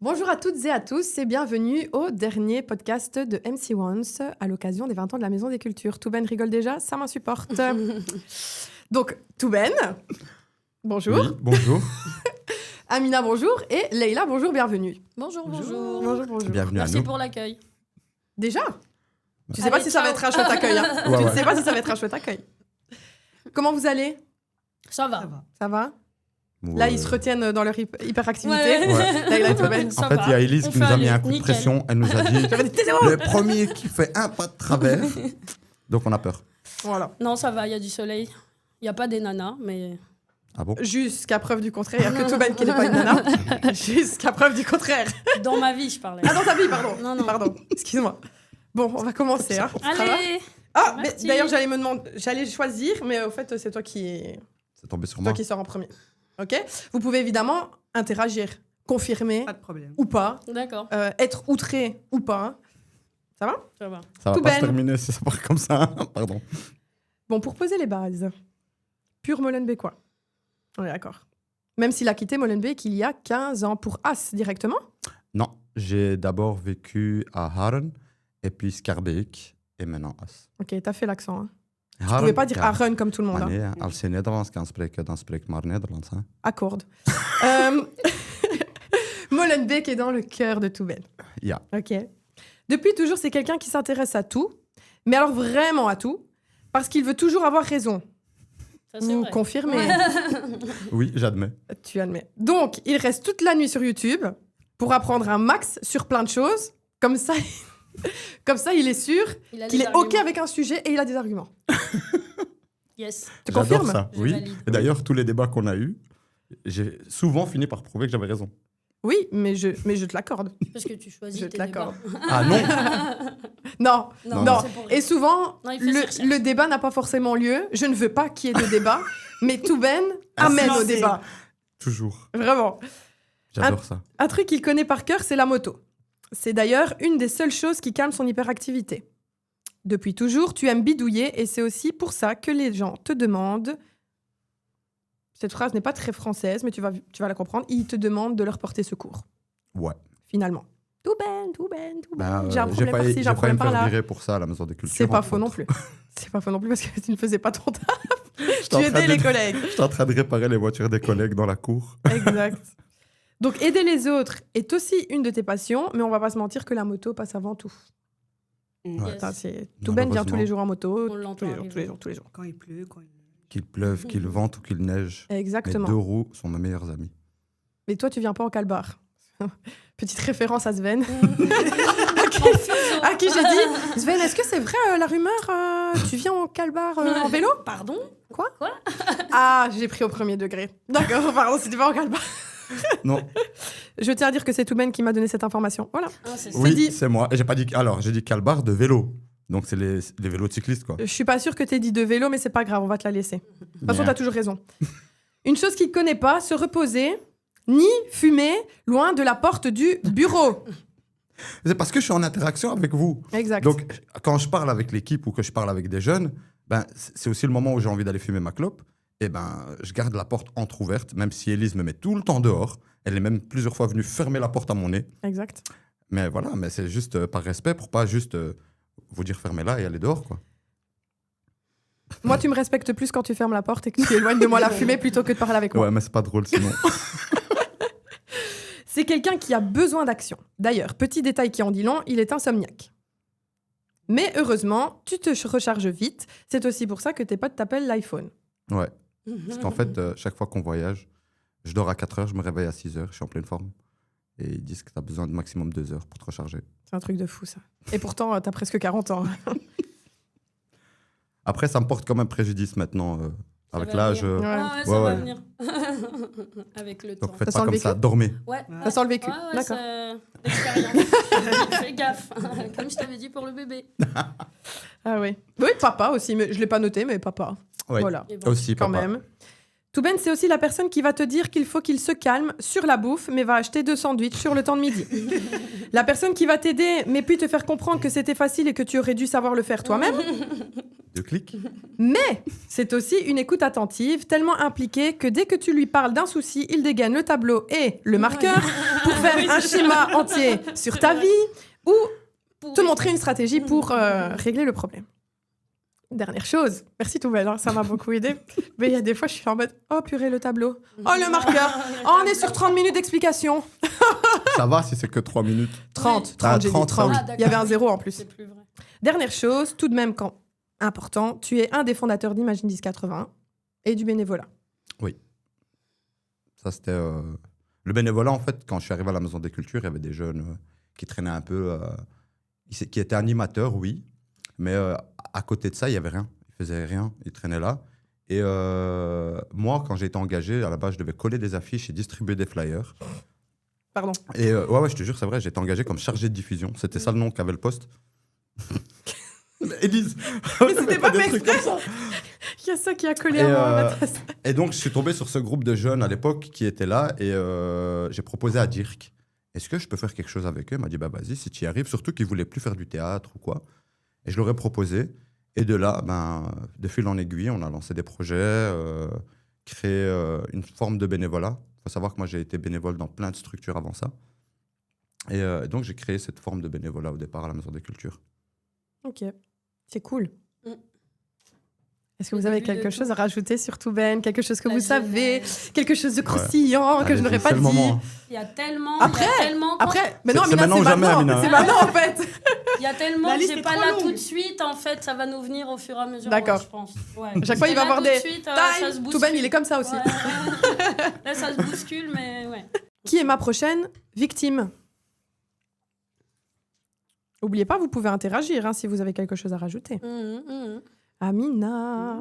Bonjour à toutes et à tous et bienvenue au dernier podcast de MC Once à l'occasion des 20 ans de la Maison des Cultures. Touben rigole déjà, ça m'insupporte. Donc, Touben, bonjour. Oui, bonjour. Amina, bonjour. Et Leïla, bonjour, bienvenue. Bonjour. Bienvenue à Merci nous. pour l'accueil. Déjà Tu sais Allez, pas si ça va ciao. être un chouette accueil. Hein. Ouais, Tu ne ouais. sais pas si ça va être un chouette accueil. Comment vous allez ? Ça va. Ça va ? Bon, Là, ils se retiennent dans leur hyperactivité. Ouais. Leïla et Touben. Ça En fait, va. il y a Elise On qui nous fait a mis aller, un coup de nickel. pression. Elle nous a dit J'avais dit, taisez-vous ! le premier qui fait un pas de travers. Donc on a peur. Voilà. Non, ça va, il y a du soleil. Il n'y a pas des nanas, mais... Ah bon? Jusqu'à preuve du contraire. Il n'y a que Touben qui n'est pas une nana. Jusqu'à preuve du contraire. Dans ma vie, je parlais. Ah, dans ta vie, pardon. Non. Pardon, excuse-moi. Bon, on va commencer. Hein. Ça va Allez. Ah, mais Merci. d'ailleurs, j'allais choisir, mais au fait, c'est toi qui C'est tombé sur moi. sort en premier. Ok. Vous pouvez évidemment interagir, confirmer Pas de problème. ou pas, D'accord, être outré ou pas. Ça va ça va. Ça va Tout pas ben. se terminer si ça part comme ça. Pardon. Bon, pour poser les bases, pur Molenbeekois. On est d'accord. Même s'il a quitté Molenbeek il y a 15 ans pour As directement. Non, j'ai d'abord vécu à Haren et puis Schaerbeek et maintenant As. Ok, t'as fait l'accent. Hein. Tu Haren, pouvais pas dire ja. Aaron comme tout le monde. Hein. Wanneer je als je Nederlands kan spreken, dan spreek ik maar Nederlands. Hè? Accorde. Molenbeek est dans le cœur de Touben. Ja. Ok. Depuis toujours, c'est quelqu'un qui s'intéresse à tout, mais alors vraiment à tout, parce qu'il veut toujours avoir raison. Ça, c'est Vous vrai. confirmez, Oui, j'admets. tu admets. Donc, il reste toute la nuit sur YouTube pour apprendre un max sur plein de choses. Comme ça, il est sûr Il a qu'il des est OK arguments. avec un sujet et il a des arguments. Yes. Tu J'adore confirmes ça. Je Oui. valide. Et d'ailleurs, tous les débats qu'on a eus, j'ai souvent fini par prouver que j'avais raison. Oui, mais je te l'accorde. Parce que tu choisis Je tes te l'accorde. débats. Ah non. Non, Non, non. c'est pour Et souvent, Non, il fait ses recherches. le débat n'a pas forcément lieu. Je ne veux pas qu'il y ait de débat, mais Touben amène au Insensé. débat. Toujours. Vraiment. J'adore ça. Un truc qu'il connaît par cœur, c'est la moto. C'est d'ailleurs une des seules choses qui calme son hyperactivité. Depuis toujours, tu aimes bidouiller et c'est aussi pour ça que les gens te demandent... Cette phrase n'est pas très française, mais tu vas la comprendre. Ils te demandent de leur porter secours, Ouais. finalement. Touben. Ben, J'ai un problème par-ci, j'ai un failli problème me faire par-là. virer pour ça à la Maison des Cultures. C'est pas entre faux non autres. plus. C'est pas faux non plus parce que tu ne faisais pas ton taf. J'étais en Tu train aidais les de- collègues. J'étais en train de réparer les voitures des collègues dans la cour. Exact. Donc, aider les autres est aussi une de tes passions, mais on va pas se mentir que la moto passe avant tout. Yes. Ça, c'est... Touben vient tous les jours en moto. On l'entend arriver. Tous les jours. Quand il pleut, quand il... Qu'il pleuve, qu'il vente ou qu'il neige, Exactement. mes deux roues sont mes meilleurs amis. Mais toi, tu viens pas en calbar. Petite référence à Sven. À qui j'ai dit, Sven, est-ce que c'est vrai la rumeur tu viens en calbar en vélo? Pardon? Ah, j'ai pris au premier degré. D'accord, pardon, c'était pas en calbar. Non, Je tiens à dire que c'est Touben qui m'a donné cette information. Voilà. Ah, c'est ça. oui, dit. c'est moi. Et j'ai pas dit. Alors, j'ai dit calbar de vélo. Donc, c'est les vélos de cyclistes, quoi. Je suis pas sûre que t'aies dit de vélo, mais c'est pas grave, on va te la laisser. De toute façon, Bien. t'as toujours raison. Une chose qu'il connaît pas, se reposer, ni fumer loin de la porte du bureau. C'est parce que je suis en interaction avec vous. Exact. Donc, quand je parle avec l'équipe ou que je parle avec des jeunes, ben, c'est aussi le moment où j'ai envie d'aller fumer ma clope. Et ben, je garde la porte entrouverte, même si Élise me met tout le temps dehors. Elle est même plusieurs fois venue fermer la porte à mon nez. Exact. Mais voilà, mais c'est juste par respect pour pas juste vous dire fermez-la et aller dehors, quoi. Moi, tu me respectes plus quand tu fermes la porte et que tu éloignes de moi la fumée plutôt que de parler avec moi. Ouais, mais c'est pas drôle sinon. C'est quelqu'un qui a besoin d'action. D'ailleurs, petit détail qui en dit long, il est insomniaque. Mais heureusement, tu te recharges vite. C'est aussi pour ça que tes potes t'appellent l'iPhone. Ouais. Parce qu'en fait, chaque fois qu'on voyage, je dors à 4 heures, je me réveille à 6 heures, je suis en pleine forme. Et ils disent que tu as besoin de maximum 2 heures pour te recharger. C'est un truc de fou, ça. Et pourtant, t'as presque 40 ans. Après, ça me porte quand même préjudice maintenant. Ça Avec va l'âge. venir. Ouais. Ah ouais, ça Ouais, va ouais. venir. Avec le Donc temps. faites Ça pas sent le comme vécu ça, dormez. Ouais. Ça sent le vécu. Ouais, D'accord. c'est l'expérience. Fais gaffe. Comme je t'avais dit pour le bébé. Ah oui. Oui, papa aussi. Mais je l'ai pas noté, mais papa. Ouais. Voilà. Et bon. Aussi, Quand papa. même. Touben, c'est aussi la personne qui va te dire qu'il faut qu'il se calme sur la bouffe, mais va acheter 2 sandwichs sur le temps de midi. La personne qui va t'aider, mais puis te faire comprendre que c'était facile et que tu aurais dû savoir le faire toi-même. 2 clics. Mais c'est aussi une écoute attentive, tellement impliquée que dès que tu lui parles d'un souci, il dégaine le tableau et le marqueur pour faire un schéma entier sur ta vie ou te montrer une stratégie pour régler le problème. Dernière chose, merci Toubelle, hein, ça m'a beaucoup aidé. Mais il y a des fois, je suis en mode, oh purée, le tableau. Oh, le marqueur. Oh, on est sur 30 minutes d'explication. Ça va si c'est que 3 minutes. 30, Ah, j'ai dit 30, 30. ah, Il y avait un zéro en plus. C'est plus vrai. Dernière chose, tout de même quand important, tu es un des fondateurs d'Imagine 1080 et du bénévolat. Ça, c'était... Le bénévolat, en fait, quand je suis arrivé à la Maison des Cultures, il y avait des jeunes qui traînaient un peu... qui étaient animateurs, oui. Mais à côté de ça, il n'y avait rien. Ils faisaient rien. Ils traînaient là. Et moi, quand j'ai été engagé, à la base, je devais coller des affiches et distribuer des flyers. Pardon. Et ouais, je te jure, c'est vrai, j'ai été engagé comme chargé de diffusion. C'était ça le nom qu'avait le poste. Élise. Mais c'était pas des fait trucs exprès. comme ça. Il y a ça qui a collé Et, à ma tasse. Et donc, je suis tombé sur ce groupe de jeunes à l'époque qui étaient là et j'ai proposé à Dirk, est-ce que je peux faire quelque chose avec eux? Il m'a dit, bah vas-y, si tu y arrives. Surtout qu'ils ne voulaient plus faire du théâtre ou quoi. Et je leur ai proposé. Et de là, de fil en aiguille, on a lancé des projets, créé une forme de bénévolat. Il faut savoir que moi, j'ai été bénévole dans plein de structures avant ça. Et donc, j'ai créé cette forme de bénévolat au départ à la Maison des Cultures. Ok, c'est cool. Mm. Est-ce que vous Le avez début de quelque tout. chose à rajouter sur Touben? Quelque chose que La vous savez? jeunesse. Quelque chose de croustillant que je Allez, n'aurais c'est pas le dit? moment. Il y a tellement. Après, il y a tellement Après, mais non, C'est Amina, maintenant ou jamais, Amina. C'est maintenant, en fait. Il y a tellement La que liste j'ai est pas trop là longue. tout de suite, en fait, ça va nous venir au fur et à mesure. D'accord. Je pense. Ouais. Chaque fois, il va Là, avoir tout de des suite, ça se time. bouscule. Touben, il est comme ça aussi. Ouais. Là, ça se bouscule, mais ouais. Qui est ma prochaine victime? N'oubliez pas, vous pouvez interagir si vous avez quelque chose à rajouter. Amina.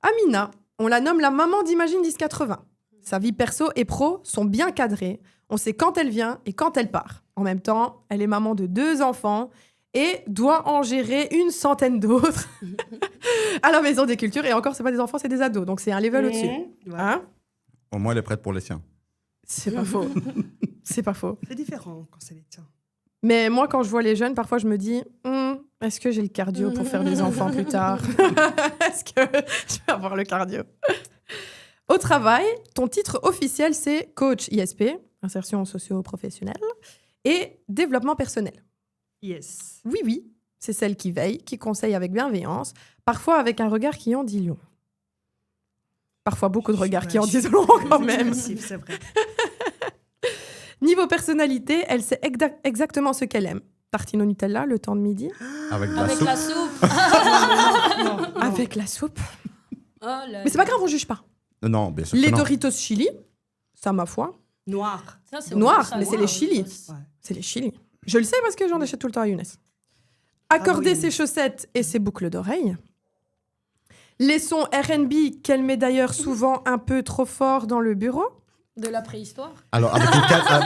Amina, on la nomme la maman d'Imagine 1080. Sa vie perso et pro sont bien cadrées. On sait quand elle vient et quand elle part. En même temps, elle est maman de 2 enfants et doit en gérer une centaine d'autres à la Maison des Cultures. Et encore, c'est pas des enfants, c'est des ados. Donc c'est un level au-dessus. Hein? Au moins, elle est prête pour les siens. C'est pas faux. C'est pas faux. C'est différent quand c'est les tiens. Mais moi, quand je vois les jeunes, parfois, je me dis, est-ce que j'ai le cardio pour faire des enfants plus tard? Est-ce que je vais avoir le cardio? Au travail, ton titre officiel, c'est coach ISP, insertion socio-professionnelle, et développement personnel. Yes. Oui, c'est celle qui veille, qui conseille avec bienveillance, parfois avec un regard qui en dit long. Parfois beaucoup de regards qui en disent long quand même. C'est vrai. Niveau personnalité, elle sait exactement ce qu'elle aime. Tartine au Nutella, le temps de midi. Avec de la Avec soupe. la soupe. Non. Avec la soupe. Oh là Mais c'est pas grave, on juge pas. Non, bien sûr Les que non. Doritos chili, ça ma foi. Noir. Ça, c'est Noir, autre chose, mais c'est ça. les chili. Ouais. C'est les chili. Je le sais parce que j'en achète tout le temps à Younes. Accorder oui. ses chaussettes et ses boucles d'oreilles. Les sons R&B qu'elle met d'ailleurs souvent un peu trop fort dans le bureau. De la préhistoire. Alors,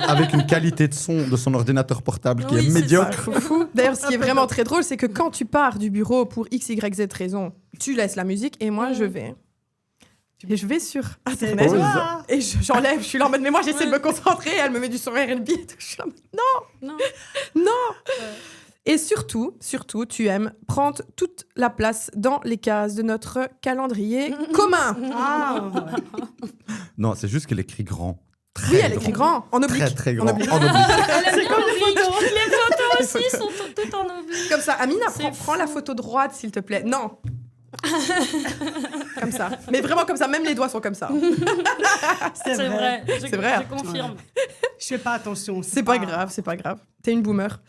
avec une qualité de son de son ordinateur portable qui Oui, est c'est médiocre. Fou. D'ailleurs, ce qui est vraiment très drôle, c'est que quand tu pars du bureau pour X, Y, Z raison, tu laisses la musique et moi, je vais. Et je vais sur C'est Internet. toi. Et j'enlève, je suis là en mode, mais moi j'essaie de me concentrer, elle me met du son R&B et tout. Je suis là en mode, Non. Et surtout, tu aimes prendre toute la place dans les cases de notre calendrier commun. Ah, Non, c'est juste qu'elle écrit grand. Oui, elle écrit grand, en oblique. Très, très En grand. oblique. En oblique. Elle aime bien l'oblique. Les photos aussi sont toutes en oblique. Comme ça, Amina, C'est prends la photo droite, s'il te plaît. Non. Comme ça. Mais vraiment comme ça, même les doigts sont comme ça. c'est vrai. C'est vrai. Je confirme. Je fais pas attention. C'est pas grave. T'es une boomer.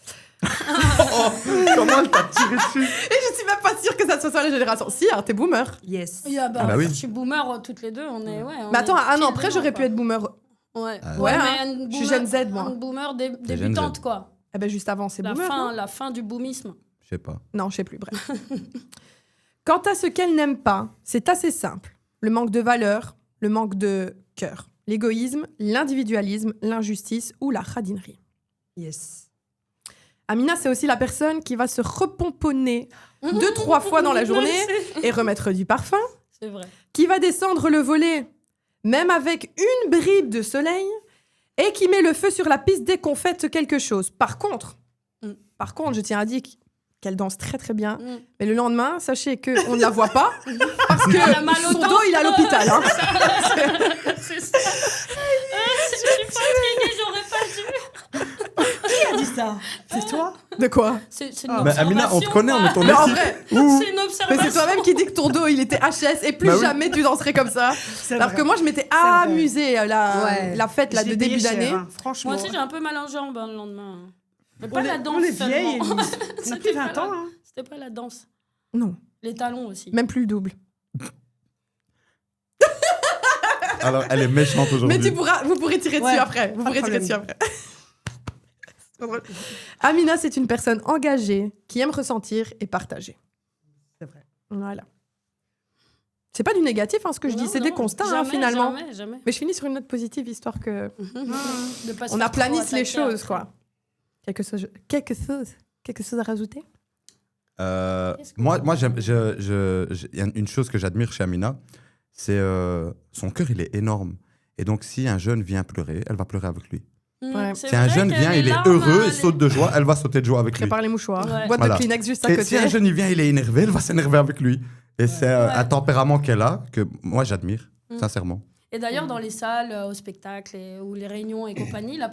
Oh, comment elle t'a tiré dessus? Et je suis même pas sûre que ça soit la génération. Si, hein, t'es boomer. Yes. Ah bah, Ah bah oui. Je suis boomer toutes les deux. On est, ouais, Mais attends, un an après, j'aurais pu être boomer. Ouais, Ouais, mais hein. une Je suis boomer- Gen Z, moi. Une boomer Gen débutante, Z. quoi. Eh ben, juste avant, c'est boomer. non La fin du boomisme. Je sais pas. Non, je sais plus, bref. Quant à ce qu'elle n'aime pas, c'est assez simple. Le manque de valeur, le manque de cœur, l'égoïsme, l'individualisme, l'injustice ou la radinerie. Yes. Amina, c'est aussi la personne qui va se repomponner 2-3 fois dans la journée et remettre du parfum, C'est vrai. qui va descendre le volet, même avec une bribe de soleil, et qui met le feu sur la piste dès qu'on fête quelque chose. Par contre, je tiens à dire qu'elle danse très très bien. Mm. Mais le lendemain, sachez qu'on ne la voit pas parce Elle a mal que au son dos. dos, il est à l'hôpital. Hein. C'est ça. Je suis fatiguée, j'aurais pas dû. Qui a dit ça? C'est toi? De quoi? C'est une Ah. Mais Amina, on te connaît, on est ton Mais en équipe. vrai, Ouh. C'est une mais observation. c'est toi-même qui dis que ton dos, il était HS et plus Bah oui. jamais tu danserais comme ça. C'est Alors vrai. que moi, je m'étais vrai. amusée la fête là, Je de l'ai payé début cher, d'année. hein. Franchement. Moi aussi, j'ai un peu mal en jambe le lendemain. Mais on pas est, la danse on est vieille, seulement. Élise. On a C'était plus pas 20 ans. la- Hein. C'était pas la danse. Non, Les talons aussi. même plus le double. Alors, elle est méchante aujourd'hui. Mais vous pourrez tirer dessus Ouais, après. Vous pas de pourrez tirer problème. dessus après. C'est trop drôle. Amina, c'est une personne engagée qui aime ressentir et partager. C'est vrai. Voilà. C'est pas du négatif, hein, ce que je dis, Non, c'est des non, constats, hein, jamais, finalement. Jamais. Mais je finis sur une note positive, histoire que De pas se on faire aplanisse trop les attaquer choses, après. quoi. Quelque chose à rajouter? Qu'est-ce que- Moi, il y a une chose que j'admire chez Amina, c'est son cœur, il est énorme. Et donc, si un jeune vient pleurer, elle va pleurer avec lui. Ouais. Si un jeune vient, il est heureux, il saute de joie, elle va sauter de joie avec lui. Prépare les mouchoirs. Ouais. Boîte Voilà. de Kleenex juste à Et côté. si un jeune il vient, il est énervé, elle va s'énerver avec lui. Et c'est Ouais. un tempérament qu'elle a que moi j'admire, Mm. sincèrement. Et d'ailleurs, dans les salles, au spectacle ou les réunions et compagnie, le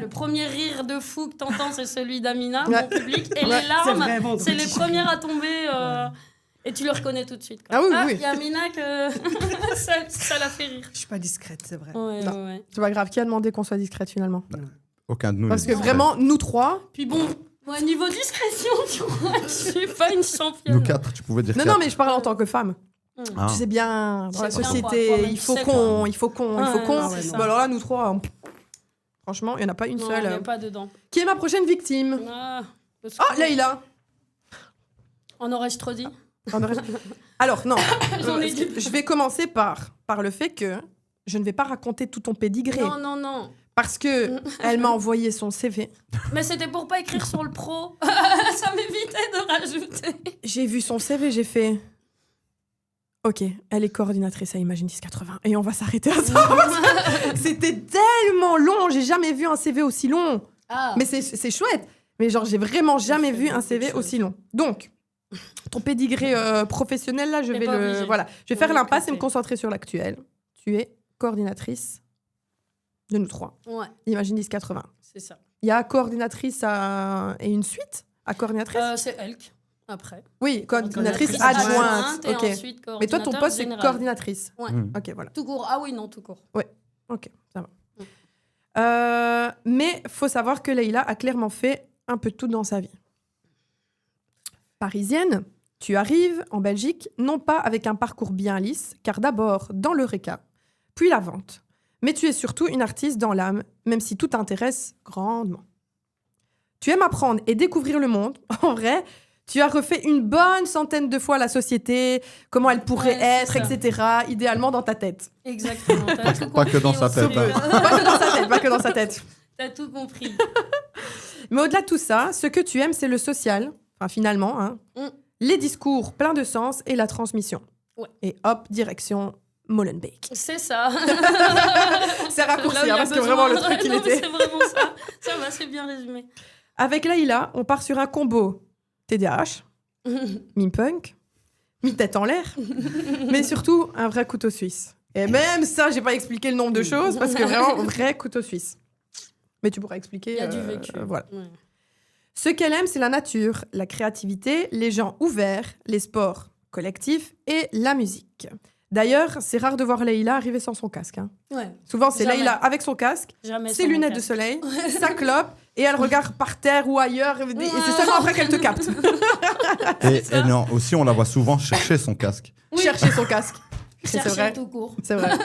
premier rire de fou que t'entends, c'est celui d'Amina, Ouais. mon public. Et Ouais. les larmes, C'est vraiment c'est drôle. les premières à tomber. Et tu le reconnais tout de suite. quoi. Ah oui, oui. Il y a Amina que ça l'a fait rire. Je suis pas discrète, c'est vrai. Ouais, Non. ouais. C'est pas grave, qui a demandé qu'on soit discrète finalement? Aucun de nous. Parce n'est que discret. vraiment, nous trois. Puis bon, moi, niveau discrétion, tu vois, je suis pas une championne. Nous quatre, tu pouvais dire Non, quatre. non, mais je parle en tant que femme. Ah. Tu sais bien, dans la C'est bien, société, toi-même, il tu faut sais, qu'on, quoi. il faut qu'on, il Ouais, faut qu'on. ouais, c'est ça. Bah alors là, nous trois, franchement, il n'y en a pas une Non, seule. on n'est pas dedans. Qui est ma prochaine victime? Ah, le Oh, secours. Leïla. En aurais-je trop dit? Alors, non. J'en ai dit. Je vais commencer par le fait que je ne vais pas raconter tout ton pédigré. Non, non, non. Parce que elle m'a envoyé son CV. Mais c'était pour pas écrire sur le pro. Ça m'évitait de rajouter. J'ai vu son CV, j'ai fait... Ok, elle est coordinatrice à Imagine 1080. Et on va s'arrêter à ça. C'était tellement long. J'ai jamais vu un CV aussi long. Ah, Mais c'est chouette. Mais genre, j'ai vraiment jamais vu un CV aussi long. Donc, ton pédigré professionnel, là, je T'es vais pas obligé. Voilà. Je vais On faire va l'impasse et me couper. concentrer sur l'actuel. Tu es coordinatrice de nous trois. ouais, Imagine 1080. c'est ça. Il y a coordinatrice et une suite à coordinatrice C'est Elk, après. Oui, coordinatrice Coordinatrice adjointe. et Ok. ensuite Mais toi, ton coordinateur poste, c'est général. coordinatrice. Ouais. Mm. Ok, voilà. Tout court. Ah oui, non, tout court. Ok, ça va. Mais faut savoir que Leïla a clairement fait un peu de tout dans sa vie. Parisienne, tu arrives en Belgique, non pas avec un parcours bien lisse, car d'abord dans l'Eureka, puis la vente. Mais tu es surtout une artiste dans l'âme, même si tout t'intéresse grandement. Tu aimes apprendre et découvrir le monde. En vrai, tu as refait une bonne centaine de fois la société, comment elle pourrait Ouais, c'est être, ça. etc., idéalement dans ta tête. Exactement. T'as tout pas que compris dans sa aussi. tête, hein. Pas que dans sa tête, pas que dans sa tête. T'as tout compris. Mais au-delà de tout ça, ce que tu aimes, c'est le social, enfin finalement, hein, Mm. les discours pleins de sens et la transmission. Ouais. Et hop, direction Molenbeek. C'est ça. C'est raccourci, Là où il y hein, a parce que besoin. vraiment le truc, il Non, mais était... C'est vraiment ça. Ça va, c'est bien résumé. Avec Leïla, on part sur un combo TDAH, mi-punk, mi-tête en l'air, mais surtout un vrai couteau suisse. Et même ça, j'ai pas expliqué le nombre de choses, parce que vraiment, vrai couteau suisse. Mais tu pourras expliquer... Il y a du vécu. Voilà. Ouais. Ce qu'elle aime, c'est la nature, la créativité, les gens ouverts, les sports collectifs et la musique. D'ailleurs, c'est rare de voir Leïla arriver sans son casque. Hein. Ouais. Souvent, c'est Jamais. Leïla avec son casque, Jamais ses sans mon lunettes de casque. soleil, sa clope, et elle regarde par terre ou ailleurs, et c'est seulement après qu'elle te capte. Et non, aussi, on la voit souvent chercher son casque. Oui. Chercher son casque. C'est Chercher vrai. tout court. C'est vrai.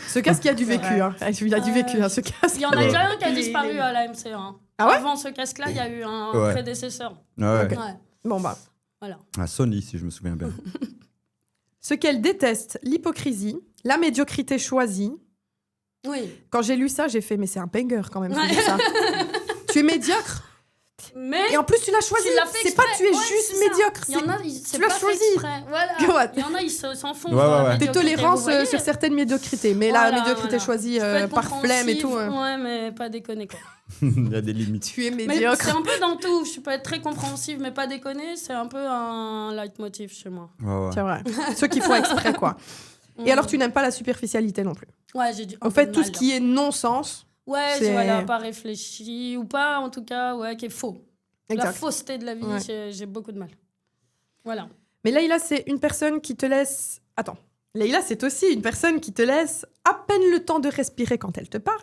Ce casque, il a du C'est vécu. vrai. Hein. Il a du vécu, hein, ce casque. Il y en a Ouais. déjà un qui a Il est- disparu il est- à la MC1. Ah ouais Avant ce casque-là, il y a eu un Ouais. prédécesseur. Ouais. Ok. Ouais. Bon, bah. Voilà. À Sony, si je me souviens bien. Ce qu'elle déteste, l'hypocrisie, la médiocrité choisie. Oui. Quand j'ai lu ça, j'ai fait, mais c'est un banger quand même. ce Ouais. que ça. Tu es médiocre, Mais Et en plus, tu l'as choisi. tu l'as fait C'est pas exprès. tu es Ouais, juste c'est ça. médiocre. Il y en a, c'est tu l'as pas fait choisi. exprès. Voilà. Ouais. Il y en a, ils s'enfoncent. Ouais, dans la ouais, ouais. Tes médiocrité, tolérances vous voyez. sur certaines médiocrités. Mais Voilà, la médiocrité voilà. choisie Je peux être par flemme et tout. compréhensive, Ouais, mais pas déconner, quoi. Il y a des limites. Tu es Mais médiocre. c'est un peu dans tout. Je peux être très compréhensive, mais pas déconner. C'est un peu un leitmotiv chez moi. Ouais, ouais. C'est vrai. Ceux qui font exprès, quoi. Et alors, tu n'aimes pas la superficialité non plus. Ouais, j'ai dit. En fait, tout ce qui est non-sens. Ouais, c'est- voilà, pas réfléchi, ou pas, en tout cas, ouais, qui est faux. La Exact. fausseté de la vie, Ouais. j'ai beaucoup de mal. Voilà. Mais Leïla, c'est une personne qui te laisse. Attends. Leïla, c'est aussi une personne qui te laisse à peine le temps de respirer quand elle te parle,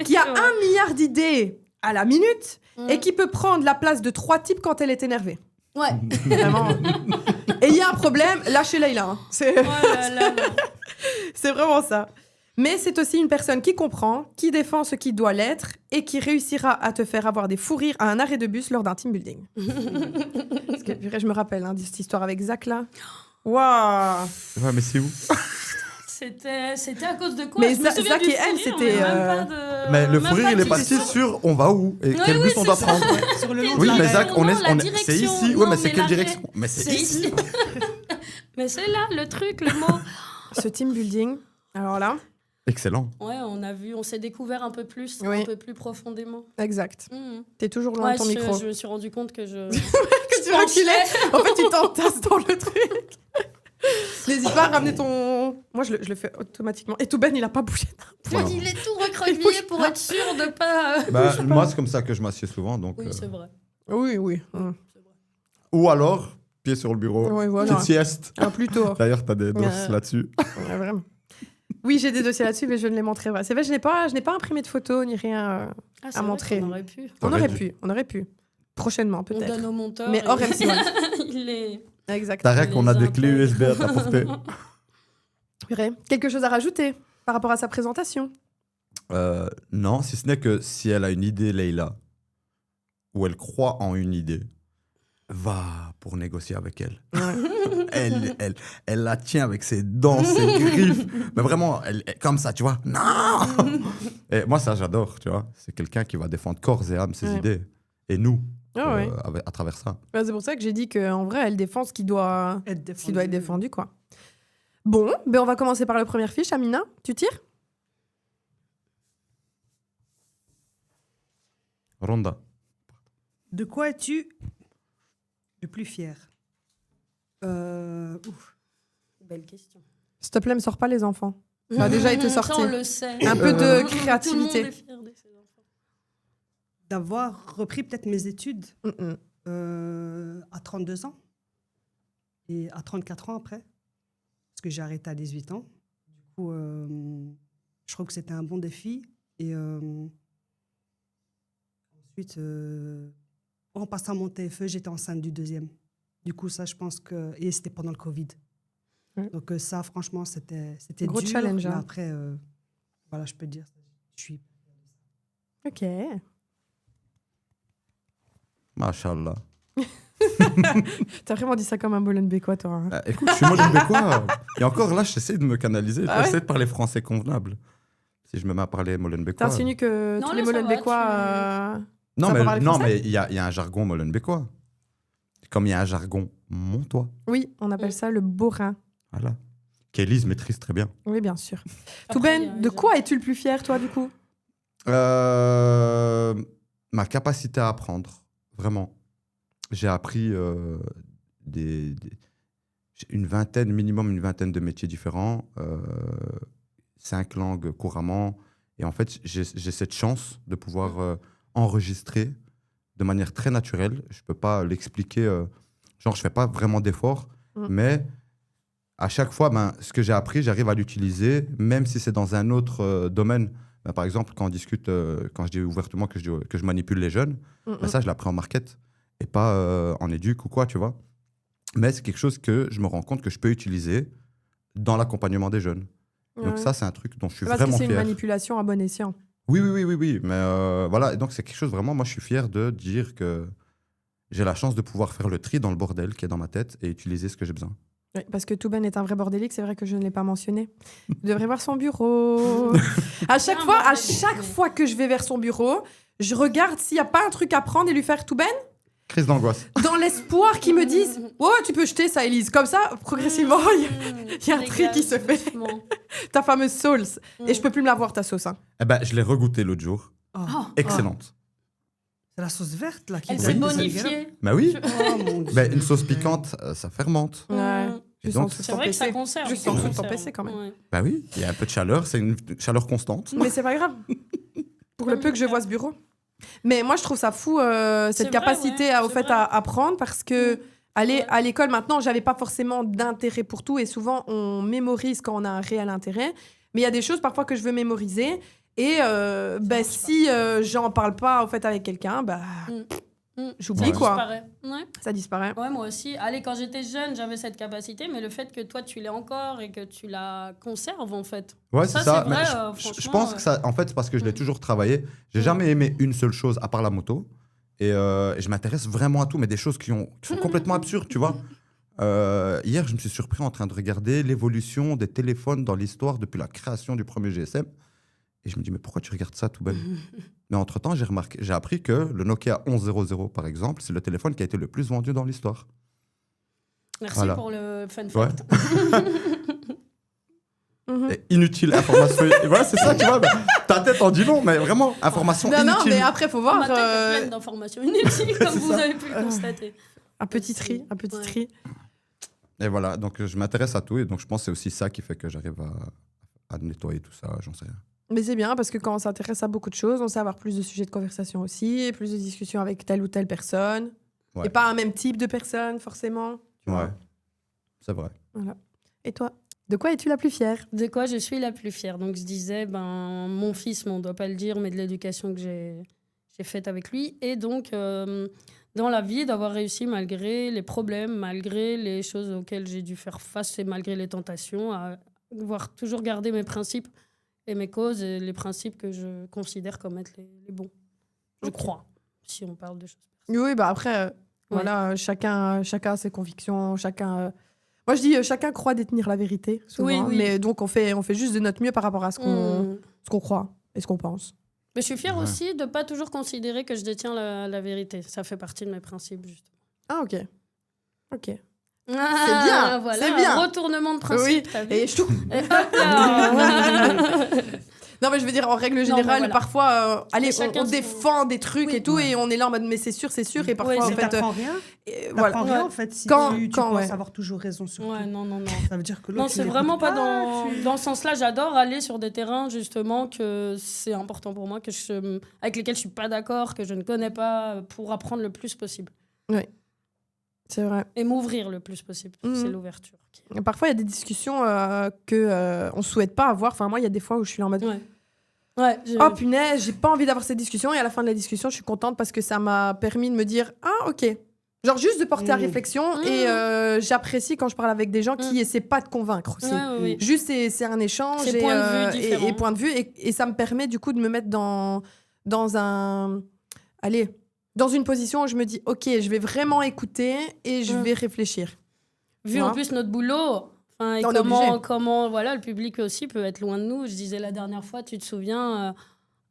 qui a Ouais. 1 milliard d'idées à la minute et Mm. qui peut prendre la place de 3 types quand elle est énervée. Ouais. Vraiment. Et il y a un problème, lâchez Leïla. Hein. C'est... Oh là là là. C'est vraiment ça. Mais c'est aussi une personne qui comprend, qui défend ce qui doit l'être et qui réussira à te faire avoir des fous rires à un arrêt de bus lors d'un team building. Parce que purée, je me rappelle de cette histoire avec Zach là. Waouh. Ouais, mais c'est où? C'était à cause de quoi? Mais Je me souviens Zach du et elle, fou rire, c'était, mais même pas de- Mais le même fou rire, pas il est qui parti sont- sur on va où et quel oui, bus on c'est doit ça. prendre. Sur le long Oui, de la mais rue. Zach, Non, la c'est direction. ici. Non, Ouais, mais c'est mais quelle la direction? Mais c'est C'est ici. ici. Mais c'est là le truc, le mot. Ce team building, alors là, Excellent. Ouais, on s'est découvert un peu plus, Oui. un peu plus profondément. exact. Mhm. T'es toujours loin Ouais, de ton micro. je me suis rendu compte que je. Que tu reculais. En fait, tu t'entasses dans le truc. N'hésite pas à ramener ton... Moi, je le fais automatiquement. Et tout Ben, il a pas bougé. Voilà. Il est tout Il recroquevillé bouge pour pas. être sûr de pas. Bah, moi, c'est comme ça que je m'assieds souvent. Donc, Oui, c'est vrai. Oui, oui. Ou alors, pied sur le bureau. Oui, voilà. Petite sieste. Ah, plutôt. D'ailleurs, t'as des doses là-dessus. Ouais, vraiment. Oui, j'ai des dossiers là-dessus, mais je ne les montrerai pas. C'est vrai, je n'ai pas imprimé de photos ni rien. Ah, c'est À vrai montrer. qu'on aurait pu. On T'aurais aurait pu. Prochainement, On peut-être. donne au monteur. Mais et- hors MC, ouais. Il est. Exact. Tarek, on a Les des impôts. clés USB à t'apporter. Purée. Quelque chose à rajouter par rapport à sa présentation? Non, si ce n'est que si elle a une idée, Leïla, ou elle croit en une idée, va pour négocier avec elle. Elle la tient avec ses dents, ses griffes. Mais vraiment, elle est comme ça, tu vois. Non. Et moi, ça, j'adore, tu vois. C'est quelqu'un qui va défendre corps et âme ses Ouais. idées. Et nous, Ah ouais. à travers ça. Bah, c'est pour ça que j'ai dit qu'en vrai, elle défend ce qui doit être défendu, quoi. Bon, ben on va commencer par la première fiche. Amina, tu tires? Ronda. De quoi es-tu le plus fier? Ouf. Belle question. S'il te plaît, me sors pas les enfants. Ça a déjà été Ça, sorti. on le sait. Un peu de Tout le monde créativité. est fier de ses enfants. D'avoir repris peut-être mes études Mm-mm. à 32 ans et à 34 ans après, parce que j'ai arrêté à 18 ans. Du coup, je trouve que c'était un bon défi. Et ensuite, en passant mon TFE, j'étais enceinte du deuxième. Du coup, ça, je pense que... Et c'était pendant le Covid. Ouais. Donc ça, franchement, c'était Gros dur. challenge, Mais hein. après, voilà, je peux te dire, je suis... Ok. Machallah. T'as vraiment dit ça comme un Molenbeekois, toi. Hein. Écoute, je suis molenbeekois. Et encore là, j'essaie de me canaliser. Ah ouais J'essaie de parler français convenable. Si je me mets à parler molenbeekois. T'insinues que Non, tous là, les ça va, Molenbeekois... Non, Ça mais peut parler non, français mais il y a un jargon molenbeekois. Comme il y a un jargon montois. Oui, on appelle ça le bourrin. Voilà. Qu'Élise maîtrise très bien. Oui, bien sûr. Après, Touben, de quoi es-tu le plus fier, toi, du coup? Ma capacité à apprendre, vraiment. J'ai appris minimum une vingtaine de métiers différents, 5 langues couramment. Et en fait, j'ai cette chance de pouvoir enregistrer de manière très naturelle. Je ne peux pas l'expliquer. Je ne fais pas vraiment d'efforts, mais à chaque fois, ce que j'ai appris, j'arrive à l'utiliser, même si c'est dans un autre domaine. Par exemple, quand on discute, quand je dis ouvertement que je manipule les jeunes, ça, je l'apprends en market et pas en éduc ou quoi, tu vois. Mais c'est quelque chose que je me rends compte que je peux utiliser dans l'accompagnement des jeunes. Donc ça, c'est un truc dont je suis Parce vraiment que c'est fier. une manipulation à bon escient. Oui. Mais voilà, et donc c'est quelque chose vraiment, moi, je suis fier de dire que j'ai la chance de pouvoir faire le tri dans le bordel qui est dans ma tête et utiliser ce que j'ai besoin. Oui, parce que Touben est un vrai bordélique, c'est vrai que je ne l'ai pas mentionné. Vous devrez voir son bureau. à chaque fois que je vais vers son bureau, je regarde s'il n'y a pas un truc à prendre et lui faire Touben, Crise d'angoisse. dans l'espoir qu'ils me disent « Oh, tu peux jeter ça, Élise ». Comme ça, progressivement, il y a un truc qui se fait. Ta fameuse sauce. Et je peux plus me la voir, ta sauce. Hein. Eh ben, je l'ai regoûté l'autre jour. Oh. Excellente. C'est la sauce verte, là. Qui Elle donne s'est des bonifiée. Bah oui. Oh, mon Dieu. Ben, une sauce piquante, ça fermente. Ouais. Et Juste donc, en dessous de C'est ton vrai que ça PC. conserve. Juste ça en dessous de ton conserve. PC, quand même. Ouais. Bah oui, il y a un peu de chaleur, c'est une chaleur constante. Mais c'est pas grave. Pour le peu que je vois ce bureau. Mais moi, je trouve ça fou, cette C'est vrai, capacité ouais, au c'est fait vrai. à apprendre, parce que Ouais. à l'école, maintenant, j'avais pas forcément d'intérêt pour tout, et souvent, on mémorise quand on a un réel intérêt. Mais il y a des choses, parfois, que je veux mémoriser, et marche si j'en parle pas, au fait, avec quelqu'un, j'oublie, Ouais. quoi. Disparaît. Ouais. Ça disparaît. Ouais, moi aussi. Allez, quand j'étais jeune, j'avais cette capacité, mais le fait que toi, tu l'aies encore et que tu la conserves, en fait. Ouais, Ça, c'est ça. c'est Mais vrai, je franchement, pense que ça, en fait, c'est parce que je l'ai toujours travaillé. J'ai jamais aimé une seule chose à part la moto. Et je m'intéresse vraiment à tout, mais des choses qui sont complètement absurdes, tu vois. Hier, je me suis surpris en train de regarder l'évolution des téléphones dans l'histoire depuis la création du premier GSM. Et je me dis, mais pourquoi tu regardes ça tout belle? Mais entre-temps, j'ai appris que le Nokia 1100, par exemple, c'est le téléphone qui a été le plus vendu dans l'histoire. Merci Voilà. pour le fun Ouais. fact. Mhm. Et inutile information. Et voilà, c'est ça, tu vois. Ta tête en dit long, mais vraiment, information Non, non, inutile. mais après, faut voir Ma tête est pleine d'informations inutiles, comme vous avez pu le constater. un petit tri, Ouais. Et voilà, donc je m'intéresse à tout. Et donc, je pense que c'est aussi ça qui fait que j'arrive à nettoyer tout ça. J'en sais rien. Mais c'est bien parce que quand on s'intéresse à beaucoup de choses, on sait avoir plus de sujets de conversation aussi, et plus de discussions avec telle ou telle personne. Ouais. Et pas un même type de personne, forcément. tu vois. Ouais, c'est vrai. Et toi, de quoi es-tu la plus fière? De quoi je suis la plus fière? Donc je disais, mon fils, mais on ne doit pas le dire, mais de l'éducation que j'ai faite avec lui. Et donc, dans la vie, d'avoir réussi malgré les problèmes, malgré les choses auxquelles j'ai dû faire face et malgré les tentations, à avoir toujours gardé mes principes et mes causes et les principes que je considère comme être les bons. Je crois, si on parle de choses. Oui, bah après, voilà, chacun a ses convictions, chacun... Moi, je dis, chacun croit détenir la vérité, souvent. Oui, oui. Mais donc, on fait juste de notre mieux par rapport à ce qu'on croit et ce qu'on pense. Mais je suis fière Ouais. aussi de ne pas toujours considérer que je détiens la vérité. Ça fait partie de mes principes, justement. Ah, ok. Ok. Ah, bien, c'est bien. Retournement de principe, t'as vu? Et je trouve... Et hop là. Non, mais je veux dire, en règle mais générale, voilà. parfois, allez, Et chacun on son- défend des trucs Oui. et tout, Ouais. et on est là en mode, mais c'est sûr, et parfois, Oui, en c'est fait... T'apprends rien. voilà. T'apprends rien, Ouais. en fait, si Quand- tu quand, penses ouais. avoir toujours raison sur Ouais, tout. non, non, non. Ça veut dire que Non, l'autre, tu c'est l'écoutes vraiment pas tu- dans ce sens-là. J'adore aller sur des terrains, justement, que c'est important pour moi, avec lesquels je suis pas d'accord, que je ne connais pas, pour apprendre le plus possible. C'est vrai. Et m'ouvrir le plus possible. Mhm. C'est l'ouverture. Parfois, il y a des discussions on souhaite pas avoir. Enfin, moi, il y a des fois où je suis en mode... Ouais. Ouais, Oh punaise, j'ai pas envie d'avoir cette discussion. Et à la fin de la discussion, je suis contente parce que ça m'a permis de me dire ah ok. Genre juste de porter à réflexion et j'apprécie quand je parle avec des gens qui essaient pas de convaincre aussi. oui. Juste c'est un échange C'est et, point de vue différent. et point de vue et ça me permet du coup de me mettre dans une position où je me dis ok, je vais vraiment écouter et je vais réfléchir. Vu Ouais. en plus notre boulot, enfin, et On est obligé. comment voilà, le public aussi peut être loin de nous. Je disais la dernière fois, tu te souviens,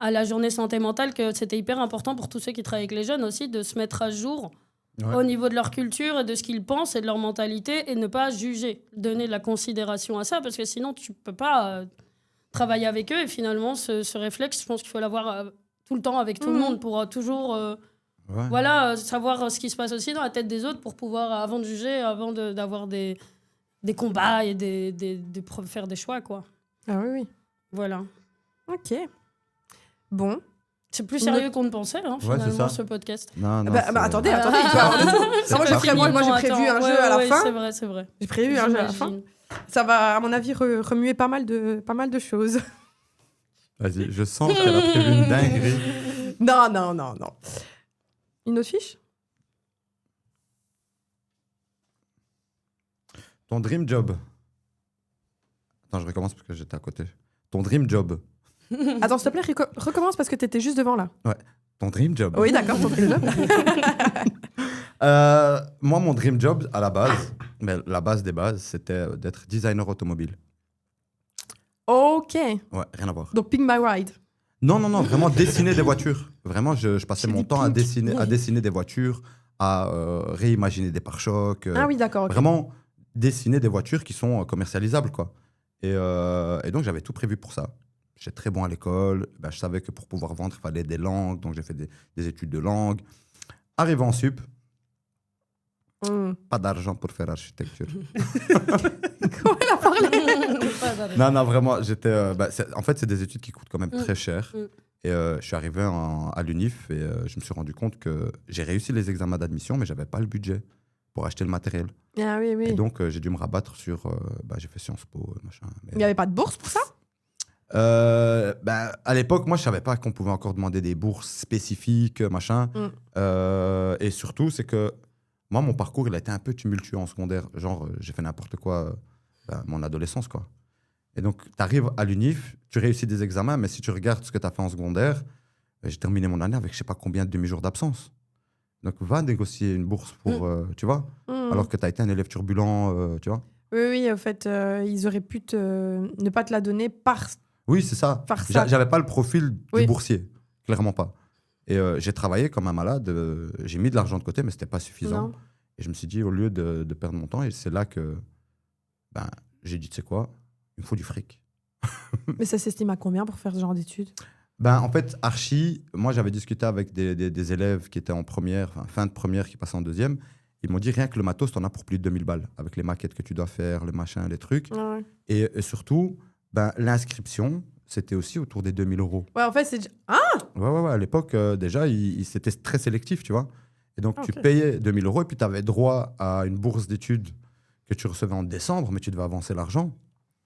à la journée santé mentale, que c'était hyper important pour tous ceux qui travaillent avec les jeunes aussi de se mettre à jour Ouais. au niveau de leur culture et de ce qu'ils pensent et de leur mentalité et ne pas juger, donner de la considération à ça parce que sinon tu peux pas travailler avec eux et finalement ce réflexe, je pense qu'il faut l'avoir tout le temps avec tout le monde pour toujours Ouais. savoir ce qui se passe aussi dans la tête des autres pour pouvoir, avant de juger, avant d'avoir des combats et faire des choix, quoi. Ah oui oui. Voilà. Ok. Bon. C'est plus sérieux qu'on ne pensait, hein, Ouais, c'est finalement, ça. ce podcast. Non, non, Bah, c'est- attendez, il peut y avoir de tout. Moi, j'ai prévu un jeu à la fin. C'est vrai. J'ai prévu un jeu à la fin. J'imagine. Ça va, à mon avis, remuer pas mal de choses. Vas-y, je sens qu'elle a prévu une dinguerie. Non. Une autre fiche? Ton dream job. Attends, je recommence parce que j'étais à côté. Ton dream job. Attends, s'il te plaît, recommence parce que t'étais juste devant là. Ton dream job. Oui, d'accord, ton dream job. Moi, mon dream job, à la base, mais la base des bases, c'était d'être designer automobile. Ok. Ouais, rien à voir. Donc, Pink My Ride. Non, vraiment dessiner des voitures. Vraiment, je passais C'est mon du temps à pink. dessiner des voitures, à réimaginer des pare-chocs. Ah oui, d'accord. ok. Vraiment, dessiner des voitures qui sont commercialisables, quoi. Et donc, j'avais tout prévu pour ça. J'étais très bon à l'école. Ben, je savais que pour pouvoir vendre, il fallait des langues. Donc, j'ai fait des études de langue. Arrivé en sup, Hmm. pas d'argent pour faire architecture. Comment elle a parlé? Non, vraiment, j'étais. En fait, c'est des études qui coûtent quand même Mm. très cher. Mm. Et je suis arrivé à l'UNIF et je me suis rendu compte que j'ai réussi les examens d'admission, mais j'avais pas le budget pour acheter le matériel. Ah oui, Et oui. donc, j'ai dû me rabattre sur. J'ai fait Sciences Po, machin. Mais, Il n'y avait pas de bourse pour ça? à l'époque, moi, je savais pas qu'on pouvait encore demander des bourses spécifiques, machin. Et surtout, c'est que moi, mon parcours, il a été un peu tumultueux en secondaire. Genre, j'ai fait n'importe quoi, mon adolescence, quoi. Et donc, tu arrives à l'UNIF, tu réussis des examens, mais si tu regardes ce que tu as fait en secondaire, j'ai terminé mon année avec je sais pas combien de demi-jours d'absence. Donc, va négocier une bourse pour, tu vois, Hmm. alors que tu as été un élève turbulent, tu vois. Oui, oui, en fait, ils auraient pu ne pas te la donner par Oui, c'est ça. Par ça. J'avais pas le profil Oui. du boursier, clairement pas. Et j'ai travaillé comme un malade, j'ai mis de l'argent de côté, mais c'était pas suffisant. Non. Et je me suis dit, au lieu de perdre mon temps, et c'est là que j'ai dit, tu sais quoi, il me faut du fric. Mais ça s'estime à combien pour faire ce genre d'études? En fait, archi, moi j'avais discuté avec des élèves qui étaient en première, fin de première, qui passaient en deuxième. Ils m'ont dit, rien que le matos, t'en as pour plus de 2000 balles, avec les maquettes que tu dois faire, les machins, les trucs. Ah ouais. Et surtout, l'inscription, c'était aussi autour des 2000 euros. Ouais, en fait, c'est. Ah! Ouais, à l'époque, déjà, c'était très sélectif, tu vois. Et donc, Ah, tu ok. payais 2000 euros et puis tu avais droit à une bourse d'études que tu recevais en décembre, mais tu devais avancer l'argent,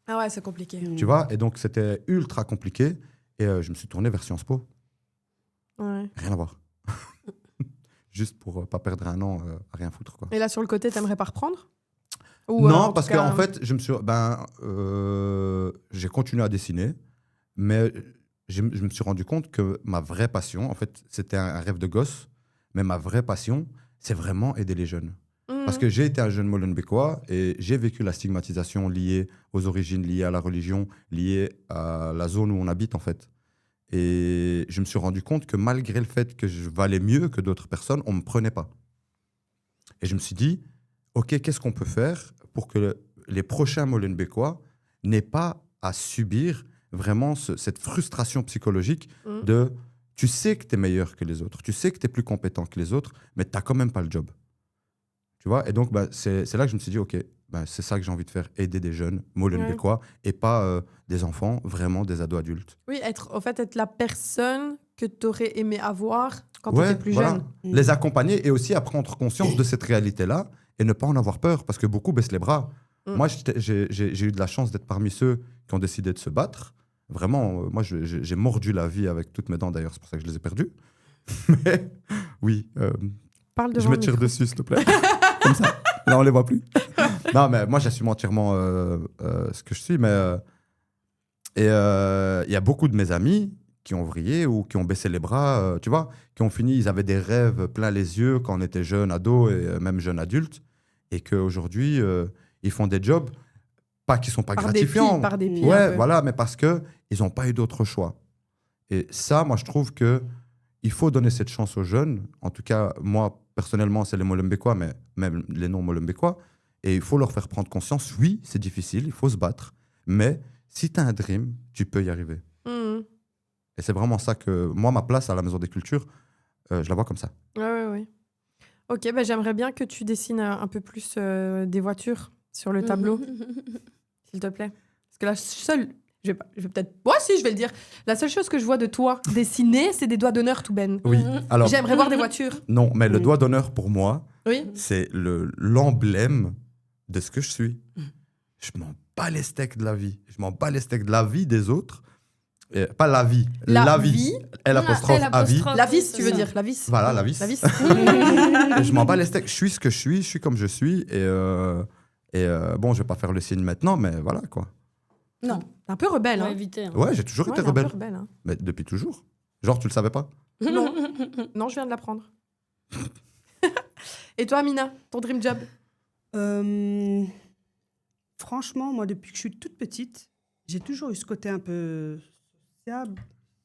Ah ouais, c'est compliqué. tu vois. Et donc, c'était ultra compliqué. Et je me suis tourné vers Sciences Po. Ouais. Rien à voir. Juste pour pas perdre un an à rien foutre, quoi. Et là, sur le côté, t'aimerais pas reprendre? Ou, Non, en parce tout cas- qu'en fait, j'ai continué à dessiner, mais je me suis rendu compte que ma vraie passion, en fait, c'était un rêve de gosse, mais ma vraie passion, c'est vraiment aider les jeunes. Mhm. Parce que j'ai été un jeune molenbeekois et j'ai vécu la stigmatisation liée aux origines, liée à la religion, liée à la zone où on habite, en fait. Et je me suis rendu compte que malgré le fait que je valais mieux que d'autres personnes, on ne me prenait pas. Et je me suis dit, OK, qu'est-ce qu'on peut faire pour que les prochains molenbeekois n'aient pas à subir vraiment cette frustration psychologique Mhm. de tu sais que tu es meilleur que les autres, tu sais que tu es plus compétent que les autres, mais tu n'as quand même pas le job. Tu vois. Et donc, c'est là que je me suis dit, OK, c'est ça que j'ai envie de faire, aider des jeunes molenbeekois et pas des enfants, vraiment des ados adultes. Oui, être la personne que t'aurais aimé avoir quand Ouais, t'étais plus voilà. jeune. Les accompagner et aussi à prendre conscience de cette réalité-là et ne pas en avoir peur parce que beaucoup baissent les bras. Mm. Moi, j'ai eu de la chance d'être parmi ceux qui ont décidé de se battre. Vraiment, moi, j'ai mordu la vie avec toutes mes dents d'ailleurs, c'est pour ça que je les ai perdues. Mais oui, Parle je devant me le tire micro. dessus, s'il te plaît. Comme ça. Là, on les voit plus. Non, mais moi, j'assume entièrement ce que je suis. Mais il y a beaucoup de mes amis qui ont vrillé ou qui ont baissé les bras, tu vois, qui ont fini, ils avaient des rêves plein les yeux quand on était jeune ado et même jeune adulte, et qu'aujourd'hui, ils font des jobs, pas qui sont pas Par gratifiants. dépit, par dépit. Ouais, un peu. voilà, mais parce qu'ils n'ont pas eu d'autre choix. Et ça, moi, je trouve que il faut donner cette chance aux jeunes. En tout cas, moi, personnellement, c'est les molenbeekois, mais même les non-molenbeekois. Et il faut leur faire prendre conscience, oui, c'est difficile, il faut se battre, mais si tu as un dream, tu peux y arriver. Mhm. Et c'est vraiment ça que, moi, ma place à la Maison des Cultures, je la vois comme ça. Ouais. Ok, j'aimerais bien que tu dessines un peu plus des voitures sur le tableau, s'il te plaît. Parce que la seule... Je vais peut-être... Ouais, si, je vais le dire. La seule chose que je vois de toi dessiner, c'est des doigts d'honneur, tout ben. Oui, alors, J'aimerais voir des voitures. non, mais le Mm. doigt d'honneur pour moi, Oui. c'est l'emblème de ce que je suis. Je m'en bats les steaks de la vie. Je m'en bats les steaks de la vie des autres. Et pas la vie, la vie. L apostrophe à vie. La vis, tu veux dire. La vis. Voilà, la vis. La vis. Je m'en bats les steaks. Je suis ce que je suis comme je suis. Et bon, je vais pas faire le signe maintenant, mais voilà quoi. Non, T'es un peu rebelle, on va hein. éviter. Hein. Ouais, j'ai toujours Ouais, été t'es un peu rebelle. rebelle, hein. Mais depuis toujours. Genre, tu le savais pas? Non. Non, je viens de l'apprendre. Et toi, Amina, ton dream job? Franchement, moi, depuis que je suis toute petite, j'ai toujours eu ce côté un peu sociable.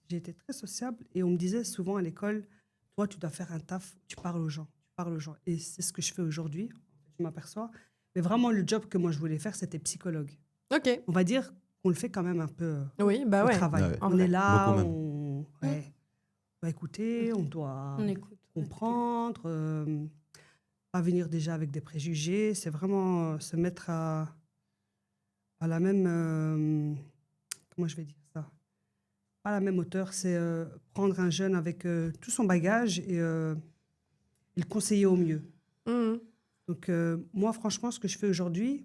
J'ai été très sociable et on me disait souvent à l'école, toi, tu dois faire un taf, tu parles aux gens, tu parles aux gens. Et c'est ce que je fais aujourd'hui, je m'aperçois. Mais vraiment, le job que moi, je voulais faire, c'était psychologue. Ok. On va dire qu'on le fait quand même un peu Oui, bah au ouais. travail. Ouais. En On vrai. est là, Beaucoup même. on doit écouter, on doit On écoute. comprendre, pas venir déjà avec des préjugés. C'est vraiment se mettre à la même... comment je vais dire ça? Pas à la même hauteur. C'est prendre un jeune avec tout son bagage et le conseiller au mieux. Mhm. Donc, moi, franchement, ce que je fais aujourd'hui,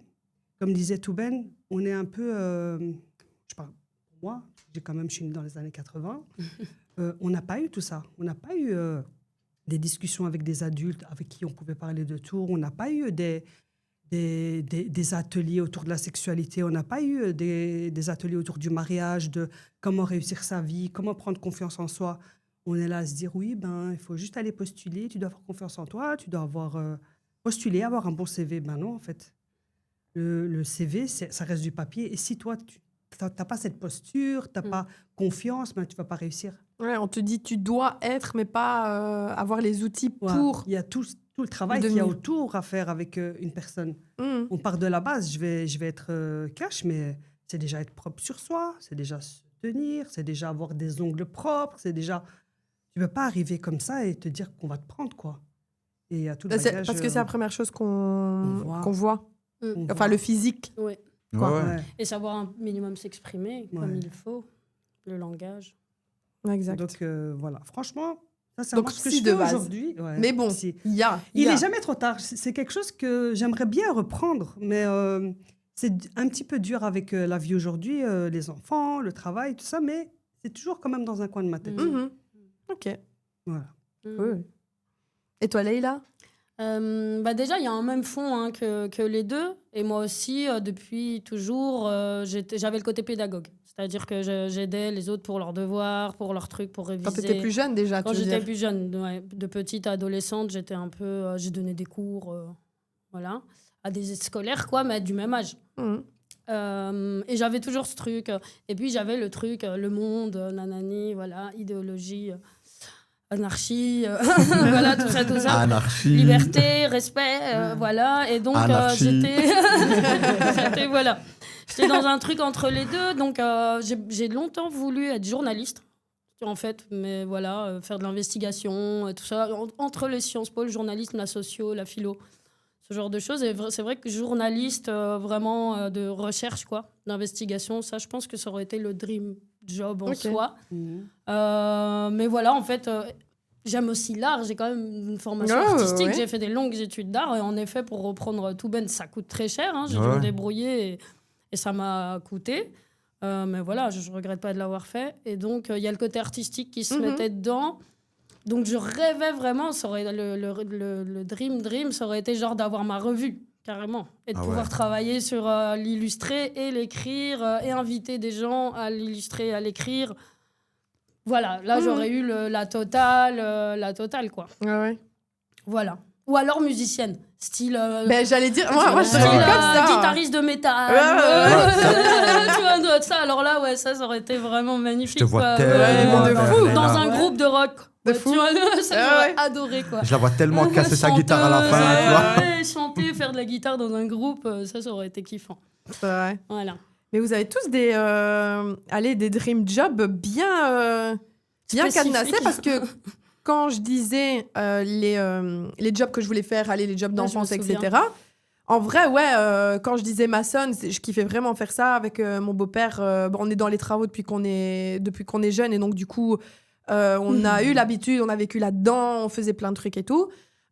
comme disait Touben, on est un peu... je parle pour moi, je suis née dans les années 80. On n'a pas eu tout ça. On n'a pas eu des discussions avec des adultes avec qui on pouvait parler de tout. On n'a pas eu des ateliers autour de la sexualité. On n'a pas eu des ateliers autour du mariage, de comment réussir sa vie, comment prendre confiance en soi. On est là à se dire, oui, il faut juste aller postuler, tu dois avoir confiance en toi, tu dois avoir postuler, avoir un bon CV. Ben non, en fait. Le CV, ça reste du papier. Et si toi, tu n'as pas cette posture, tu n'as pas confiance, tu ne vas pas réussir. Ouais, on te dit tu dois être, mais pas avoir les outils pour. Il y a tout le travail le qu'il y a devenir. autour à faire avec une personne. Mhm. On part de la base, je vais être cash, mais c'est déjà être propre sur soi, c'est déjà se tenir, c'est déjà avoir des ongles propres, c'est déjà... Tu ne peux pas arriver comme ça et te dire qu'on va te prendre, quoi. Et il y a tout le C'est- bagage... Parce que c'est la première chose qu'on voit. voit. on Enfin, voit. le physique. Ouais. Quoi. Ouais, ouais. Ouais. Et savoir un minimum s'exprimer comme Ouais. il faut. Le langage. Exact. Donc, voilà. Franchement, ça, c'est Donc, ce que psy je de fais base. aujourd'hui. Ouais, Mais bon, psy. il y a. Il n'est jamais trop tard. C'est quelque chose que j'aimerais bien reprendre, mais c'est un petit peu dur avec la vie aujourd'hui, les enfants, le travail, tout ça, mais c'est toujours quand même dans un coin de ma tête. Mhm. Ok. Voilà. Oui. Et toi, Leïla? Déjà, il y a un même fond hein, que les deux. Et moi aussi, depuis toujours, j'avais le côté pédagogue. C'est-à-dire que j'aidais les autres pour leurs devoirs, pour leurs trucs, pour réviser. Quand tu étais plus jeune déjà, Quand tu veux j'étais dire. plus jeune, ouais, de petite à adolescente, j'étais un peu... j'ai donné des cours, voilà, à des scolaires, quoi, mais du même âge. Mhm. Et j'avais toujours ce truc. Et puis, j'avais le truc, le monde, nanani, voilà, idéologie, anarchie, voilà, tout ça. Anarchie. Liberté, respect, voilà. Et donc, Anarchie. voilà. J'étais dans un truc entre les deux. Donc, j'ai longtemps voulu être journaliste, en fait. Mais voilà, faire de l'investigation, tout ça. Entre les Sciences Po, le journalisme, la socio, la philo, ce genre de choses. Et c'est vrai que journaliste, vraiment de recherche, quoi, d'investigation, ça, je pense que ça aurait été le dream job en soi. Mais voilà, en fait... j'aime aussi l'art, j'ai quand même une formation artistique, j'ai fait des longues études d'art et en effet, pour reprendre tout Ben, ça coûte très cher, hein, j'ai dû me débrouiller et ça m'a coûté. Mais voilà, je ne regrette pas de l'avoir fait. Et donc, il y a le côté artistique qui se mettait dedans. Donc, je rêvais vraiment, ça aurait, le dream, ça aurait été genre d'avoir ma revue, carrément. Et de pouvoir travailler sur l'illustrer et l'écrire et inviter des gens à l'illustrer et à l'écrire. Voilà, là, j'aurais eu la totale, quoi. Ouais. Voilà. Ou alors musicienne, style... Ben, j'allais dire, moi je serais style, comme ça. guitariste de métal. Tu vois, ça, alors là, ouais, ça aurait été vraiment magnifique. Je te vois quoi. tellement de fou. Dans un groupe de rock. De Ouais, fou. tu vois, ça, j'aurais adoré, quoi. Je la vois tellement casser sa guitare à la fin, tu vois. Ouais, chanter, faire de la guitare dans un groupe, ça aurait été kiffant. C'est vrai. Voilà. Mais vous avez tous des dream jobs bien Spécifiques. cadenassés parce que quand je disais les jobs que je voulais faire, les jobs d'enfance, je me etc. En vrai, quand je disais maçonne, je kiffais vraiment faire ça avec mon beau-père. On est dans les travaux depuis qu'on est jeune et donc du coup, on a eu l'habitude, on a vécu là-dedans, on faisait plein de trucs et tout.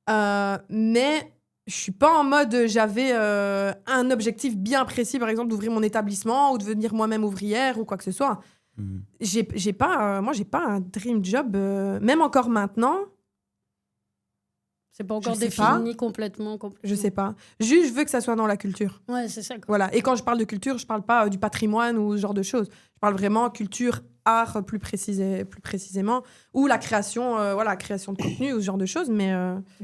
Mais je suis pas en mode j'avais un objectif bien précis, par exemple d'ouvrir mon établissement ou de devenir moi-même ouvrière ou quoi que ce soit. J'ai pas un dream job, même encore maintenant. C'est pas encore Je sais défini complètement. Je sais pas. Juste, je veux que ça soit dans la culture. Ouais, c'est ça. Quoi. Voilà. Et quand je parle de culture, je parle pas du patrimoine ou ce genre de choses. Je parle vraiment culture art plus précisément, ou la création, création de contenu ou ce genre de choses. Mais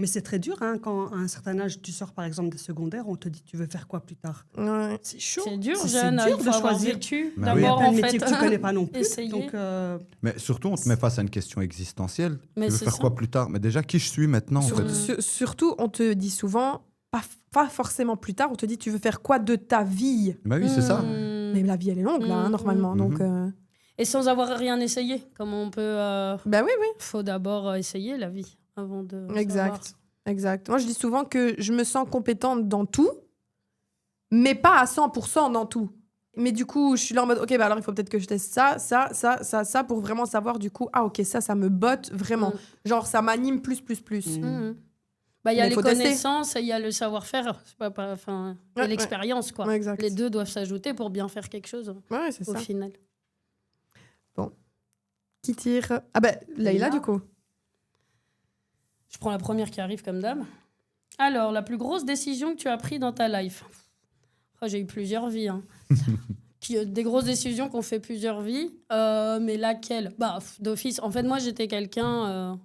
c'est très dur, hein, quand à un certain âge, tu sors par exemple des secondaires, on te dit tu veux faire quoi plus tard. Ouais. C'est chaud. C'est dur, C'est jeune, dur il faut de avoir choisir. vécu. Bah Il y a D'abord, plein en de fait, métiers que tu ne connais pas non plus. essayer. Donc, Mais surtout, on te met face à une question existentielle. Mais Tu veux c'est faire ça. quoi plus tard? Mais déjà, qui je suis maintenant, en fait? Surtout, on te dit souvent, pas forcément plus tard, on te dit tu veux faire quoi de ta vie. Bah oui, c'est ça. Mais la vie, elle est longue, là, hein, normalement. Donc, Et sans avoir rien essayé, comme on peut... bah oui, oui. faut d'abord essayer la vie avant de Exact. Moi, je dis souvent que je me sens compétente dans tout, mais pas à 100% dans tout. Mais du coup, je suis là en mode, ok, bah alors il faut peut-être que je teste ça, pour vraiment savoir du coup, ah ok, ça me botte vraiment. Genre, ça m'anime plus. Bah, il y a Mais les faut tester. connaissances et il y a le savoir-faire. C'est et l'expérience, quoi. Ouais, exact. Les deux doivent s'ajouter pour bien faire quelque chose, Ouais, c'est au ça. final. Qui tire? Ah bah, Leïla, du coup. Je prends la première qui arrive comme dame. Alors, la plus grosse décision que tu as prise dans ta life. Oh, j'ai eu plusieurs vies. Hein. Des grosses décisions qu'on fait plusieurs vies. Mais laquelle? Bah, d'office. En fait, moi, j'étais quelqu'un...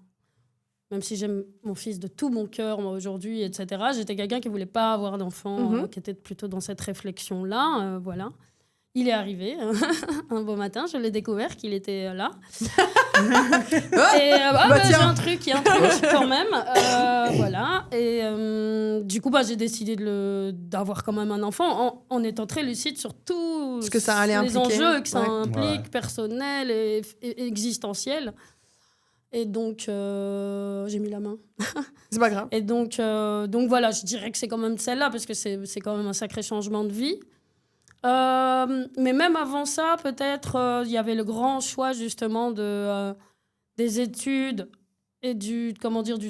même si j'aime mon fils de tout mon cœur, moi, aujourd'hui, etc., j'étais quelqu'un qui ne voulait pas avoir d'enfant, qui était plutôt dans cette réflexion-là. Voilà. Il est arrivé un beau matin, je l'ai découvert qu'il était là. Et j'ai un truc quand même. Voilà. Et du coup, j'ai décidé d'avoir quand même un enfant en étant très lucide sur tous Ce que ça allait les impliquer. enjeux que ça implique, Ouais. personnels et existentiels. Et donc, j'ai mis la main. C'est pas grave. Et donc voilà, je dirais que c'est quand même celle-là, parce que c'est quand même un sacré changement de vie. Mais même avant ça, peut-être, il y avait le grand choix, justement, des études et du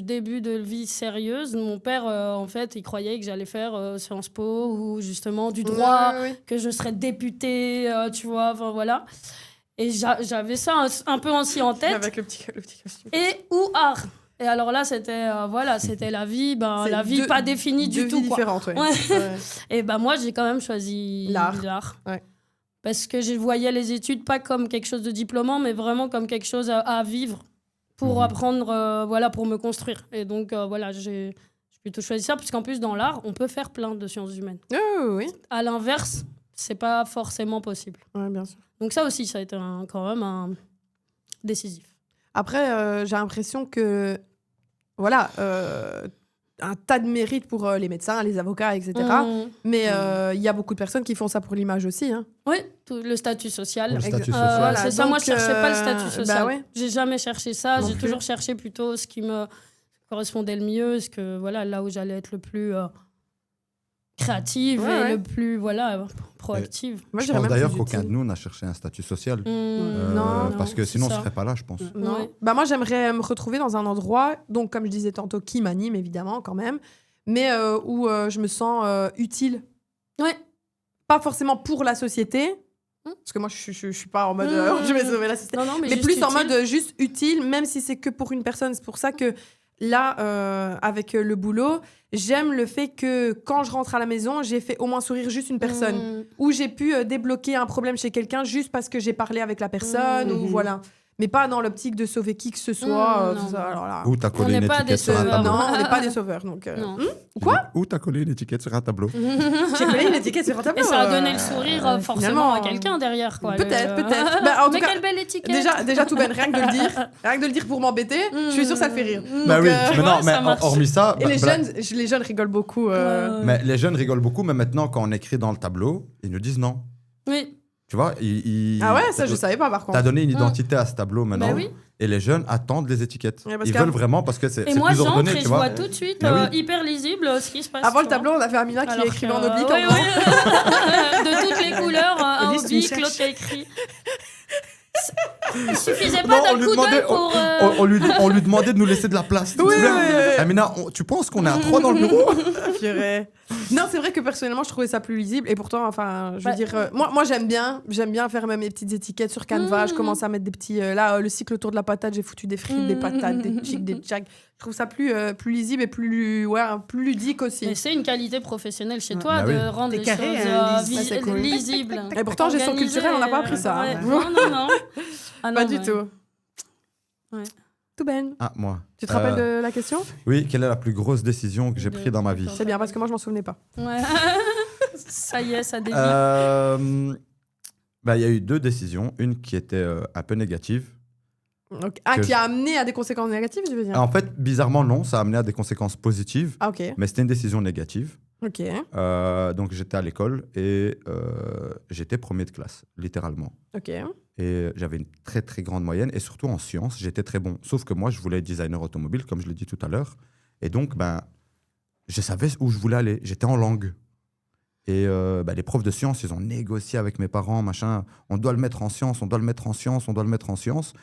début de vie sérieuse. Mon père, en fait, il croyait que j'allais faire Sciences Po ou, justement, du droit, Ouais. que je serais députée, tu vois, enfin, voilà. Et j'avais ça un peu aussi en tête. Avec le petit costume. Et ou art. Et alors là, c'était la vie, C'est la vie pas définie du deux tout, vies quoi. différentes, ouais. Ouais. Ouais. Et moi, j'ai quand même choisi L'art. Ouais. Parce que je voyais les études pas comme quelque chose de diplômant, mais vraiment comme quelque chose à vivre pour apprendre, pour me construire. Et donc, j'ai plutôt choisi ça, puisqu'en plus, dans l'art, on peut faire plein de sciences humaines. Oui. À l'inverse, c'est pas forcément possible. Ouais, bien sûr. Donc ça aussi, ça a été quand même un décisif. Après, j'ai l'impression que, voilà, un tas de mérites pour les médecins, les avocats, etc. Mais il y a beaucoup de personnes qui font ça pour l'image aussi. Hein. Oui, le statut social. Le statut Ex- social. voilà, C'est ça, moi je donc, cherchais pas le statut social. bah ouais. J'ai jamais cherché ça, Non j'ai plus. toujours cherché plutôt ce qui me correspondait le mieux, là où j'allais être le plus créative Ouais, et ouais. le plus proactive. Moi, Je dirais pense même d'ailleurs plus qu'aucun utile. de nous n'a cherché un statut social. Non, parce que c'est sinon, on ça. ne serait pas là, je pense. Non. Ouais. Bah moi, j'aimerais me retrouver dans un endroit, donc comme je disais tantôt, qui m'anime évidemment quand même, mais où je me sens utile. Ouais. Pas forcément pour la société, parce que moi, je suis pas en mode je vais sauver la société, Non, mais juste plus en utile. mode juste utile, même si c'est que pour une personne. C'est pour ça que là, avec le boulot, j'aime le fait que quand je rentre à la maison, j'ai fait au moins sourire juste une personne. Où j'ai pu débloquer un problème chez quelqu'un juste parce que j'ai parlé avec la personne, ou voilà. Mais pas dans l'optique de sauver qui que ce soit. non. tout ça, alors là. Ou t'as On collé n'est une pas étiquette des sur un sauveurs. tableau. Non, on n'est pas des sauveurs. Donc, Non. Ou t'as collé une étiquette sur un tableau. j'ai collé une étiquette sur un tableau. Et ça a donné le sourire forcément finalement, à quelqu'un derrière. Quoi. Peut-être. Bah, en tout Mais cas, quelle belle étiquette. déjà tout ben, rien que de le dire pour m'embêter, je suis sûre que ça le fait rire. Bah Donc, oui, mais ouais, non, mais ça marche. hormis ça. Et bah, les jeunes rigolent beaucoup. Mais les jeunes rigolent beaucoup, mais maintenant, quand on écrit dans le tableau, ils nous disent non. Oui. Tu vois, Ah ouais, ça je savais pas par contre. T'as donné une identité à ce tableau maintenant. Bah oui. Et les jeunes attendent les étiquettes. Ouais, parce Ils qu'à- veulent vraiment parce que c'est Et moi, plus j'entre ordonné, et tu je vois. vois tout de suite, Bah oui. hyper lisible, ce qui se passe. Avant le tu vois. tableau, on avait Amina qui Alors écrivait que, en oblique. oui, en gros. oui. De toutes les couleurs, un Liste, oblique, une l'autre cherche. qui a écrit. Il suffisait Non, pas on d'un lui coup d'œil demandait- pour... on lui demandait de nous laisser de la place. Tu te Oui, souviens oui, oui. Amina, tu penses qu'on est à 3 dans le bureau purée. Non, c'est vrai que personnellement, je trouvais ça plus lisible. Et pourtant, enfin, je veux dire, moi j'aime bien faire même mes petites étiquettes sur Canva. Je commence à mettre des petits. Là, le cycle autour de la patate, j'ai foutu des frites, des patates, des chics, des tchacs. Je trouve ça plus lisible et plus ludique aussi. Mais c'est une qualité professionnelle chez Ouais. toi Bah de oui. rendre T'es les carré, choses hein, Lise, ça, c'est cool. lisibles. Et pourtant, gestion Organisées, culturelle, on n'a pas appris ça, hein. ouais. Non. Ah Pas non, du ouais. tout. Ouais. Tout Ben. Ah, moi. Tu te rappelles de la question? Oui, quelle est la plus grosse décision que j'ai prise dans ma vie? C'est bien parce que moi, je m'en souvenais pas. Ouais. Ça y est, ça dévie. Il y a eu 2 décisions. Une qui était un peu négative. Donc, qui a amené à des conséquences négatives, je veux dire. En fait, bizarrement, non, ça a amené à des conséquences positives, Ah, ok. mais c'était une décision négative. Ok. Donc, j'étais à l'école et j'étais premier de classe, littéralement. Ok. Et j'avais une très, très grande moyenne. Et surtout en sciences, j'étais très bon. Sauf que moi, je voulais être designer automobile, comme je l'ai dit tout à l'heure. Et donc, je savais où je voulais aller. J'étais en langue. Et les profs de sciences, ils ont négocié avec mes parents, machin. On doit le mettre en sciences, on doit le mettre en sciences, on doit le mettre en sciences.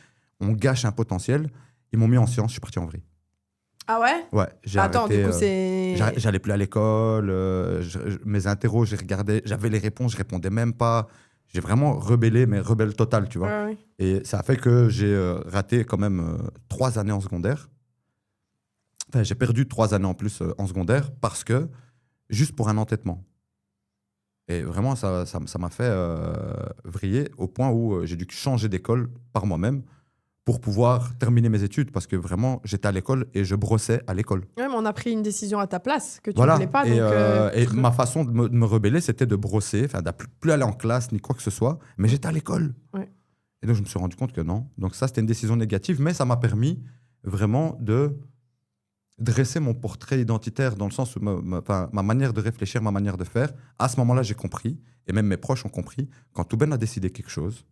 On gâche un potentiel. Ils m'ont mis en sciences, je suis parti en vrille. Ah ouais? Ouais, j'ai Attends, arrêté. du coup, c'est. J'allais plus à l'école. Mes interros, j'ai regardé. J'avais les réponses, je répondais même pas. J'ai vraiment rebellé, mais rebelle total, tu vois. Ouais, ouais. Et ça a fait que j'ai raté quand même 3 années en secondaire. Enfin, j'ai perdu 3 années en plus en secondaire parce que, juste pour un entêtement. Et vraiment, ça m'a fait vriller au point où j'ai dû changer d'école par moi-même pour pouvoir terminer mes études. Parce que vraiment, j'étais à l'école et je brossais à l'école. Ouais, mais on a pris une décision à ta place que tu Voilà. voulais pas. Et, Donc, et ma façon de me rebeller, c'était de brosser, enfin, de plus aller en classe ni quoi que ce soit. Mais j'étais à l'école. Ouais. Et donc, je me suis rendu compte que non. Donc, ça, c'était une décision négative, mais ça m'a permis vraiment de dresser mon portrait identitaire dans le sens où ma manière de réfléchir, ma manière de faire. À ce moment-là, j'ai compris, et même mes proches ont compris, quand Touben a décidé quelque chose,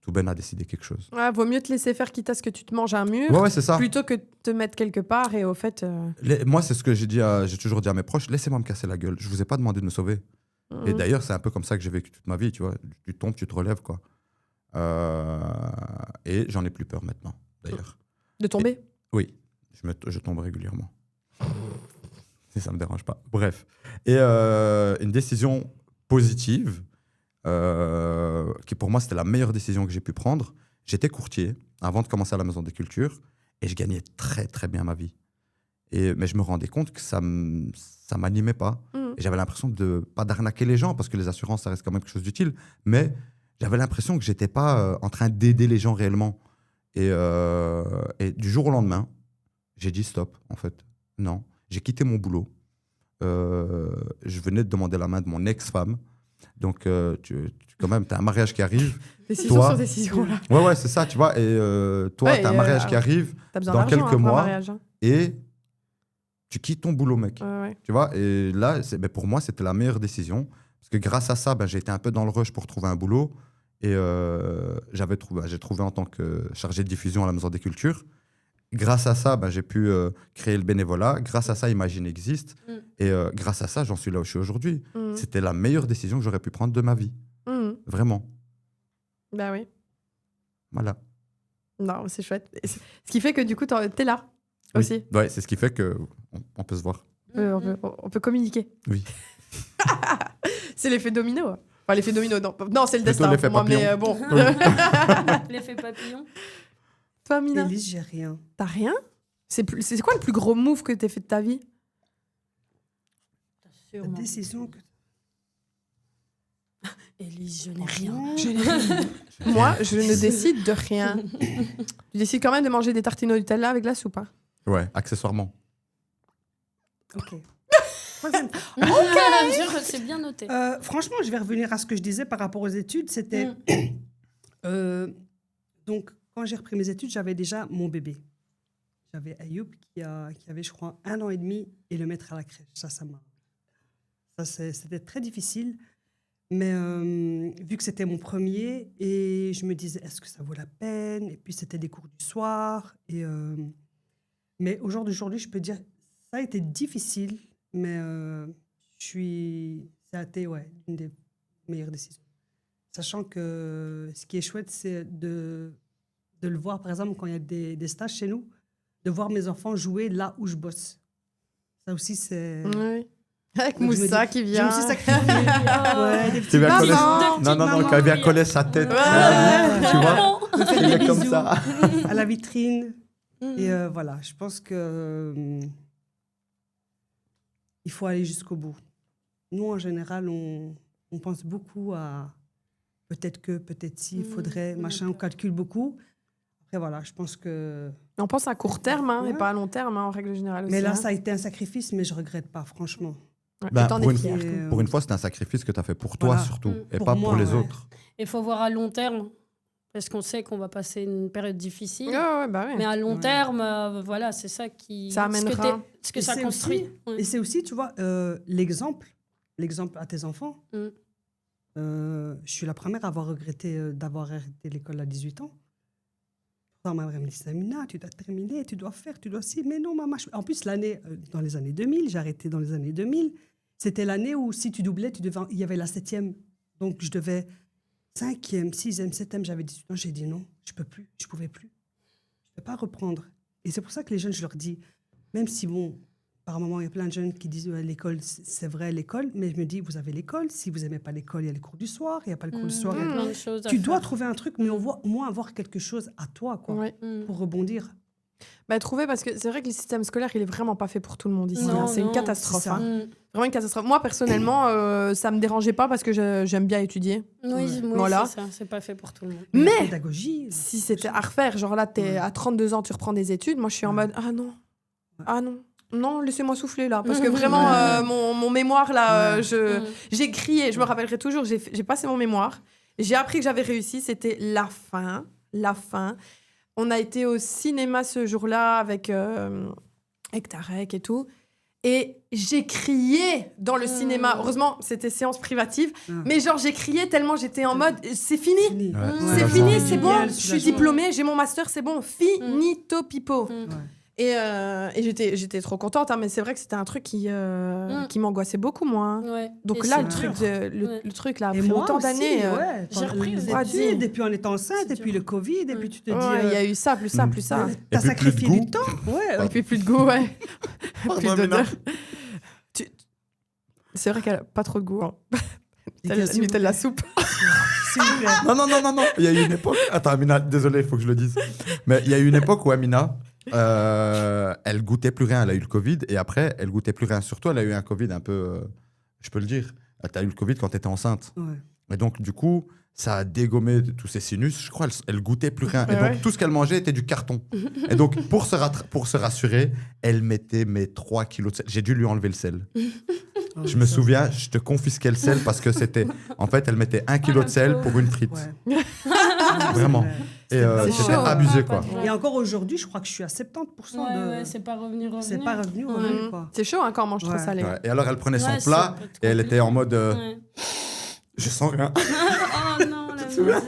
Touben a décidé quelque chose. ouais, vaut mieux te laisser faire quitte à ce que tu te manges un mur Ouais, c'est ça. plutôt que de te mettre quelque part. Et au fait. Moi, c'est ce que j'ai toujours dit à mes proches, laissez-moi me casser la gueule. Je vous ai pas demandé de me sauver. Et d'ailleurs, c'est un peu comme ça que j'ai vécu toute ma vie, tu vois. Tu tombes, tu te relèves, quoi. Et j'en ai plus peur maintenant, d'ailleurs. De tomber. Oui, je tombe régulièrement. Et ça me dérange pas. Bref. Et une décision positive, qui pour moi, c'était la meilleure décision que j'ai pu prendre. J'étais courtier avant de commencer à la Maison des Cultures et je gagnais très, très bien ma vie. Mais je me rendais compte que ça m'animait pas. Et j'avais l'impression pas d'arnaquer les gens, parce que les assurances, ça reste quand même quelque chose d'utile. Mais j'avais l'impression que j'étais pas en train d'aider les gens réellement. Et du jour au lendemain, j'ai dit stop, en fait. Non. J'ai quitté mon boulot. Je venais de demander la main de mon ex-femme. Donc, quand même, tu as un mariage qui arrive. Décision Toi- sur décision, là. Ouais, c'est ça, tu vois. Et toi, Ouais, tu as un mariage qui arrive T'as besoin dans d'argent, quelques hein, pour un mois. mariage, hein. Et tu quittes ton boulot, mec. Ouais. Tu vois, et là, pour moi, c'était la meilleure décision. Parce que grâce à ça, j'ai été un peu dans le rush pour trouver un boulot. Et j'ai trouvé en tant que chargé de diffusion à la Maison des Cultures. Grâce à ça, j'ai pu créer le bénévolat. Grâce à ça, Imagine existe. Et grâce à ça, j'en suis là où je suis aujourd'hui. C'était la meilleure décision que j'aurais pu prendre de ma vie. Vraiment. Bah oui. Voilà. Non, c'est chouette. Et ce qui fait que du coup, t'es là Oui. aussi. Ouais, c'est ce qui fait qu'on peut se voir. On peut communiquer. Oui. C'est l'effet domino. Enfin, l'effet domino, non, c'est le Plutôt destin l'effet pour moi, mais papillon. bon. L'effet papillon. Toi, Mina, Élise, j'ai rien. t'as rien? C'est quoi le plus gros move que t'as fait de ta vie? La Sûrement. décision que Élise, je n'ai rien. Moi, je ne décide de rien. Je décide quand même de manger des tartines au Nutella avec de la soupe. Hein. Ouais, accessoirement. Ok. C'est bien noté. Franchement, je vais revenir à ce que je disais par rapport aux études. C'était. Donc, quand j'ai repris mes études, j'avais déjà mon bébé. J'avais Ayoub qui avait, je crois, 1 an et demi et le mettre à la crèche. C'était très difficile. Mais vu que c'était mon premier, et je me disais, est-ce que ça vaut la peine? Et puis, c'était des cours du soir. Mais au jour d'aujourd'hui, je peux dire, ça a été difficile, mais ça a été une des meilleures décisions. Sachant que ce qui est chouette, c'est de le voir, par exemple, quand il y a des stages chez nous, de voir mes enfants jouer là où je bosse. Ça aussi, c'est... Oui. Avec Donc, je me Moussa dis- qui Je vient. me suis sacrifiée. Ouais, des Tu petits viens Maman. coller... De Non, non, non, petites quand elle vient mamans, coller sa tête, Ouais. tu vois, Maman. me faire il des est comme bisous ça. à la vitrine. Mm. Et voilà, je pense que il faut aller jusqu'au bout. Nous, en général, on pense beaucoup à peut-être que, peut-être si, il faudrait, on a machin, on peur. calcule beaucoup. Après, voilà, je pense que... On pense à court terme et Ouais. pas à long terme, en règle générale aussi. Mais là, hein. ça a été un sacrifice, mais je regrette pas, franchement. Ouais, Ben, et t'en pour es une- fière. Et, Pour une fois, c'est un sacrifice que tu as fait pour toi Voilà. surtout, et Pour pas moi, pour les ouais. autres. Il faut voir à long terme, parce qu'on sait qu'on va passer une période difficile. Ouais, ouais, bah ouais. Mais à long Ouais. terme, voilà, c'est ça qui. Ça ce que amènera. ce que Et ça c'est construit. aussi- Ouais. Et c'est aussi, tu vois, l'exemple à tes enfants. Mm. Je suis la première à avoir regretté d'avoir arrêté l'école à 18 ans. Ma mère me dit, Samina, tu dois terminer, tu dois faire, tu dois ci. Mais non, maman. En plus, dans les années 2000, j'ai arrêté dans les années 2000. C'était l'année où si tu doublais, il y avait la 7e. Donc, je devais 5e, 6e, 7e. J'avais 18 ans. J'ai dit non, je peux plus, je pouvais plus. Je ne peux pas reprendre. Et c'est pour ça que les jeunes, je leur dis, même si, bon, par moment, il y a plein de jeunes qui disent ouais, l'école, c'est vrai, l'école. Mais je me dis, vous avez l'école. Si vous n'aimez pas l'école, il y a les cours du soir. Il n'y a pas le cours du soir. Il y a il y a- plein de choses à Tu faire. dois trouver un truc, mais au moins avoir quelque chose à toi, quoi, Ouais. Mm. pour rebondir. Bah, trouver, parce que c'est vrai que le système scolaire, il est vraiment pas fait pour tout le monde ici. Non, hein. C'est une non, catastrophe. c'est ça. hein. Mm. Vraiment une catastrophe. Moi, personnellement, ça me dérangeait pas parce que j'aime bien étudier. Oui, Voilà. c'est ça. C'est pas fait pour tout le monde. La Mais pédagogie. si c'était à refaire, genre là, t'es Ouais. à 32 ans, tu reprends des études, moi, je suis en Ouais. mode, ah non, Ouais. ah non. Non, laissez-moi souffler là. Parce que vraiment, Ouais. mon mémoire là, Ouais. Mm. j'ai crié, je me rappellerai toujours, j'ai passé mon mémoire. J'ai appris que j'avais réussi, c'était la fin. La fin. On a été au cinéma ce jour-là avec Tarek et tout. Et j'ai crié dans le cinéma. Heureusement, c'était séance privative. Ah. Mais genre, j'ai crié tellement j'étais en mode, c'est fini. Fini. Ouais, C'est soulagement. fini, c'est bon. Génial, Je suis soulagement. diplômée, j'ai mon master, c'est bon. Finito pipo. Mm. Ouais. Et j'étais trop contente, hein, mais c'est vrai que c'était un truc qui m'angoissait beaucoup, moi. hein. Ouais. Donc Et là, c'est le truc, dur. le Ouais. truc là, Et après moi autant aussi, d'années. ouais, j'ai repris les Ouais, études, dis. et puis on est enceinte, C'est et puis dur. le Covid, et puis tu te dis... Ouais, il y a eu ça, plus ça, plus ça. T'as puis plus de sacrifié goût. du temps. Ouais, Et puis plus de goût, ouais. plus Pardon, d'odeur. Amina. C'est vrai qu'elle a pas trop de goût. Hein. Nickel, s'il vous Limite, la soupe. s'il vous plaît. Non, non, non, non, non. Il y a eu une époque. Attends, Amina, désolé, il faut que je le dise. Mais il y a eu une époque où Amina, elle goûtait plus rien. Elle a eu le Covid et après, elle goûtait plus rien. Surtout, elle a eu un Covid un peu. Je peux le dire. Tu as eu le Covid quand tu étais enceinte. Ouais. Et donc, du coup, ça a dégommé tous ses sinus. Je crois elle goûtait plus rien. Et Ouais. donc, tout ce qu'elle mangeait était du carton. Et donc, pour se rassurer, elle mettait mes 3 kilos de sel. J'ai dû lui enlever le sel. Oh, Je me ça. souviens, je te confisquais le sel parce que c'était. En fait, elle mettait 1 kilo de sel pour une frite. Ouais. Vraiment. Et C'est c'était chaud. abusé, Ah, quoi. pas de- Et encore aujourd'hui, je crois que je suis à 70% Ouais, de... ouais, c'est pas revenu. c'est pas revenu, Ouais. revenu, quoi. C'est chaud hein, quand on mange trop Ouais. salé. Ouais. Et alors, elle prenait son Ouais, plat c'est un peu et elle était en mode Ouais. je sens rien. Oh non, la misère.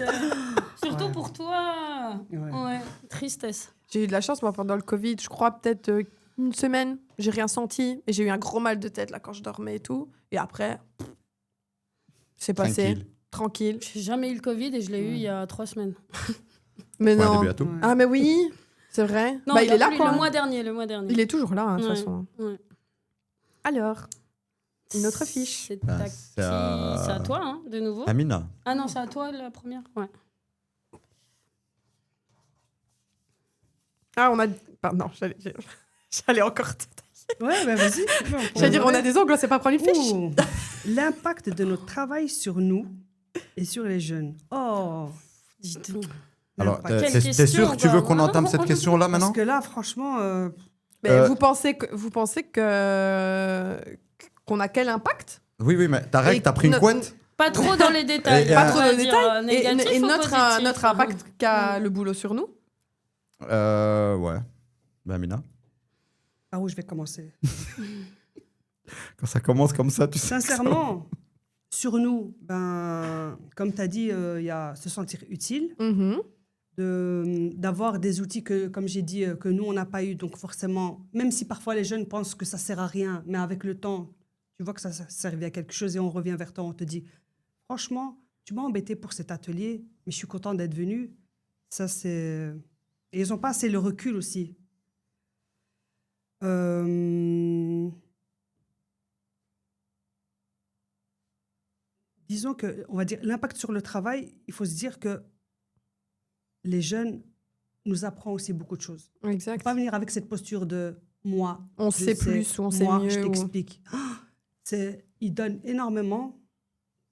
Surtout Ouais. pour toi. Ouais. Ouais, tristesse. J'ai eu de la chance, moi, pendant le Covid, je crois peut-être une semaine, j'ai rien senti. Et j'ai eu un gros mal de tête là quand je dormais et tout. Et après, c'est passé. Tranquille. Tranquille. J'ai jamais eu le Covid et je l'ai eu il y a 3 semaines. Mais Ouais, non. début à tout. Ouais. Ah, mais oui, c'est vrai. Non, Bah, il est là, plus, quoi. Le mois dernier. Il est toujours là, hein, de toute Ouais. façon. Ouais. Alors, une autre fiche. C'est Ah, à c'est à- qui C'est à toi, hein, de nouveau. Amina. Ah non, c'est à toi la première. Ouais. Ah, on a. Pardon, j'allais encore. Ouais, bah vas-y. J'allais dire, on a des ongles, on sait pas prendre une fiche. Oh, l'impact de notre travail sur nous et sur les jeunes. Oh, Dis donc. Alors, l'impact. Quelle t'es question, sûr que tu veux quoi. qu'on entame cette question-là maintenant Parce que là, franchement, Mais vous pensez que qu'on a quel impact? Oui, oui, mais Tarek, Et t'as pris une notre- couette Pas trop dans les détails. Et Pas un- trop On va de dire, détails. négatif Et ou notre positif. notre impact qu'a le boulot sur nous. Ouais. Ben, Amina. par où je vais commencer? Quand ça commence comme ça, tu sais. que ça- Sincèrement, sur nous, ben, comme tu as dit, il y a se sentir utile, Mhm. d'avoir des outils que, comme j'ai dit, que nous, on n'a pas eu. Donc forcément, même si parfois les jeunes pensent que ça sert à rien, mais avec le temps, tu vois que ça servait à quelque chose et on revient vers toi, on te dit, franchement, tu m'as embêté pour cet atelier, mais je suis content d'être venu. Ça, c'est... Et ils n'ont pas assez le recul aussi. disons que, on va dire, l'impact sur le travail, il faut se dire que les jeunes nous apprennent aussi beaucoup de choses. Il ne Exact. faut pas venir avec cette posture de moi, On je sait sais, plus ou on sait moi, mieux. je ou- t'explique. Ils donnent énormément,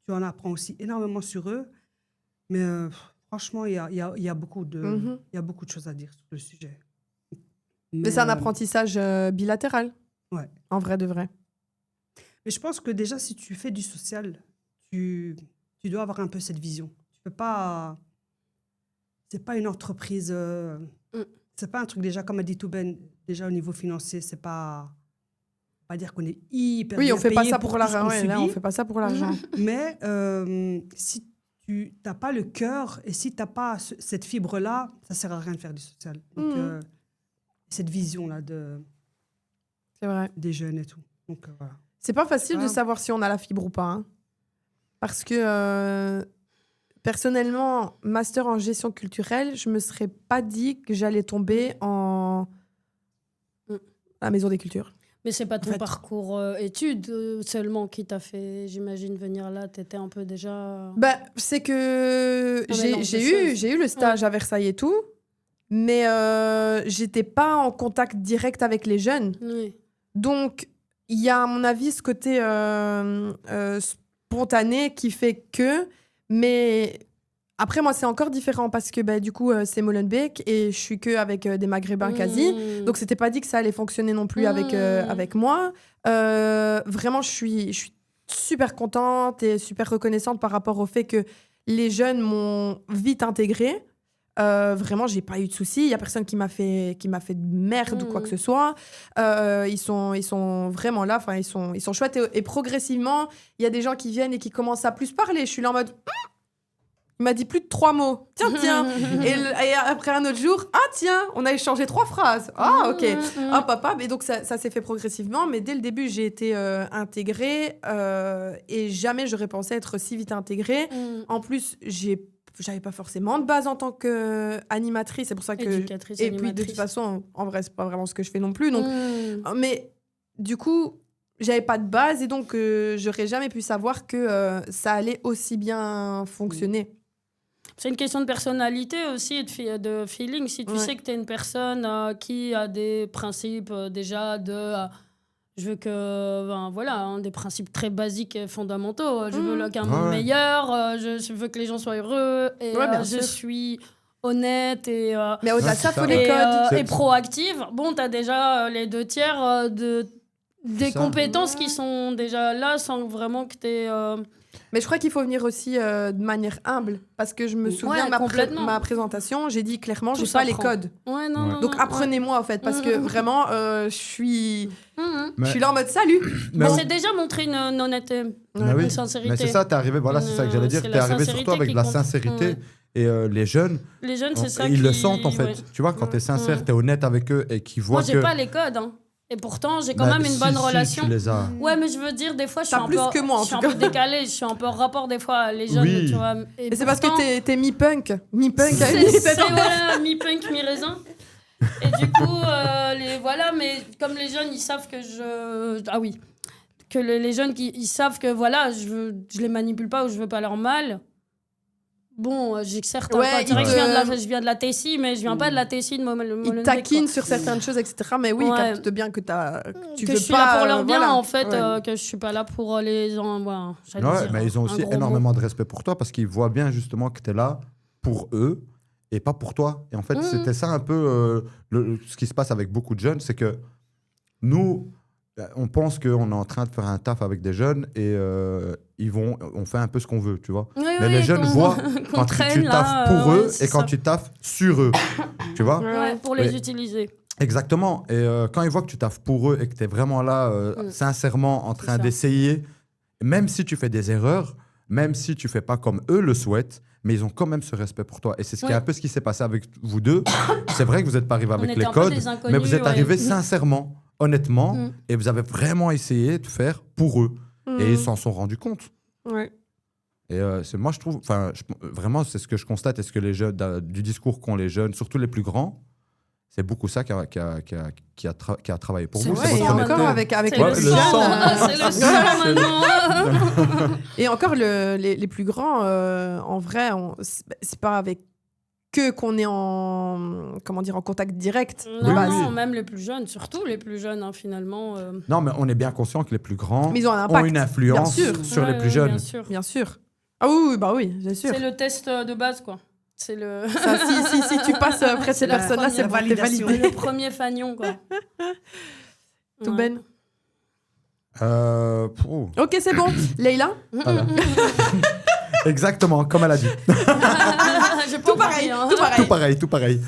tu en apprends aussi énormément sur eux, mais franchement, il y a beaucoup de choses à dire sur le sujet. Mais c'est un apprentissage bilatéral. Ouais. En vrai de vrai. Mais je pense que déjà, si tu fais du social, tu dois avoir un peu cette vision. Tu peux pas... C'est pas une entreprise... C'est pas un truc déjà, comme a dit Touben, déjà au niveau financier, c'est pas dire qu'on est hyper Oui, bien on fait pas payé ça pour tout ce l'argent. qu'on Ouais, là, subit. on fait pas ça pour l'argent. Mais si tu n'as pas le cœur et si tu n'as pas cette fibre-là, ça sert à rien de faire du social. Donc, cette vision-là C'est vrai. des jeunes et tout. Donc, voilà. C'est pas facile de Ah. savoir si on a la fibre ou pas. Hein. Parce que personnellement, master en gestion culturelle, je me serais pas dit que j'allais tomber à la maison des cultures. Mais c'est pas ton En fait- parcours études seulement qui t'a fait, j'imagine, venir là. T'étais un peu déjà... Bah, c'est que Un mélange de j'ai eu le stage à Versailles et tout, mais j'étais pas en contact direct avec les jeunes. Oui. Donc, il y a, à mon avis, ce côté spontané qui fait que... Mais après, moi, c'est encore différent parce que bah, du coup, c'est Molenbeek et je suis que avec des Maghrébins quasi. Donc, c'était pas dit que ça allait fonctionner non plus avec moi. Vraiment, je suis super contente et super reconnaissante par rapport au fait que les jeunes m'ont vite intégrée. Vraiment, j'ai pas eu de soucis. Il y a personne qui m'a fait de merde ou quoi que ce soit. Ils sont vraiment là. Enfin, ils sont chouettes et progressivement, il y a des gens qui viennent et qui commencent à plus parler. Je suis là en mode. Il m'a dit plus de 3 mots. Tiens. et après un autre jour, tiens, on a échangé 3 phrases. Ok. Papa. Et donc ça s'est fait progressivement. Mais dès le début, j'ai été intégrée et jamais j'aurais pensé être si vite intégrée. En plus, j'avais pas forcément de base en tant qu'animatrice, c'est pour ça que... Éducatrice, et puis de animatrice. toute façon, en vrai, c'est pas vraiment ce que je fais non plus. Donc... Mais du coup, j'avais pas de base et donc j'aurais jamais pu savoir que ça allait aussi bien fonctionner. C'est une question de personnalité aussi et de feeling. Si tu sais que tu es une personne qui a des principes déjà de... je veux que... des principes très basiques et fondamentaux. Je veux qu'un monde meilleur. Je veux que les gens soient heureux. Et bien je sûr. suis honnête et... Mais au-delà de ça, c'est faut ça. les codes. et proactive. Bon, tu as déjà les 2 tiers des ça. compétences qui sont déjà là sans vraiment que tu aies... Mais je crois qu'il faut venir aussi de manière humble. Parce que je me souviens de complètement. ma présentation, j'ai dit clairement, Tout j'ai pas les s'apprend. codes. Ouais, non, Donc apprenez-moi en fait. Parce que vraiment, je suis là en mode salut. Mais C'est déjà montrer une honnêteté, Mais oui. une sincérité. Mais c'est ça, t'es arrivé, voilà, c'est ça que j'allais dire. C'est T'es la arrivé sincérité surtout avec qui de la compte. sincérité. Ouais. Et les jeunes, Les jeunes, c'est ça ils le qui- sentent en fait. ouais. Tu vois, quand t'es sincère, Ouais. t'es honnête avec eux et qu'ils voient Moi, j'ai que... pas les codes. Hein. Et pourtant, j'ai quand Bah, même une bonne si, relation. tu les as. Ouais, mais je veux dire, des fois, je suis T'as un plus peu, que moi, en je suis tout un cas. peu décalée. Je suis un peu rapport, des fois, les jeunes, Oui. tu vois. Et c'est parce pourtant, que t'es mi-punk. Mi-punk C'est avec c'est, voilà, mi-punk, mi-raisin. Et du coup, voilà, mais comme les jeunes, ils savent que je... Ah oui. Que les jeunes, ils savent que, voilà, je les manipule pas ou je veux pas leur mal. Bon, j'ai certes... Ouais, c'est vrai que ils je viens de la Tessie, mais je viens pas de la Tessie de Molenbeek. Ils taquinent sur certaines choses, etc. Mais oui, Ouais. capte bien que tu que veux je suis pas, là pour leur bien, voilà. en fait, Ouais. que je suis pas là pour les... voilà, j'allais Ouais, dire mais ils ont un aussi gros énormément de respect pour toi parce qu'ils voient bien justement que t'es là pour eux et pas pour toi. Et en fait, c'était ça un peu ce qui se passe avec beaucoup de jeunes, c'est que nous, on pense qu'on est en train de faire un taf avec des jeunes et on fait un peu ce qu'on veut, tu vois. Oui, Mais oui, les jeunes qu'on- voient qu'on quand traîne, tu là, taffes pour eux c'est et quand ça. tu taffes sur eux, tu vois. Ouais, pour les Ouais. utiliser. Exactement. Et quand ils voient que tu taffes pour eux et que tu es vraiment là, sincèrement, en train ça. d'essayer, même si tu fais des erreurs, même si tu fais pas comme eux le souhaitent, mais ils ont quand même ce respect pour toi. Et c'est ce qui est Ouais. un peu ce qui s'est passé avec vous deux. C'est vrai que vous n'êtes pas arrivé avec était les un peu codes, des inconnus, mais vous êtes ouais. arrivé sincèrement, honnêtement, Mm. et vous avez vraiment essayé de faire pour eux. Et ils s'en sont rendus compte. Ouais. Et moi, je trouve, vraiment, c'est ce que je constate et ce que les jeunes, du discours qu'ont les jeunes, surtout les plus grands, c'est beaucoup ça qui a travaillé pour C'est vous. le Ouais, C'est et sang votre encore honnêteté. avec C'est Ouais, le le sang, sang. c'est le sang maintenant. Et encore, les plus grands, en vrai, c'est pas avec que qu'on est en, comment dire, en contact direct. de Non, base. non, même les plus jeunes, surtout les plus jeunes, hein, finalement. Non, mais on est bien conscient que les plus grands Mais ils ont un impact, une influence bien sûr. sur les Ouais, plus ouais, jeunes. Bien sûr. Bien sûr. Ah oui, bah oui, bien sûr. C'est le test de base, quoi. C'est le... Ça, si tu passes près de ces la personnes-là, c'est première bon, t'es validation. validé. le premier fagnon, quoi. Tout Ouais. Ben. Oh, Ok, c'est bon. Leïla. voilà. Exactement, comme elle a dit. J'ai pas Tout pareil, compris, hein. tout pareil. Tout pareil, tout pareil.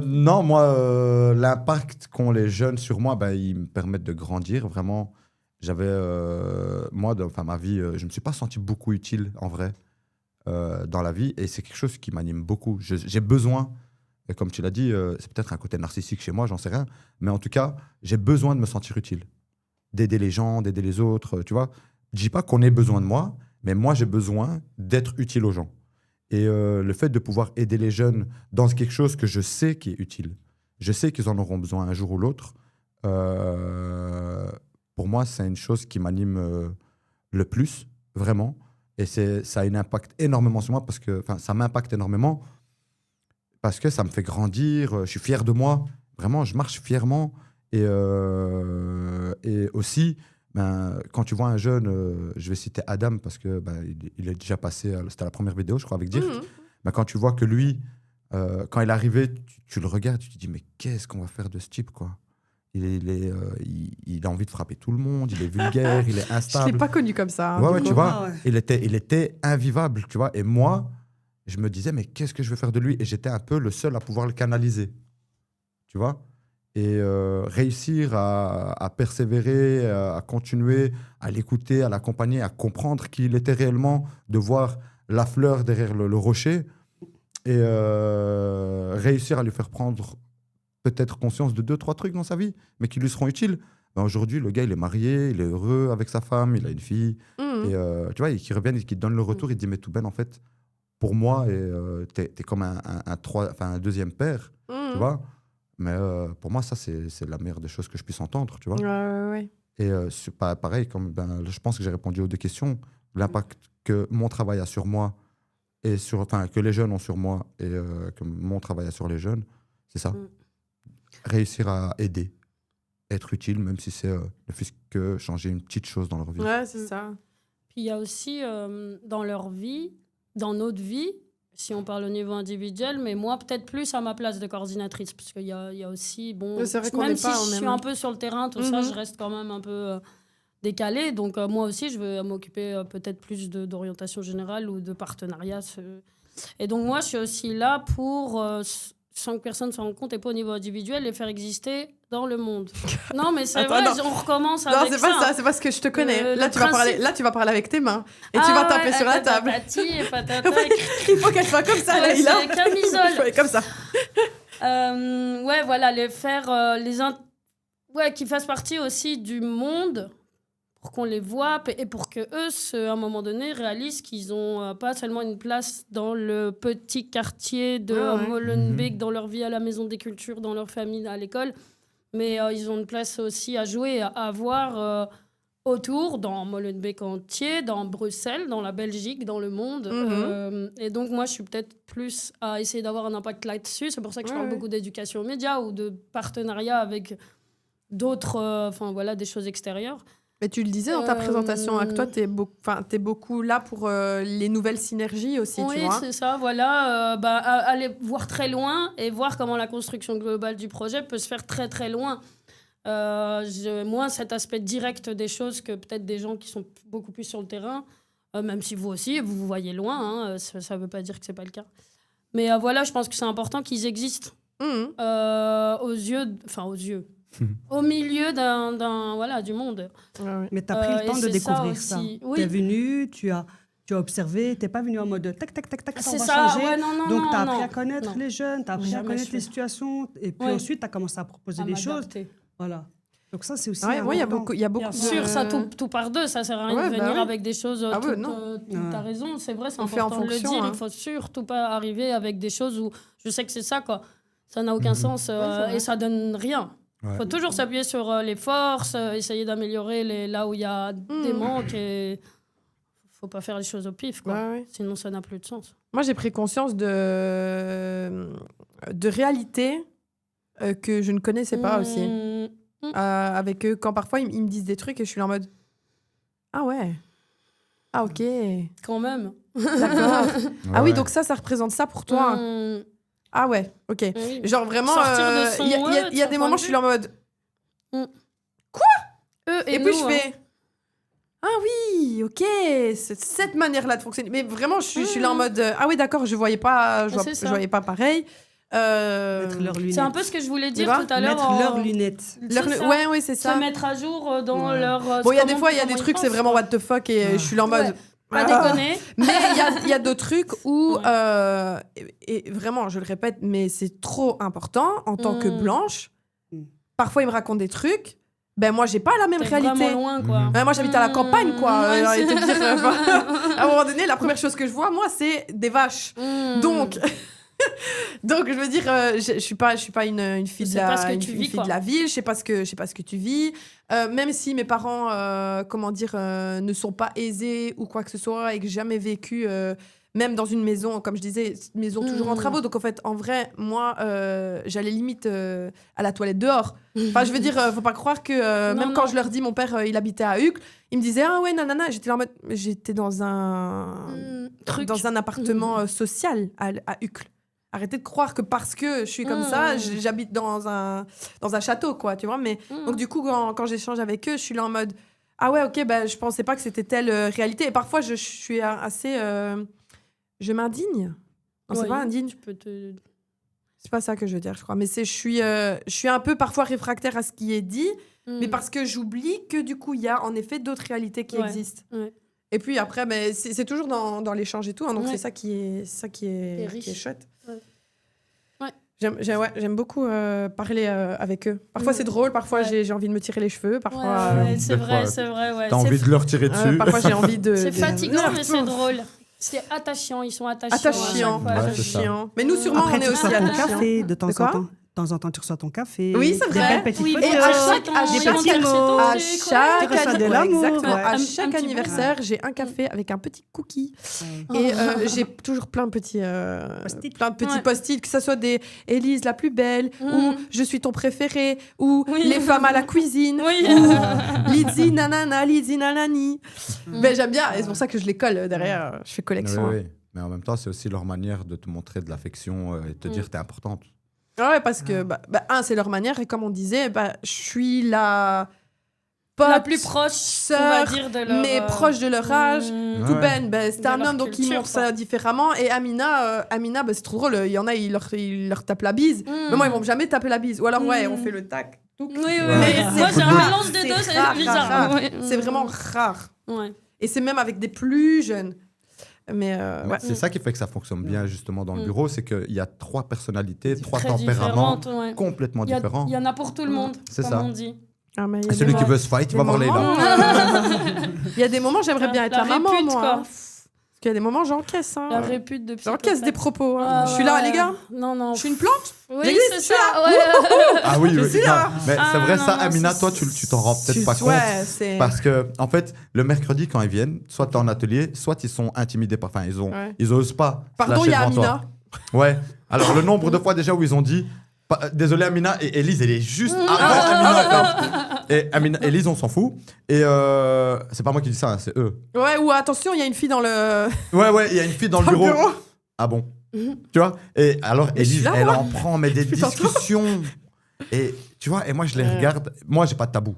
Non, moi, l'impact qu'ont les jeunes sur moi, ben, ils me permettent de grandir. Vraiment, j'avais, moi, dans ma vie, je ne me suis pas senti beaucoup utile, en vrai, dans la vie. Et c'est quelque chose qui m'anime beaucoup. J'ai besoin, et comme tu l'as dit, c'est peut-être un côté narcissique chez moi, j'en sais rien. Mais en tout cas, j'ai besoin de me sentir utile. D'aider les gens, d'aider les autres, tu vois. Je dis pas qu'on ait besoin de moi, mais moi, j'ai besoin d'être utile aux gens. Et le fait de pouvoir aider les jeunes dans quelque chose que je sais qui est utile, je sais qu'ils en auront besoin un jour ou l'autre, pour moi, c'est une chose qui m'anime le plus, vraiment. Et ça a un impact énormément sur moi, parce que ça m'impacte énormément, parce que ça me fait grandir, je suis fier de moi, vraiment, je marche fièrement. Et aussi, quand tu vois un jeune, je vais citer Adam parce que il est déjà passé, c'était la première vidéo, je crois, avec Dirk. Quand tu vois que lui, quand il est arrivé, tu le regardes, tu te dis, mais qu'est-ce qu'on va faire de ce type, quoi? Il a envie de frapper tout le monde, il est vulgaire, il est Je instable. l'ai pas connu comme ça. hein, Ouais, du tu coup. vois, Ah ouais. il était invivable, tu vois. Et moi, je me disais, mais qu'est-ce que je vais faire de lui? Et j'étais un peu le seul à pouvoir le canaliser, tu vois. Et réussir à persévérer, à continuer, à l'écouter, à l'accompagner, à comprendre qui il était réellement, de voir la fleur derrière le rocher, et réussir à lui faire prendre peut-être conscience de 2-3 trucs dans sa vie, mais qui lui seront utiles. Aujourd'hui, le gars, il est marié, il est heureux avec sa femme, il a une fille. Mhm. Et tu vois, et qui reviennent et qui te donnent le retour, il te dit, mais tout ben, en fait, pour moi, t'es comme un deuxième père, Mhm. tu vois. Mais pour moi, ça, c'est la meilleure des choses que je puisse entendre, tu vois. Ouais. Et c'est pareil, comme, je pense que j'ai répondu aux 2 questions. L'impact que mon travail a sur moi, et que les jeunes ont sur moi, et que mon travail a sur les jeunes, c'est ça. Mm. Réussir à aider, être utile, même si c'est ne fût-ce que changer une petite chose dans leur vie. Ouais, c'est ça. Puis il y a aussi dans leur vie, dans notre vie, si on parle au niveau individuel, mais moi peut-être plus à ma place de coordinatrice, parce qu'il y a aussi, bon, Ouais, c'est vrai qu'on même n'est si pas en je suis même- un peu sur le terrain, tout ça, Mhm. je reste quand même un peu décalée. Donc moi aussi, je veux m'occuper peut-être plus d'orientation générale ou de partenariat. Et donc moi, je suis aussi là pour, sans que personne s'en rende compte, et pas au niveau individuel, les faire exister dans le monde. Non, mais c'est Attends, vrai, non. on recommence Non, avec c'est pas ça, c'est parce que je te connais. Le là, tu vas parler, principe. là, tu vas parler avec tes mains. Et tu vas taper sur la table. Patati et patata. Il faut qu'elle soit comme ça, Ouais, Leïla. c'est camisole. Il faut être comme ça. Ouais, voilà, les faire, ouais, qu'ils fassent partie aussi du monde pour qu'on les voit et pour que eux, à un moment donné, réalisent qu'ils ont pas seulement une place dans le petit quartier de Ouais. Molenbeek, dans leur vie à la Maison des Cultures, dans leur famille, à l'école, mais ils ont une place aussi à jouer, à avoir autour, dans Molenbeek entier, dans Bruxelles, dans la Belgique, dans le monde. Et donc, moi, je suis peut-être plus à essayer d'avoir un impact là-dessus. C'est pour ça que je parle beaucoup d'éducation aux médias ou de partenariat avec d'autres, voilà, des choses extérieures. Mais tu le disais dans ta présentation, que toi, t'es beaucoup là pour les nouvelles synergies aussi, Oui, tu vois. c'est ça, voilà. Aller voir très loin et voir comment la construction globale du projet peut se faire très, très loin. Moi, cet aspect direct des choses que peut-être des gens qui sont beaucoup plus sur le terrain, même si vous aussi, vous voyez loin, hein, ça ne veut pas dire que ce n'est pas le cas. Mais voilà, je pense que c'est important qu'ils existent aux yeux, au milieu du monde. Ouais. Mais tu as pris le temps et de c'est ça découvrir ça. aussi. Tu Oui. es venu, tu as observé, tu n'es pas venu en mode tac, tac, tac, tac, on C'est va ça, changer. ouais, non, Donc, tu as appris non, à connaître non. les jeunes, tu as appris à Jamais connaître je les fais. situations. Et puis Ouais. ensuite, tu as commencé à proposer À des choses. m'adapter. Voilà. Donc ça, c'est aussi Ouais, il y a important. beaucoup, il y a beaucoup Bien de... sûr, ça tout par deux, ça sert à rien Ouais, de bah venir oui. avec des choses. Ah ouais, non. T'as raison, c'est vrai, c'est On fait en important de le fonction, dire. hein. Il faut surtout pas arriver avec des choses où je sais que c'est ça, quoi. Ça n'a aucun sens vrai. et ça donne rien. Ouais. Il faut toujours s'appuyer sur les forces, essayer d'améliorer là où il y a des manques et faut pas faire les choses au pif, quoi. Ouais. Sinon ça n'a plus de sens. Moi, j'ai pris conscience de réalités que je ne connaissais pas aussi. Avec eux, quand parfois ils me disent des trucs et je suis là en mode ah ouais, ah ok, Quand même. d'accord. Ah oui, Ouais. donc ça représente ça pour toi. Ah ouais, ok. Oui. Genre vraiment, Sortir de son il y a de son des point moments de je suis là en mode Eux et, et, puis nous, je fais ah oui, ok, c'est cette manière-là de fonctionner. Mais vraiment, je suis là en mode ah oui, d'accord, je voyais pas, C'est ça. je voyais pas pareil. Mettre leurs lunettes. C'est un peu ce que je voulais dire vois, tout à l'heure. Mettre leurs lunettes. C'est ça. Ouais, c'est ça. Se mettre à jour dans Ouais. leur. Bon, il y a des comment- fois, il y a des comment ils trucs, c'est pensent, vraiment quoi. what the fuck et je suis là en mode. Ouais. Pas Ah. déconner. Mais il y a d'autres trucs où, Ouais. et vraiment, je le répète, mais c'est trop important en tant que blanche. Mm. Parfois, ils me racontent des trucs. Ben moi, j'ai pas la même T'es réalité. vraiment loin, quoi. Mhm. Ouais, moi, j'habite à la campagne, quoi. Ouais, J'ai envie de te c'est- dire, à un moment donné, la première chose que je vois, moi, c'est des vaches. Donc, donc, je veux dire, je suis pas une fille de sais pas ce la, que une, tu une vis, fille quoi. de la ville. Je sais pas ce que tu vis. Même si mes parents, comment dire, ne sont pas aisés ou quoi que ce soit et que j'ai jamais vécu, même dans une maison, comme je disais, maison toujours en travaux. Donc en fait, en vrai, moi, j'allais limite à la toilette dehors. Enfin, je veux dire, faut pas croire que Non, même quand non. je leur dis, mon père, il habitait à Uccle, il me disait ah ouais nanana. J'étais là en mode, j'étais dans un Truc. dans un appartement social à Uccle. Arrêtez de croire que parce que je suis comme ça, j'habite dans un château, quoi, tu vois. Mais donc du coup, quand j'échange avec eux, je suis là en mode ah ouais, ok, bah je pensais pas que c'était telle réalité. Et parfois, je suis assez, je m'indigne. Non, c'est Ouais, pas indigne. Tu peux te. C'est pas ça que je veux dire, je crois. Mais je suis un peu parfois réfractaire à ce qui est dit, mais parce que j'oublie que du coup, il y a en effet d'autres réalités qui Ouais. existent. Ouais. Et puis après, mais c'est toujours dans l'échange et tout, hein, donc Ouais. c'est ça qui est riche. qui est chouette. Ouais. Ouais. J'aime beaucoup parler avec eux. Parfois Mm. c'est drôle, parfois Ouais. j'ai envie de me tirer les cheveux, parfois, Ouais, des c'est vrai, fois, c'est vrai. Ouais. T'as envie de leur tirer dessus. parfois j'ai envie de. C'est de- fatigant, mais c'est drôle. C'est attachant, ils sont attachants. Attachant. à chaque fois. Ouais, c'est ça. Chiant. Mais nous sûrement Après, on est tu aussi reçois ton attachants. café de temps De en quoi temps. De temps en temps, tu reçois ton café. Oui, c'est Des vrai. belles petites Oui, photos. Et à chaque mots. à Tu chaque reçois de l'amour, exactement. ouais. À Un chaque petit anniversaire, j'ai un café avec un petit cookie. Ouais. Et j'ai toujours plein de petits, Post-it. Ouais. post-it, que ce soit des Élise la plus belle, Mm. ou je suis ton préféré, ou Oui. les femmes à la cuisine, Oui. ou Lizzie nanana, Lizzie nanani. Mais j'aime bien, et c'est pour ça que je les colle derrière, je fais collection. Oui, oui. Mais en même temps, c'est aussi leur manière de te montrer de l'affection et de te dire t'es importante. Ouais, parce que, c'est leur manière, et comme on disait, je suis la pote, La plus proche, on va sœur, dire, de leur... mais proche de leur âge. Mm. Tout Ouais. c'était De un leur homme, donc il culture, montre ça différemment. Et Amina, c'est trop drôle. Il y en a, ils leur tapent la bise. Mais moi, ils vont jamais taper la bise. Ou alors, ouais, on fait le tac. Oui, oui, Ouais. oui. Mais Moi, c'est j'ai un rare, mélange des c'est deux, c'est rare, bizarre. rare. Ouais. C'est vraiment rare. Ouais. Et c'est même avec des plus jeunes. Mais Ouais, ouais. c'est ça qui fait que ça fonctionne bien justement dans le Mm. bureau, c'est qu'il y a 3 personnalités, 3 Très tempéraments différentes, ouais. complètement différents. Il y en a pour tout le monde, C'est comme ça. on dit. Ah, mais il y a Celui des qui moments- veut se fight, tu des vas voir Leïla. moments, il y a des moments, j'aimerais bien être la maman, répute, moi. quoi. Hein. Parce qu'il y a des moments, j'encaisse. Hein. La répute de J'encaisse des propos. Hein. Ah, je suis là, ouais. les gars. Non, non. Je suis une plante. Oui, J'existe, c'est je suis ça. Ouais. Ah oui, Je oui, suis là. non. Mais Ah, c'est vrai non, ça, non, Amina, c'est- toi, tu t'en rends peut-être pas compte. Ouais, c'est. Parce que, en fait, le mercredi, quand ils viennent, soit t'es en atelier, soit ils sont intimidés par. Enfin, Ouais. ils osent pas. se Pardon, lâcher il y a devant toi. Amina. Ouais. Alors, le nombre de fois déjà où ils ont dit désolé, Amina, et Élise, elle est juste avant Amina. Et Amina, Élise, on s'en fout. Et c'est pas moi qui dis ça, hein, c'est eux. Ouais, ou attention, il y a une fille dans le. Ouais, il y a une fille dans le Dans le bureau. bureau. Ah bon. Tu vois. Et alors, Mais je suis Élise, là, elle moi. en prend, mais des Putain, discussions. Et tu vois, et moi, je les regarde. Moi, j'ai pas de tabou.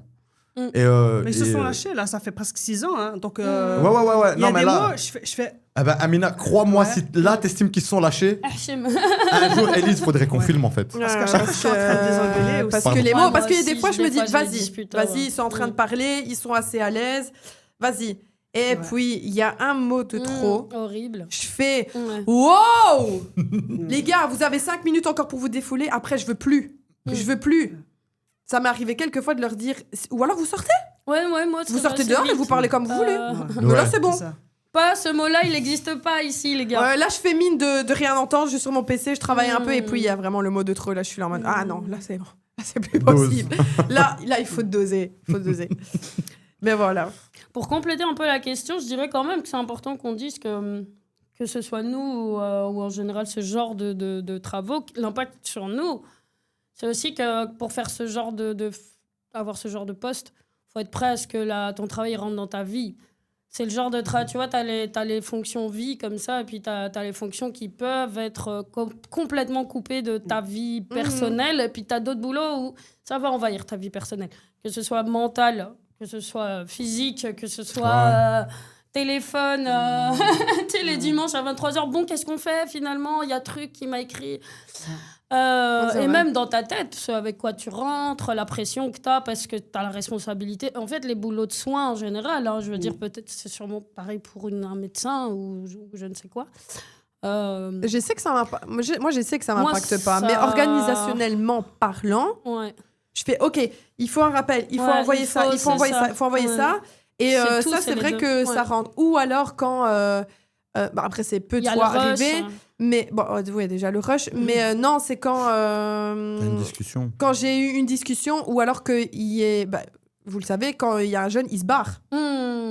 Mm. Et, Mais ils se et, sont lâchés, là, ça fait presque 6 ans. Hein, donc, Ouais. il y a Non, mais des là. mots, je fais Ah ben, Amina, crois-moi, Ouais. si là, t'estimes qu'ils se sont lâchés, Hachem. un jour, Élise, faudrait qu'on Ouais. filme, en fait. Parce qu'à chaque fois, je suis en train de désengueuler aussi. Parce Pardon. que les Ouais, mots, moi parce qu'il y a des aussi, fois, je me des dis, fois, je vas-y, dispute, vas-y, ouais. ils sont en train de Mm. parler, ils sont assez à l'aise, vas-y. Et Ouais. puis, il y a un mot de trop. Horrible. Je fais, Ouais. wow Les gars, vous avez 5 minutes encore pour vous défouler, après, je veux plus. Mm. Je veux plus. Ça m'est arrivé quelques fois de leur dire, ou alors vous sortez, Ouais, moi, vous sortez dehors et vous parlez comme vous voulez. Ouais. Mais là, Ouais. c'est bon. C'est ça. pas. Ce mot-là, il n'existe pas ici, les gars. Là, je fais mine de rien entendre. Je suis sur mon PC, je travaille un peu. Et puis, il y a vraiment le mot de trop. Là, je suis là en mode, ah non, là, c'est bon. Là, c'est plus Dose. possible. là, il faut doser. Mais voilà. Pour compléter un peu la question, je dirais quand même que c'est important qu'on dise que ce soit nous ou en général ce genre de travaux, l'impact sur nous, c'est aussi que pour faire ce genre avoir ce genre de poste, il faut être prêt à ce que ton travail rentre dans ta vie. C'est le genre de travail, tu vois, tu as les fonctions vie comme ça, et puis tu as les fonctions qui peuvent être complètement coupées de ta vie personnelle, et puis tu as d'autres boulots où ça va envahir ta vie personnelle, que ce soit mentale, que ce soit physique, que ce soit téléphone, les dimanches à 23h. Bon, qu'est-ce qu'on fait finalement? Il y a truc qui m'a écrit. Et même dans ta tête, ce avec quoi tu rentres, la pression que tu as parce que tu as la responsabilité. En fait, les boulots de soins en général, je veux dire, peut-être c'est sûrement pareil pour un médecin ou je ne sais quoi. Je sais que ça m'impacte. Moi, je sais que ça m'impacte pas. Mais organisationnellement parlant, je fais OK, il faut un rappel, il faut envoyer ça, il faut envoyer ça. Et ça, c'est vrai que ça rentre. Ou alors quand... après, c'est peu de fois arrivé. Mais bon, déjà le rush. Mais non, c'est quand... une discussion. Quand j'ai eu une discussion ou alors qu'il y ait... vous le savez, quand il y a un jeune, il se barre.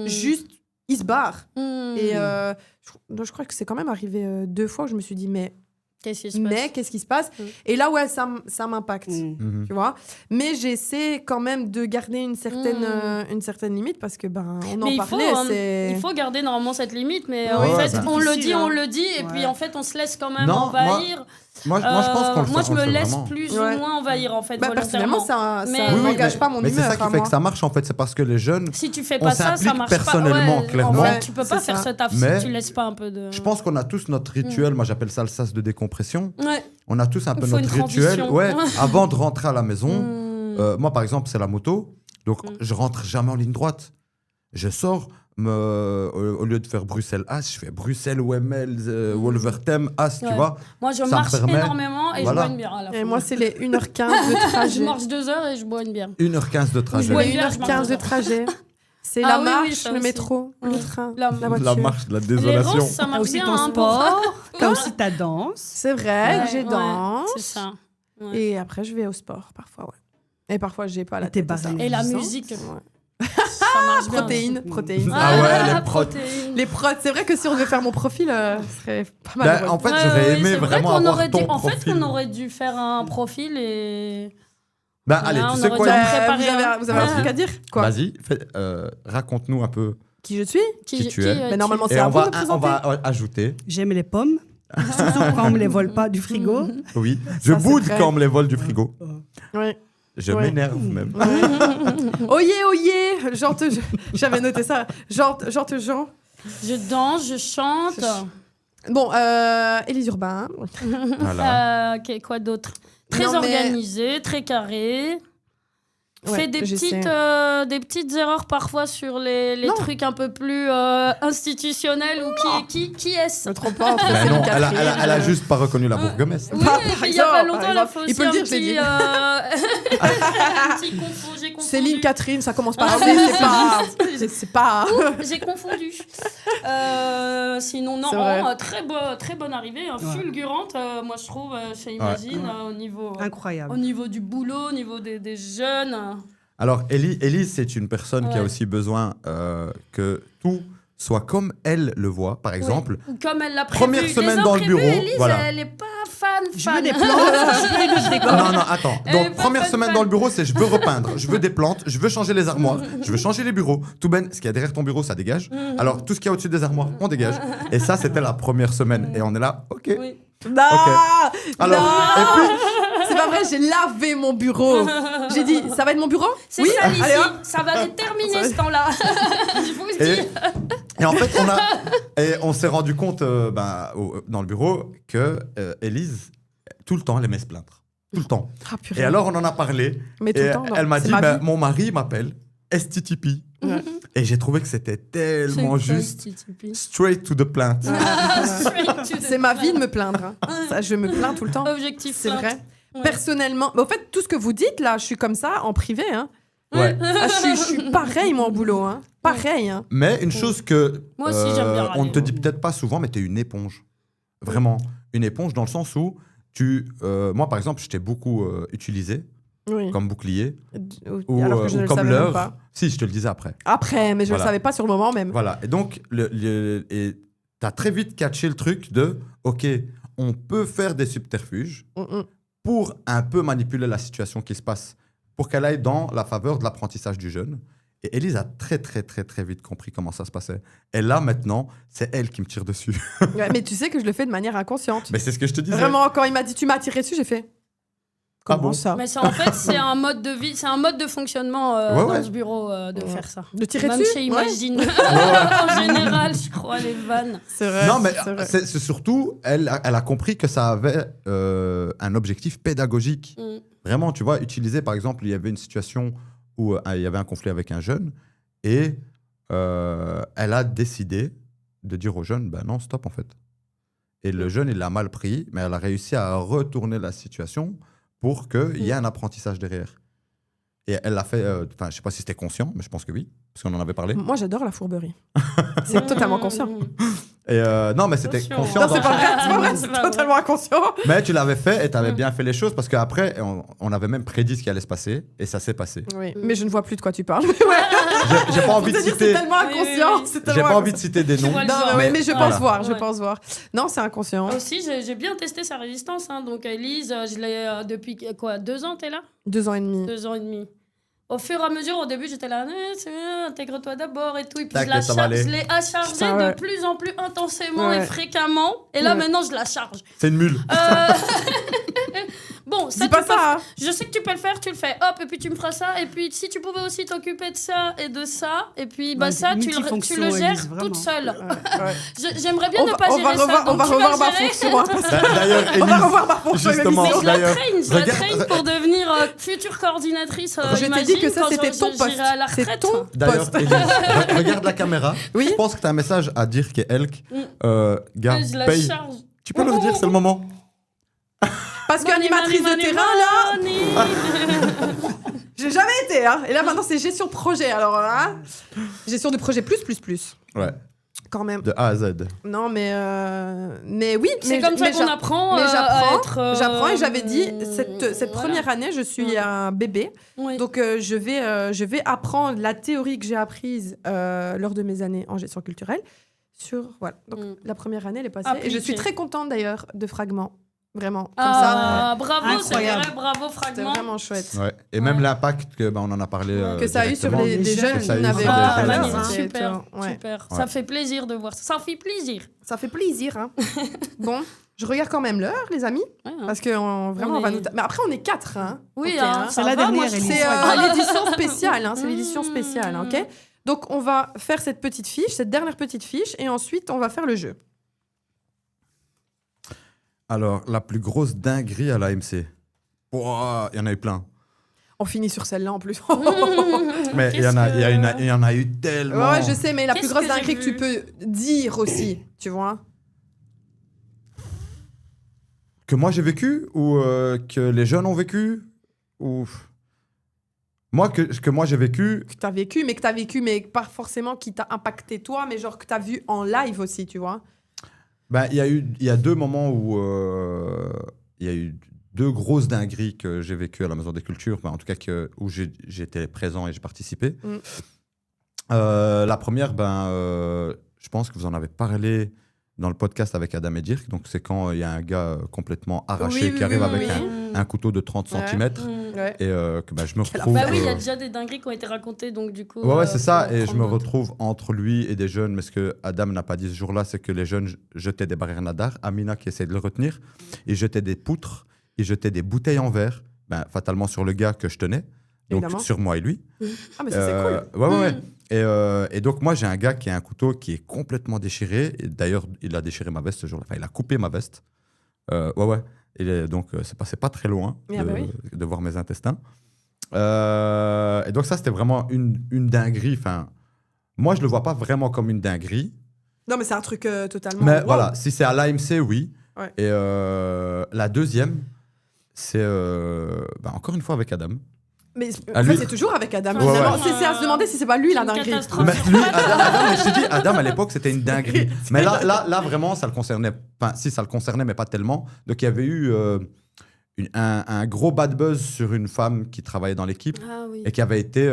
Juste, il se barre. Et je crois que c'est quand même arrivé 2 fois où je me suis dit, mais qu'est-ce qui se passe? Et là, ça m'impacte, tu vois. Mais j'essaie quand même de garder une certaine limite parce que, on en parlait. Il faut garder normalement cette limite, mais en fait, on le dit, et puis en fait, on se laisse quand même envahir. Moi, je pense qu'on je me laisse vraiment. Plus ou moins envahir, en fait, personnellement, ça n'engage pas mon humeur. Mais c'est ça qui fait que ça marche, en fait. C'est parce que les jeunes, si tu fais pas ça marche personnellement, pas. clairement. En fait, tu peux pas faire ce taf si tu laisses pas un peu de... Je pense qu'on a tous notre rituel. Moi, j'appelle ça le sas de décompression. Ouais. On a tous un peu notre rituel. Avant de rentrer à la maison. Moi, par exemple, c'est la moto. Donc, je rentre jamais en ligne droite. Je sors... au lieu de faire Bruxelles-As, je fais Bruxelles-OML, Wolvertem-As, tu vois. Moi, je marche énormément et je bois une bière à la fin. Et moi, c'est les 1h15 de trajet. Je marche 2 heures et je bois une bière. 1h15 de trajet. Je bois 1h15 de trajet. C'est la marche, le métro, le train, la voiture. La marche de la désolation. Les ronces, ça marche aussi bien. Ton sport, t'as aussi ta danse. C'est vrai que j'ai danse. C'est ça. Et après, je vais au sport, parfois, Et parfois, j'ai pas la tête. Et la musique. Ça marche bien. Protéines. Ah ouais, les protéines. C'est vrai que si on devait faire mon profil, ce serait pas mal. En fait, j'aurais aimé vraiment avoir ton profil. En fait, on aurait dû faire un profil et... Allez, tu sais quoi vous avez un truc à dire? Quoi? Vas-y, raconte-nous un peu qui je suis. Qui tu es. Mais normalement, c'est à vous de présenter. On va ajouter. J'aime les pommes, surtout quand on me les vole pas du frigo. Oui, je boude quand on me les vole du frigo. Oui. Je m'énerve même. Oyez, j'avais noté ça. Jean. Je danse, je chante. Bon, Élise Urbain. Voilà. Quoi d'autre? Très organisé, très carré. Fait des petites erreurs parfois sur les trucs un peu plus institutionnels ou qui est-ce? Ne trompe pas. Elle a juste pas reconnu la bourgmestre. Oui, il y a pas longtemps, elle a fait aussi il peut le dire, j'ai dit. J'ai confondu. Céline Catherine, ça commence par c'est pas. J'ai confondu. Sinon, non, très bonne arrivée, fulgurante, moi je trouve, chez Imagine, au niveau. Incroyable. Au niveau du boulot, au niveau des jeunes. Alors, Élise, c'est une personne qui a aussi besoin que tout soit comme elle le voit, par exemple. Ou comme elle l'a prévu. Première semaine dans le bureau. Élise, voilà. Elle n'est pas fan. Je veux des plantes, je veux des décors. Non, attends. Donc, première semaine dans le bureau, c'est je veux repeindre, je veux des plantes, je veux changer les armoires, je veux changer les bureaux. Tout ben, ce qu'il y a derrière ton bureau, ça dégage. Alors, tout ce qu'il y a au-dessus des armoires, on dégage. Et ça, c'était la première semaine. Et on est là, OK. Oui. Non, Alors, non. et puis... C'est pas vrai, j'ai lavé mon bureau. J'ai dit, ça va être mon bureau? C'est ça ici. Ça va déterminer ce temps-là. Je vous le dis. Et en fait, on s'est rendu compte dans le bureau que Élise, tout le temps, elle aimait se plaindre. Tout le temps. Ah, purée. Et alors, on en a parlé. Mais tout le temps, non. Elle m'a C'est dit, ma vie. mon mari m'appelle STTP. Et j'ai trouvé que c'était tellement juste. Straight to the plant. C'est ma vie de me plaindre. Ça, je me plains tout le temps. Objectif C'est plainte. vrai. Ouais. Personnellement, mais au fait, tout ce que vous dites là, je suis comme ça en privé. Ouais. Ah, je suis pareil, moi, au boulot. Hein. Pareil. Hein. Mais une chose que Moi aussi, j'aime bien on ne te râler, dit peut-être pas souvent, mais tu es une éponge. Vraiment. Une éponge dans le sens où moi, par exemple, je t'ai beaucoup utilisé Oui. comme bouclier. Alors que je ne le comme savais même leurre. pas. Si, je te le disais après. Après, mais je ne Voilà. le savais pas sur le moment même. Voilà. Et donc, tu as très vite catché le truc de OK, on peut faire des subterfuges pour un peu manipuler la situation qui se passe, pour qu'elle aille dans la faveur de l'apprentissage du jeune. Et Élise a très, très, très, très vite compris comment ça se passait. Et là, maintenant, c'est elle qui me tire dessus. Ouais, mais tu sais que je le fais de manière inconsciente. Mais c'est ce que je te disais. Vraiment, quand il m'a dit tu m'as tiré dessus, j'ai fait. Ah Comment bon ça Mais ça, en fait, c'est un mode de vie, c'est un mode de fonctionnement Ouais, ouais. dans ce bureau de faire ça. De tirer Même dessus chez Ouais. Imagine. En général, je crois, les vannes. C'est vrai. Non, mais c'est vrai. c'est surtout, elle a compris que ça avait un objectif pédagogique. Mm. Vraiment, tu vois, utiliser, par exemple, il y avait une situation où il y avait un conflit avec un jeune et elle a décidé de dire au jeune, ben non, stop, en fait. Et le jeune, il l'a mal pris, mais elle a réussi à retourner la situation pour qu'il y ait un apprentissage derrière. Et elle l'a fait, enfin, je sais pas si c'était conscient, mais je pense que oui, parce qu'on en avait parlé. Moi, j'adore la fourberie. C'est totalement conscient. Et non, mais c'était Attention. conscient. Non, dans c'est le pas sens- vrai, c'est pas vrai, C'est c'est pas vrai. totalement inconscient. Mais tu l'avais fait et tu avais bien fait les choses parce qu'après, on avait même prédit ce qui allait se passer et ça s'est passé. Oui, mais je ne vois plus de quoi tu parles. Mais ouais, J'ai pas envie de pour te dire, c'est citer. tellement Oui, inconscient. oui, oui. c'est J'ai tellement pas envie de inconscient. citer des Tu noms. vois le Non, genre. non, mais je voilà. pense voir, je Ouais. pense voir. Non, c'est inconscient. Aussi, j'ai bien testé sa résistance. Hein. Donc, Elise, je l'ai depuis quoi, 2 ans, t'es là 2 ans et demi. 2 ans et demi. Au fur et à mesure, au début, j'étais là, c'est bien, intègre-toi d'abord et tout. Et puis, T'inquiète, ça va aller. je l'ai chargée Putain, ouais. de plus en plus intensément Ouais. et fréquemment. Et là, Ouais. maintenant, je la charge. C'est une mule. Bon, ça, Dis pas tu peux ça, hein. Je sais que tu peux le faire, tu le fais. Hop, et puis tu me feras ça. Et puis, si tu pouvais aussi t'occuper de ça et de ça, et puis, bah, Ouais, ça, tu multifonction, le gères Elise, vraiment. toute seule. Ouais. J'aimerais bien On ne va- pas on gérer va revoir, ça. on va donc tu vas revoir ma gérer. fonction. Hein, parce que- D'ailleurs, on va Élise, revoir ma fonction. justement, émission. Je la D'ailleurs, traîne, je la regarde- traîne pour devenir future coordinatrice. Je t'ai Imagine, dit que ça, quand c'était ton poste. j'irai à la C'est retraite. ton D'ailleurs, poste. Élise, regarde la caméra. Oui. Je pense que tu as un message à dire qui est Elk. Gars, Je la paye. charge. Tu peux le redire, c'est le moment. Parce qu'animatrice de terrain, là, j'ai jamais été. Hein. Et là, maintenant, c'est gestion de projet. Alors, hein, gestion de projet plus. Ouais, Quand même. de A à Z. Non, mais oui. C'est mais comme ça mais qu'on apprend. Mais à j'apprends. être, J'apprends et j'avais dit, cette voilà. première année, je suis un bébé. Oui. Donc, je vais apprendre la théorie que j'ai apprise lors de mes années en gestion culturelle. Voilà. Donc, la première année, elle est passée. Et je suis Appliquée. très contente, d'ailleurs, de Fragment. Vraiment. Comme ça. Ah, bravo, c'est Incroyable. vrai, bravo, C'était Fragment. vraiment chouette. Ouais. Et même l'impact que on en a parlé. Que ça a eu sur directement. les Les jeunes jeunes. qui Ça a eu n'avaient sur pas les la jeunes. visite et super, tout. Ouais. super. Ouais. Ça fait plaisir de voir ça. Ça fait plaisir. Ça fait plaisir. Hein. Bon, je regarde quand même l'heure, les amis. Ouais, hein. Parce que vraiment, On on va est- nous. Mais après, on est 4. Hein. Oui, Ok, hein, hein. ça C'est la va, moi, dernière, je Elise. trouve C'est ça- l'édition spéciale. Hein. C'est l'édition spéciale. Ok. Donc, on va faire cette petite fiche, cette dernière petite fiche, et ensuite, on va faire le jeu. Alors, la plus grosse dinguerie à l'AMC. Ouah, il y en a eu plein. On finit sur celle-là en plus. Mais il y en a eu tellement. Ouais, je sais, mais la plus Qu'est-ce grosse que j'ai dinguerie que tu vu peux dire aussi, tu vois. Que moi j'ai vécu ou que les jeunes ont vécu ou moi que moi j'ai vécu. Que t'as vécu, mais pas forcément qui t'a impacté toi, mais genre que t'as vu en live aussi, tu vois. Ben il y a 2 moments où il y a eu 2 grosses dingueries que j'ai vécues à la Maison des Cultures, en tout cas où j'étais présent et j'ai participé. Mm. La première, je pense que vous en avez parlé dans le podcast avec Adam et Dirk. Donc c'est quand il y a un gars complètement arraché Oui, qui arrive avec oui. un couteau de 30 Ouais. cm Ouais. et que je me Quelle retrouve. Bah oui, il y a déjà des dingueries qui ont été racontées, donc du coup. Ouais, c'est ça. faut Et je prendre me note. retrouve entre lui et des jeunes. Mais ce que Adam n'a pas dit ce jour-là, c'est que les jeunes jetaient des barrières nadar. Amina qui essaie de le retenir. Ils jetaient des poutres. Ils jetaient des bouteilles en verre. Fatalement sur le gars que je tenais. Donc Évidemment. sur moi et lui. Ah, mais ça, c'est cool. Ouais. Et donc moi, j'ai un gars qui a un couteau qui est complètement déchiré. Et d'ailleurs, il a déchiré ma veste ce jour-là. Enfin, il a coupé ma veste. Ouais. Donc, c'est passé pas très loin Ah bah oui. de voir mes intestins. Et donc ça, c'était vraiment une dinguerie. Enfin, moi, je le vois pas vraiment comme une dinguerie. Non, mais c'est un truc totalement. Mais wow. voilà, si c'est à l'AMC, oui. Ouais. Et la deuxième, c'est encore une fois avec Adam. Mais Ah, en fait, lui- c'est toujours avec Adam. Ouais, finalement. ouais. C'est à se demander si c'est pas lui la Une dinguerie. catastrophe. Mais lui, mais je te dis, Adam, à l'époque, c'était une dinguerie. Mais là, vraiment, ça le concernait. Enfin, si, ça le concernait, mais pas tellement. Donc, il y avait eu un gros bad buzz sur une femme qui travaillait dans l'équipe Ah oui. et qui avait été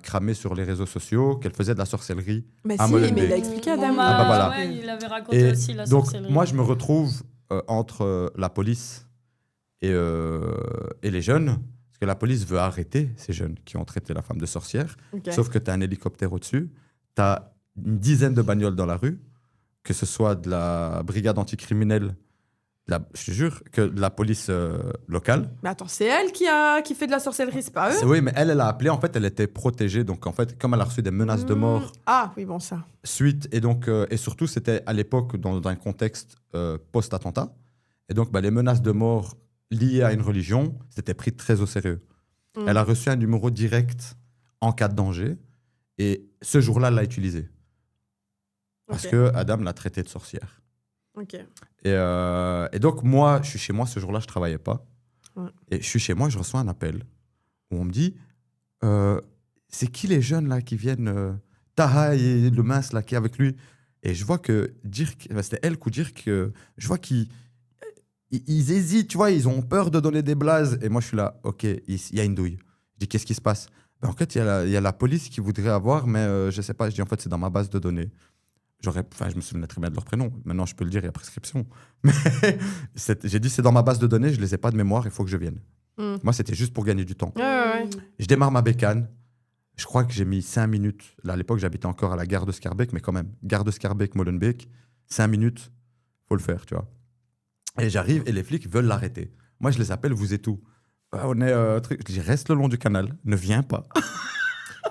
cramée sur les réseaux sociaux, qu'elle faisait de la sorcellerie. Mais à si, mais Molenbeek. il a expliqué à Bon, Adam. Ah bah voilà. ouais, il avait raconté Et aussi la donc, sorcellerie. moi, je me retrouve entre la police et les jeunes. Parce que la police veut arrêter ces jeunes qui ont traité la femme de sorcière. Ok. Sauf que tu as un hélicoptère au-dessus, tu as une dizaine de bagnoles dans la rue, que ce soit de la brigade anticriminelle, je te jure, que de la police locale. Mais attends, c'est elle qui fait de la sorcellerie, c'est pas eux? Oui, mais elle a appelé, en fait, elle était protégée. Donc, en fait, comme elle a reçu des menaces de mort Ah, oui, bon, ça. suite, et surtout, c'était à l'époque dans un contexte post-attentat. Et donc, les menaces de mort liées à une religion, c'était pris très au sérieux. Mm. Elle a reçu un numéro direct en cas de danger, et ce jour-là, elle l'a utilisé. Parce Ok. que Adam l'a traitée de sorcière. Ok. Et donc, moi, je suis chez moi, ce jour-là, je ne travaillais pas. Ouais. Et je suis chez moi, je reçois un appel où on me dit c'est qui les jeunes là qui viennent Taha et le mince là qui est avec lui. Et je vois que Dirk, c'était elle ou Dirk, je vois qu'ils hésitent, tu vois, ils ont peur de donner des blazes. Et moi, je suis là, ok, il y a une douille. Je dis qu'est-ce qui se passe? En fait, il y a la police qui voudrait avoir, mais je ne sais pas. Je dis en fait, c'est dans ma base de données. Je me souvenais très bien de leur prénom. Maintenant, je peux le dire, il y a prescription. Mais j'ai dit, c'est dans ma base de données, je ne les ai pas de mémoire, il faut que je vienne. Mm. Moi, c'était juste pour gagner du temps. Ouais. Je démarre ma bécane. Je crois que j'ai mis 5 minutes. Là, à l'époque, j'habitais encore à la gare de Schaerbeek, mais quand même, gare de Schaerbeek, Molenbeek, 5 minutes, faut le faire, tu vois. Et j'arrive et les flics veulent l'arrêter. Moi, je les appelle, vous êtes où? On est Je dis, reste le long du canal, ne viens pas.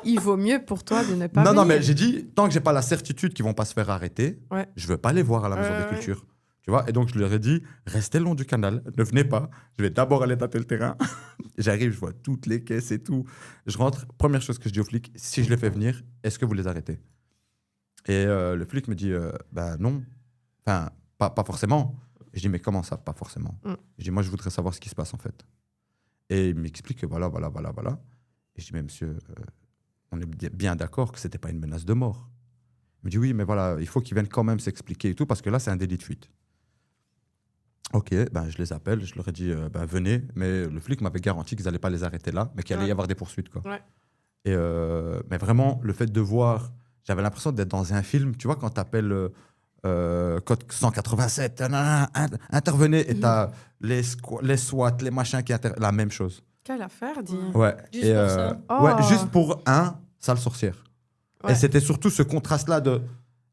Il vaut mieux pour toi de ne pas Non, venir. mais j'ai dit, tant que j'ai pas la certitude qu'ils vont pas se faire arrêter, Ouais. je veux pas les voir à la maison Ouais, de ouais. culture. Tu vois? Et donc, je leur ai dit, restez le long du canal, ne venez pas. Je vais d'abord aller tâter le terrain. J'arrive, je vois toutes les caisses et tout. Je rentre. Première chose que je dis aux flics, si je les fais venir, est-ce que vous les arrêtez? Et le flic me dit, non. Enfin, pas forcément. Je dis, mais comment ça, pas forcément? Je dis, moi, je voudrais savoir ce qui se passe, en fait. Et il m'explique que voilà. Et je dis, mais monsieur, on est bien d'accord que c'était pas une menace de mort. Il me dit, oui, mais voilà, il faut qu'ils viennent quand même s'expliquer et tout, parce que là, c'est un délit de fuite. Ok, je les appelle, je leur ai dit, venez. Mais le flic m'avait garanti qu'ils n'allaient pas les arrêter là, mais qu'il allait y avoir des poursuites, quoi. Ouais. Et, mais vraiment, le fait de voir, j'avais l'impression d'être dans un film, tu vois, quand t'appelles code 187, intervenez, et t'as les SWAT, les machins qui la même chose. Quelle affaire, dis. Ouais. Juste Et, pour ça. Oh. ouais, juste pour un sale sorcière. Ouais. Et c'était surtout ce contraste-là de.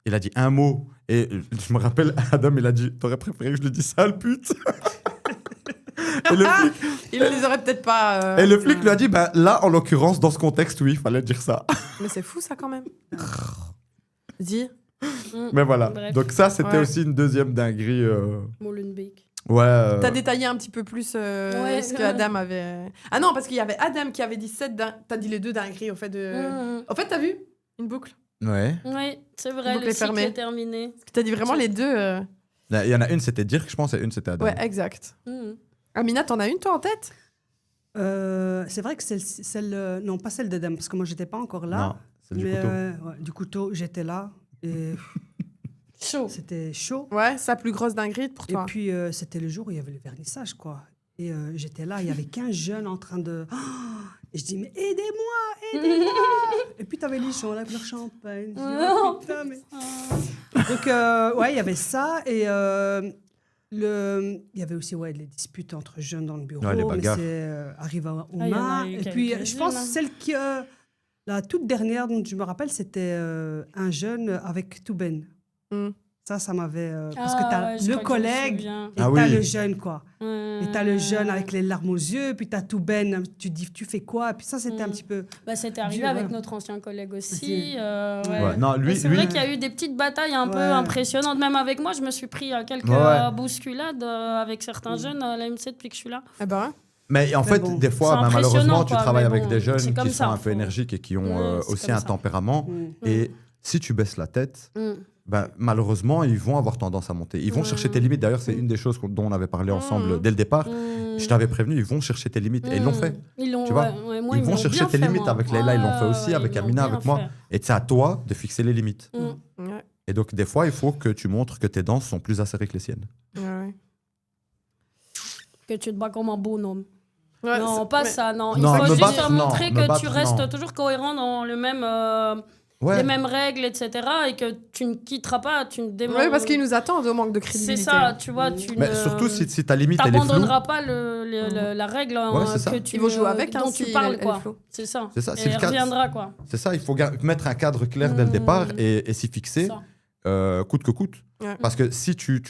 Il a dit un mot. Et je me rappelle, Adam, il a dit, t'aurais préféré que je lui dise sale pute? Et le flic, Il les aurait peut-être pas. et le flic lui a dit, là, en l'occurrence, dans ce contexte, oui, il fallait dire ça. Mais c'est fou, ça, quand même. Dis. Mais voilà. Bref. Donc ça, c'était Ouais. aussi une deuxième dinguerie. Molenbeek. Ouais. T'as détaillé un petit peu plus Ouais. ce que Adam avait. Ah non, parce qu'il y avait Adam qui avait dit 7 T'as dit les deux dingueries, au fait. En fait, t'as vu une boucle? Ouais. Oui, c'est vrai, Boucle le est cycle fermée. est terminé. Parce que t'as dit vraiment les deux. Il y en a une, c'était Dirk, je pense, et une, c'était Adam. Ouais, exact. Mhm. Amina, t'en as une, toi, en tête? C'est vrai que celle non, pas celle d'Edem, parce que moi, j'étais pas encore là. Non, c'est du couteau. Du couteau, j'étais là. Et Chaud. c'était chaud. Ouais, sa plus grosse dinguerie pour Et toi. puis, c'était le jour où il y avait le vernissage, quoi. Et j'étais là, il y avait 15 jeunes en train de... Et je dis, mais aidez-moi. Et puis, t'avais les gens là avec leur champagne. Je dis, oh, putain, mais... Donc, ouais, il y avait ça. Et il y avait aussi les disputes entre jeunes dans le bureau. Ouais, les bagarres. Mais c'est arrivé aux Ah, il y en a mains. eu Et puis, je quelques-unes, pense hein. celle qui... la toute dernière dont je me rappelle, c'était un jeune avec Touben. Mm. Ça m'avait... parce que Ah, t'as ouais, je le crois que je me collègue souviens. et Ah t'as oui. le jeune, quoi. Et t'as le jeune avec les larmes aux yeux, puis t'as Touben, tu dis, tu fais quoi? Et puis ça, c'était un Mm. petit peu... Bah, c'était arrivé Dur, avec ouais. notre ancien collègue aussi. Aussi. Ouais. Ouais, non, lui, Mais c'est vrai qu'il y a eu des petites batailles un peu Ouais. impressionnantes. Même avec moi, je me suis pris quelques Ouais. bousculades avec certains jeunes à l'AMC depuis que je suis là. Eh ben, Mais en Mais fait, bon, des fois, c'est malheureusement, impressionnant, tu quoi, travailles mais avec bon, des jeunes c'est comme qui sont ça, un peu faut- énergiques et qui ont Ouais, c'est aussi comme un ça. tempérament. Mm. Et si tu baisses la tête, malheureusement, ils vont avoir tendance à monter. Ils vont Mm. chercher tes limites. D'ailleurs, c'est une des choses dont on avait parlé ensemble dès le départ. Je t'avais prévenu, ils vont chercher tes limites. Et ils l'ont fait. Ils l'ont, Tu vois, moi, ils vont m'ont chercher bien tes fait, limites. moi. Avec Leïla, ils l'ont fait aussi. Avec ils l'ont Amina, bien avec moi. fait. Et c'est à toi de fixer les limites. Ouais. Et donc, des fois, il faut que tu montres que tes danses sont plus acérées que les siennes. Ouais. Que tu te bats comme un bonhomme. Ouais, non, c'est- pas mais- ça, non. Non, Il faut me juste battre, non, montrer me que battre, tu restes non. toujours cohérent dans le même, Ouais. les mêmes règles, etc. Et que tu ne quitteras pas, tu ne démons. Ouais, parce qu'ils nous attendent au manque de crédibilité. C'est ça, tu vois. Tu Mais ne... surtout si ta limite, elle est floue. t'abandonneras pas la règle Ouais, c'est ça. que tu, Ils vont jouer avec, dont hein, tu si parles, elle est quoi. floue. C'est ça. C'est ça, Et si le elle cadre- reviendra, quoi. C'est ça, il faut mettre un cadre clair dès le départ et s'y fixer, Ça. coûte que coûte. Ouais. Parce que si tu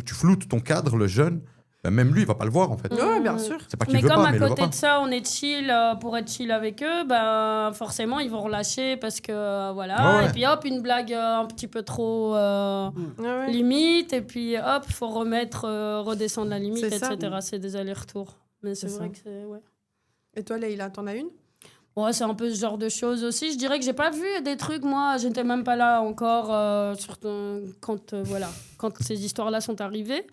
floutes ton cadre, le jeune, ben même lui, il va pas le voir en fait. Ouais, bien sûr. C'est pas qu'il Mais veut comme pas, à mais il le voit côté pas. de ça, on est chill pour être chill avec eux, ben forcément ils vont relâcher parce que voilà. Ouais. Et puis hop, une blague un petit peu trop Ouais. limite, et puis hop, faut redescendre la limite, C'est ça. etc. C'est des allers-retours. Mais c'est C'est vrai ça. que c'est. Ouais. Et toi, Leïla, t'en as une? Ouais, c'est un peu ce genre de choses aussi. Je dirais que j'ai pas vu des trucs, moi, je n'étais même pas là encore surtout quand ces histoires-là sont arrivées.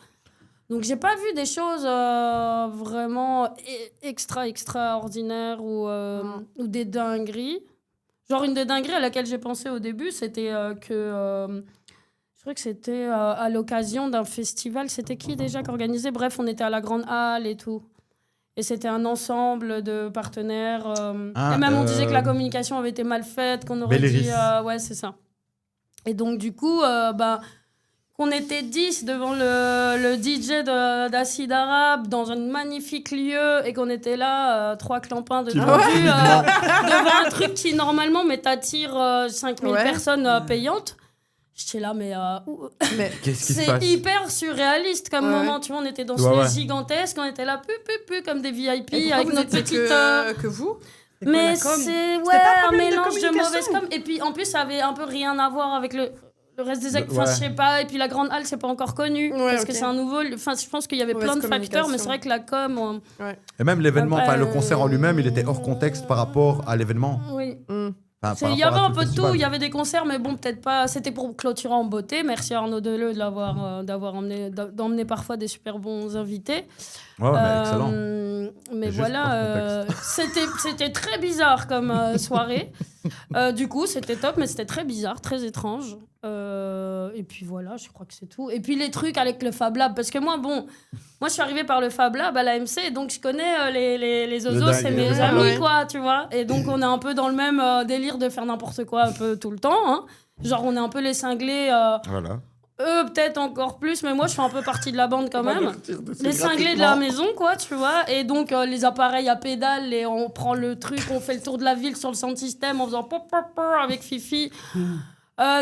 Donc j'ai pas vu des choses vraiment extraordinaires ou des dingueries. Genre une des dingueries à laquelle j'ai pensé au début, c'était je crois que c'était à l'occasion d'un festival. C'était qui déjà qui organisait? Bref, on était à la Grande Halle et tout. Et c'était un ensemble de partenaires. Et même on disait que la communication avait été mal faite, qu'on aurait Belleris. dit... ouais, c'est ça. Et donc, du coup, qu'on était 10 devant le DJ d'Acide Arabe dans un magnifique lieu et qu'on était là, 3 clampins de vend tendu, devant un truc qui, normalement, mais t'attire 5000 Ouais. personnes payantes. J'étais là, mais... Mais Qu'est-ce qui se c'est passe? hyper surréaliste comme Ouais. moment, tu vois, on était dans ce Ouais, lieu ouais. gigantesque, on était là, comme des VIP, et pourquoi avec vous notre étiez petite... que vous? C'est quoi, Mais la com? c'est C'était pas un un problème de mélange de communication. mauvaise com. Et puis en plus, ça avait un peu rien à voir avec le reste des actes. Ouais. Enfin, je sais pas. Et puis la Grande Halle, c'est pas encore connu. Ouais, parce ok. que c'est un nouveau. Enfin, je pense qu'il y avait Mauvaise plein de facteurs, mais communication. c'est vrai que la com. Et même l'événement, Après, le concert en lui-même, il était hors contexte par rapport à l'événement. Oui. Enfin, par Il y avait rapport à un peu le de tout. festival. Il y avait des concerts, mais bon, peut-être pas. C'était pour clôturer en beauté. Merci à Arnaud Deleu d'emmener parfois des super bons invités. Ouais, mais excellent. Mais Juste voilà, c'était très bizarre comme soirée. Du coup, c'était top, mais c'était très bizarre, très étrange. Et puis voilà, je crois que c'est tout. Et puis les trucs avec le Fab Lab, parce que moi, je suis arrivée par le Fab Lab à l'AMC, donc je connais les ozos, c'est mes dingue. amis, Ouais. quoi, tu vois. Et donc on est un peu dans le même délire de faire n'importe quoi un peu tout le temps. Hein. Genre, on est un peu les cinglés. Voilà. Eux, peut-être encore plus, mais moi, je fais un peu partie de la bande quand même. Les cinglés de la maison, quoi, tu vois. Et donc, les appareils à pédales, et on prend le truc, on fait le tour de la ville sur le sound system en faisant pop, pop, pop avec Fifi.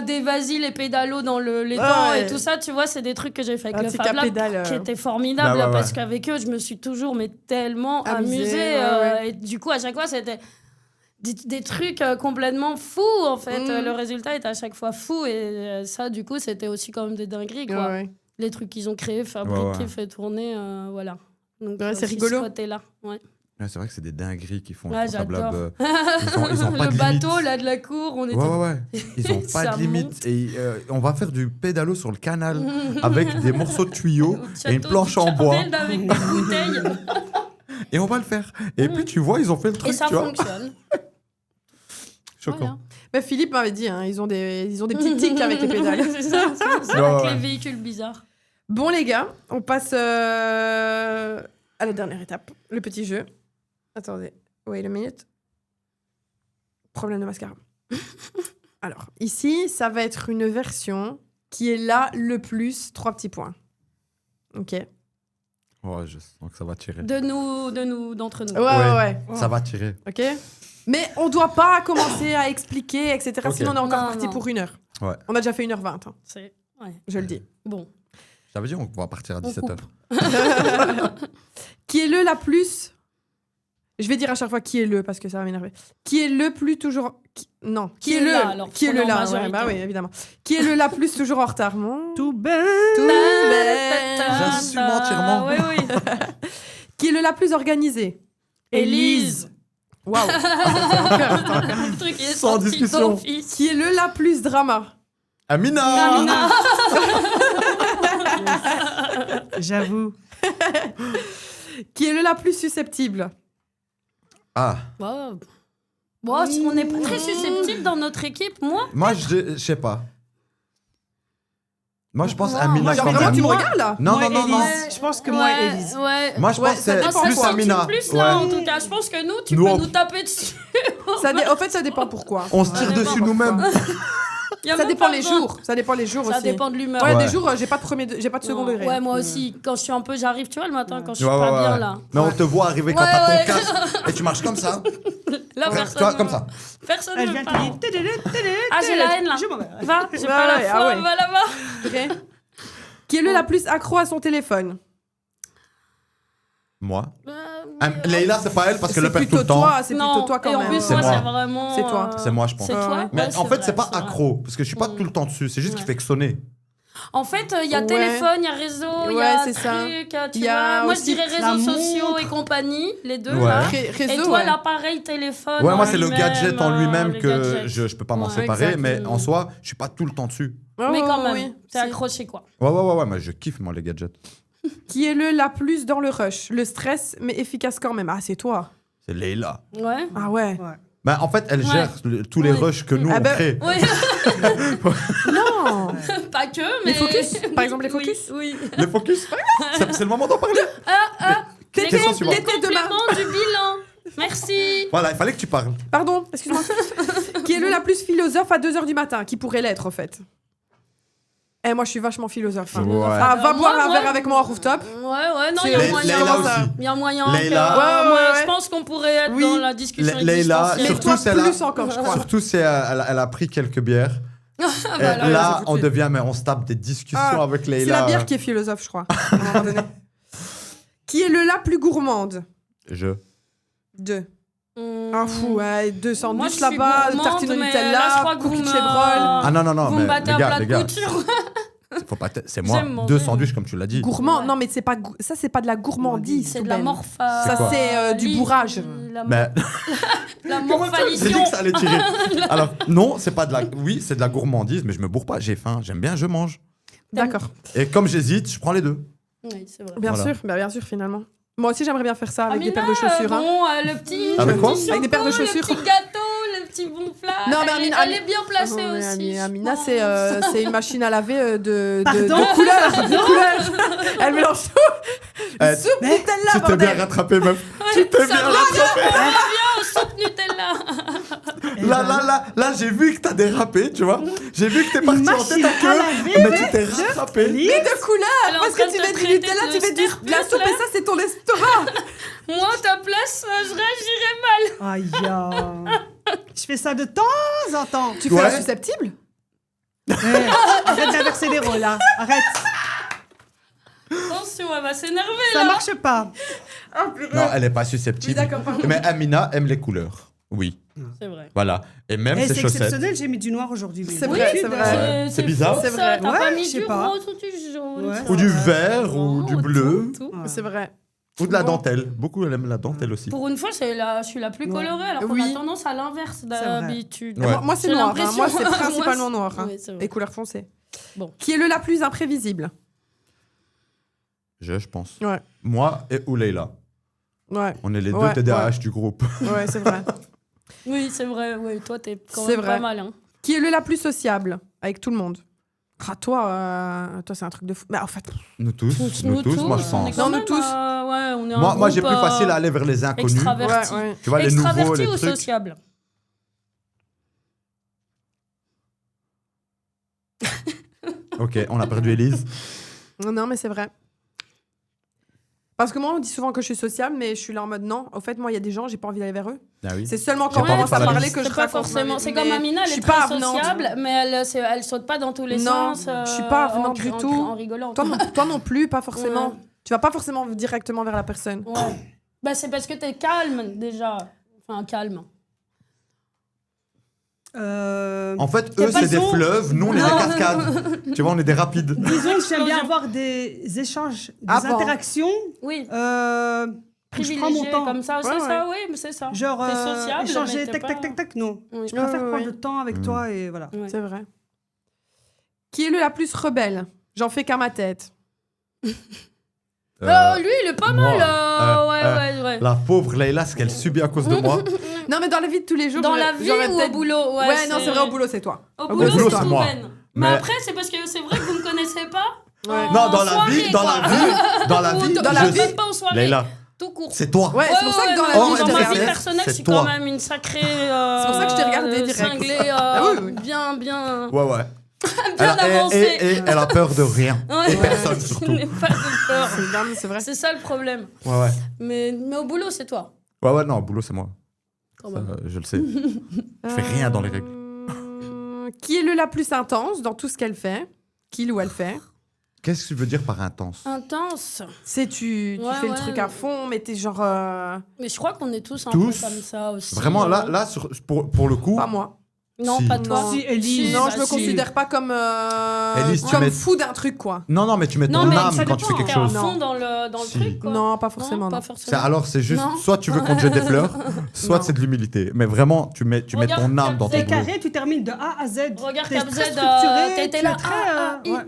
Des vas-y, les pédalos dans les dents Ouais. et tout ça, tu vois, c'est des trucs que j'ai fait avec Un le petit Fab Lab, pédale, qui était formidable, Bah ouais, parce ouais. qu'avec eux, je me suis toujours tellement Amusée, amusée. ouais. Et du coup, à chaque fois, c'était des trucs complètement fous, en fait. Le résultat était à chaque fois fou, et ça, du coup, c'était aussi quand même des dingueries, quoi. Ouais. Les trucs qu'ils ont créés, fabriqués, Ouais. fait tourner, voilà. Donc, Ouais, c'est aussi rigolo. ce côté-là, ouais. Ouais, c'est vrai que c'est des dingueries qu'ils font. Ouais, le Fab Lab, j'adore. ils ont pas Le de bateau, limite. là, de la cour, on était... Ouais. Ils ont pas Ça de limite. Et on va faire du pédalo sur le canal avec des morceaux de tuyaux et une Château planche de en bois. Chavel avec des bouteilles. Et on va le faire. Et puis tu vois, ils ont fait le truc, Et ça tu vois. fonctionne. Choquant. Voilà. Mais Philippe m'avait dit, hein, ils ont des petits tics avec les pédales. C'est ça, c'est ça, Ouais, avec ouais. les véhicules bizarres. Bon les gars, on passe à la dernière étape, le petit jeu. Attendez, wait a minute. Problème de mascara. Alors, ici, ça va être une version qui est là le plus 3 petits points. Ok. Ouais, Ouais, je sens que ça va tirer. D'entre nous. ouais. Ça va tirer. Ok. Mais on doit pas commencer à expliquer, etc. Ok. Sinon, on est encore Non, parti non. pour 1 heure. Ouais. On a déjà fait 1h20, hein, C'est... Ouais. je le dis. Bon. J'avais dit, on va partir à On 17h. Qui est le la plus... Je vais dire à chaque fois qui est le, parce que ça va m'énerver. Qui est le plus toujours... Non. Qui est là, alors, Qui est on le est en là, ouais, majorité. bah oui, évidemment. Qui est le la plus toujours en retard, mon... Tout ben. Tout bête. J'assume entièrement. Oui, oui. Qui est le la plus organisée? Élise. Waouh. Le truc est Sans sorti discussion. d'office. Qui est le la plus drama? Amina J'avoue. Qui est le la plus susceptible? Ah, Ouais. Bon, on n'est pas très susceptible dans notre équipe, moi. moi, je sais pas. Moi, je pense Non, Amina moi, Genre quand vraiment, même. tu me regardes là? Non, Moi, non, non, non. Élise. Je pense que moi, Élise. Ouais. Moi, je Ouais, pense que ça c'est dépend plus quoi. Amina. Plus là, Ouais. en tout cas. Je pense que nous, tu Nous, peux on- nous taper dessus. En fait, ça dépend pourquoi. On se tire dépend dessus nous-mêmes. Y a Ça même dépend pas les besoin. jours. Ça dépend les jours Ça aussi. dépend de l'humeur. Ouais, Ouais. des jours, j'ai pas de second Non. degré. Ouais, moi aussi. Quand je suis un peu, j'arrive, tu vois, le matin, quand je suis Ouais, pas ouais, bien ouais. là. Mais on te voit arriver quand Ouais, t'as ouais. ton casque et tu marches comme ça. Là, Tu personne. vois, comme ça. Personne Elle ne vient me qui parle. dit... Ah, j'ai la haine là. Je m'en vais. Va, j'ai Ouais, pas la ouais, foi, ah ouais. va là-bas. Vrai. Qui est le la plus accro à son téléphone? Moi. Mais, Leïla, c'est pas elle parce qu'elle le C'est perd tout plutôt le temps. toi, c'est non, plutôt toi quand et en même. plus, C'est moi, moi. c'est vraiment. C'est toi. C'est moi, je pense. C'est toi. Ouais. Mais Ouais, en fait, vrai, c'est pas vrai. accro parce que je suis pas Mm. tout le temps dessus. C'est juste Ouais. qu'il fait que sonner. En fait, il y a Ouais. téléphone, il y a réseau, il y Ouais, a c'est ça. truc, tu Il y a vois. Moi, je aussi dirais la réseaux sociaux montre. et compagnie, les deux, Ouais. là. Réseau, Et toi, ouais. l'appareil téléphone. Ouais, en moi, c'est le lui-même, gadget en lui-même le que gadget. je peux pas m'en Ouais, séparer. exact. Mais en soi, je suis pas tout le temps dessus. Ouais, Mais ouais, quand ouais, même, oui. t'es Si. accroché, quoi. Ouais, mais je kiffe, moi, les gadgets. Qui est le la plus dans le rush? Le stress, mais efficace quand même. Ah, c'est toi. C'est Leïla. Ouais. Ah ouais. Ouais. Ben, en fait, elle Ouais. gère tous les Ouais. rushs que nous, Ah on ben, crée. Oui, Non. pas que, mais. Les focus, par exemple, les Oui, focus. Oui. Les focus, c'est le moment d'en parler. Tété, Question suivante. tété demain. Complément du bilan. Merci. Voilà, il fallait que tu parles. Pardon, excuse-moi. Qui est le la plus philosophe à 2h du matin? Qui pourrait l'être, en fait? Eh, moi, je suis vachement philosophe. hein. Ouais. Ah, va Moi, boire un ouais. verre avec moi en rooftop. Ouais, non, il y C'est- a Leïla moyen. aussi. Il y a moyen. Leïla. que- Ouais, moi, ouais. je pense qu'on pourrait être Oui. dans la discussion Leïla, Mais existentielle. surtout toi, c'est là- plus encore, je crois. Surtout, elle a pris quelques bières. Et Voilà. là, c'est tout de on suite. devient, mais on se tape des discussions Ah, avec C'est Leïla. la bière qui est philosophe, je crois. à un moment donné. Qui est le la plus gourmande? Je. Deux. Hum. Ah fou, ouais, deux Moi, sandwichs je suis là-bas, gourmande, tartine au mais là, je Nutella, crois que cookies vous de me- chèvreul. Ah non, Vous me mais battez les un gars, plat les de gars, couture. faut pas c'est moi, J'aime manger. 2 sandwichs comme tu l'as dit. Gourmand, Ouais. non mais c'est pas ça c'est pas de la gourmandise. C'est de la Souben. morpha. C'est quoi Ça, c'est, du bourrage. La, Mais la j'ai dit morphalition. que ça allait tirer. Alors non, c'est pas de la oui, c'est de la gourmandise, mais je me bourre pas, j'ai faim, j'aime bien, je mange. D'accord. Et comme j'hésite, je prends les deux. Oui, c'est vrai. Bien Voilà. sûr, bien sûr finalement. Moi aussi j'aimerais bien faire ça avec des Amina, paires de chaussures. hein. Bon, le petit. Avec le quoi petit Avec des paires de choco, chaussures. Le petit gâteau, le petit bonflage. Non, mais elle, Amina- elle est bien placée Oh, mais aussi. je Amina, pense. c'est une machine à laver Pardon de couleurs. De couleurs. Elle mélange tout. Eh, Soupe mais Nutella, Tu t'es bien bordel. rattrapé, meuf. Tu t'es bien rattrapé. Oh, soupe Nutella. Là, j'ai vu que t'as dérapé, tu vois. J'ai vu que t'es parti en machine tête à à queue, laver mais tu t'es rattrapé. Élise. Mais de couleurs. Elle est en Parce train que tu de mets te du traiter Nutella, de tu mets de la sterpus, soupe là. et ça c'est ton estomac. Moi, à ta place, je réagirais mal. Aïe. Je fais ça de temps en temps. Tu Ouais. fais la susceptible? Arrête d'inverser les rôles, là. Arrête. Attention, elle va s'énerver Ça là. marche pas. Non, elle est pas Oui, susceptible. d'accord, pardon. Mais Amina aime les couleurs. Oui, C'est vrai. voilà. Et même Et ses c'est chaussettes. exceptionnel, j'ai mis du noir aujourd'hui. C'est vrai, c'est vrai. Ouais. C'est bizarre. fou, C'est ça. vrai. T'as Ouais, pas je mis sais du pas. rose ou du jaune. Ouais. ça. Ou du vert, ou du tout, bleu. tout. Ouais. C'est vrai. Ou de la Bon. dentelle. Beaucoup elle aime la dentelle aussi. Pour une fois, je suis la plus Ouais. colorée, alors qu'on Oui. a tendance à l'inverse d'habitude. Ouais. Moi c'est J'ai noir. hein. l'impression- Moi c'est Moi, principalement c'est- noir. hein. Oui, c'est vrai. Et couleur foncée. Bon. Qui est le la plus imprévisible? Je pense. Ouais. Moi et Leïla. Ouais, On est les deux Ouais, TDAH du groupe. ouais, c'est vrai. Oui, c'est vrai. Oui, toi, t'es quand C'est même vrai. pas mal. Hein. Qui est le la plus sociable avec tout le monde? Ah, toi, c'est un truc de fou. Mais en fait, Nous tous, moi je on est pense. quand Non, nous même, tous. Ouais, on est un Moi j'ai groupe, plus facile à aller vers les inconnus. extraverti. ouais. Tu vois, les nouveaux, Extraverti les ou trucs. sociable? Ok, on a perdu Élise. Non, mais c'est vrai. Parce que moi, on dit souvent que je suis sociable, mais je suis là en mode non. Au fait, moi, il y a des gens, j'ai pas envie d'aller vers eux. Ah oui. C'est seulement J'ai quand pas on envie de commence à faire la parler liste. que je C'est pas raconte ma forcément. vie. C'est Mais comme Amina, elle je est suis très pas avenante. sociable, mais elle saute pas dans tous les Non, sens. je suis pas avenante du tout. En rigolant. Toi non plus, pas forcément. Ouais. Tu vas pas forcément directement vers la personne. Ouais. Bah, c'est parce que t'es calme déjà. Enfin, calme. En fait, T'es eux, pas c'est des son. fleuves, nous, on est des Non. cascades. Tu vois, on est des rapides. Disons que j'aime bien avoir des échanges, des Avant. interactions. Oui. Où je prends mon Privilégié temps. comme ça, Ouais, c'est ouais. ça, oui, mais c'est ça. Genre, T'es sociable, échanger, mais t'es tac, pas- tac, tac, tac, non. Oui. Je préfère Ouais, prendre ouais. le temps avec toi et voilà. Ouais. C'est vrai. Qui est le la plus rebelle? J'en fais qu'à ma tête. Lui, il est pas moi, mal. Ouais. La pauvre Leïla, ce qu'elle subit à cause de moi. Non, mais dans la vie de tous les jours. Dans la vie j'aurais ou au peut-être- boulot Ouais, non, c'est vrai, au boulot, c'est toi. Au boulot, boulot, c'est c'est moi. Ruben. Mais- Mais après, c'est parce que c'est vrai que vous me connaissez pas. Ouais. Non, dans la soirée, vie, dans quoi. la vie, dans la Ou vie, dans la je- vie. Même pas aux soirées. Leïla, Tout court. c'est toi. Ouais, c'est pour ça que dans la mais Oh, vie, je dans te ma vie regarde. personnelle, je C'est suis toi. quand même une sacrée. C'est pour ça que je t'ai regardé direct. Cinglée, oui, oui. bien. Ouais. Bien avancée. Et elle a peur de rien. Ouais. Et personne Je surtout. n'ai pas de peur. C'est vrai. C'est ça le problème. Ouais. Mais au boulot, c'est toi. Ouais, non, au boulot, c'est moi. Quand Ça, même. je le sais. Je fais rien dans les règles. Qui est le la plus intense dans tout ce qu'elle fait? Qu'il ou elle fait? Qu'est-ce que tu veux dire par intense? Intense. C'est tu Ouais, fais le ouais. truc à fond, mais t'es genre... Mais je crois qu'on est tous un Tous. peu comme ça aussi. Vraiment, là pour le coup, Pas moi. Non, Si. pas toi. Non. Si, Elise. Non, bah je me si. considère pas comme, Elise, tu comme mets- fou d'un truc, quoi. non, mais tu mets Non, ton mais âme ça quand tu fais dépend, quelque t'es à chose. fond dans le Si. truc, quoi. Non, pas forcément. pas Non. forcément. Alors, c'est juste, Non. soit tu veux qu'on te jette des fleurs, soit Non. c'est de l'humilité. Mais vraiment, tu mets ton Regarde, âme dans ton T'es boulot. carré, tu termines de A à Z. Regarde T'es Cap Z, très structuré, t'étais tu là, es très, ouais.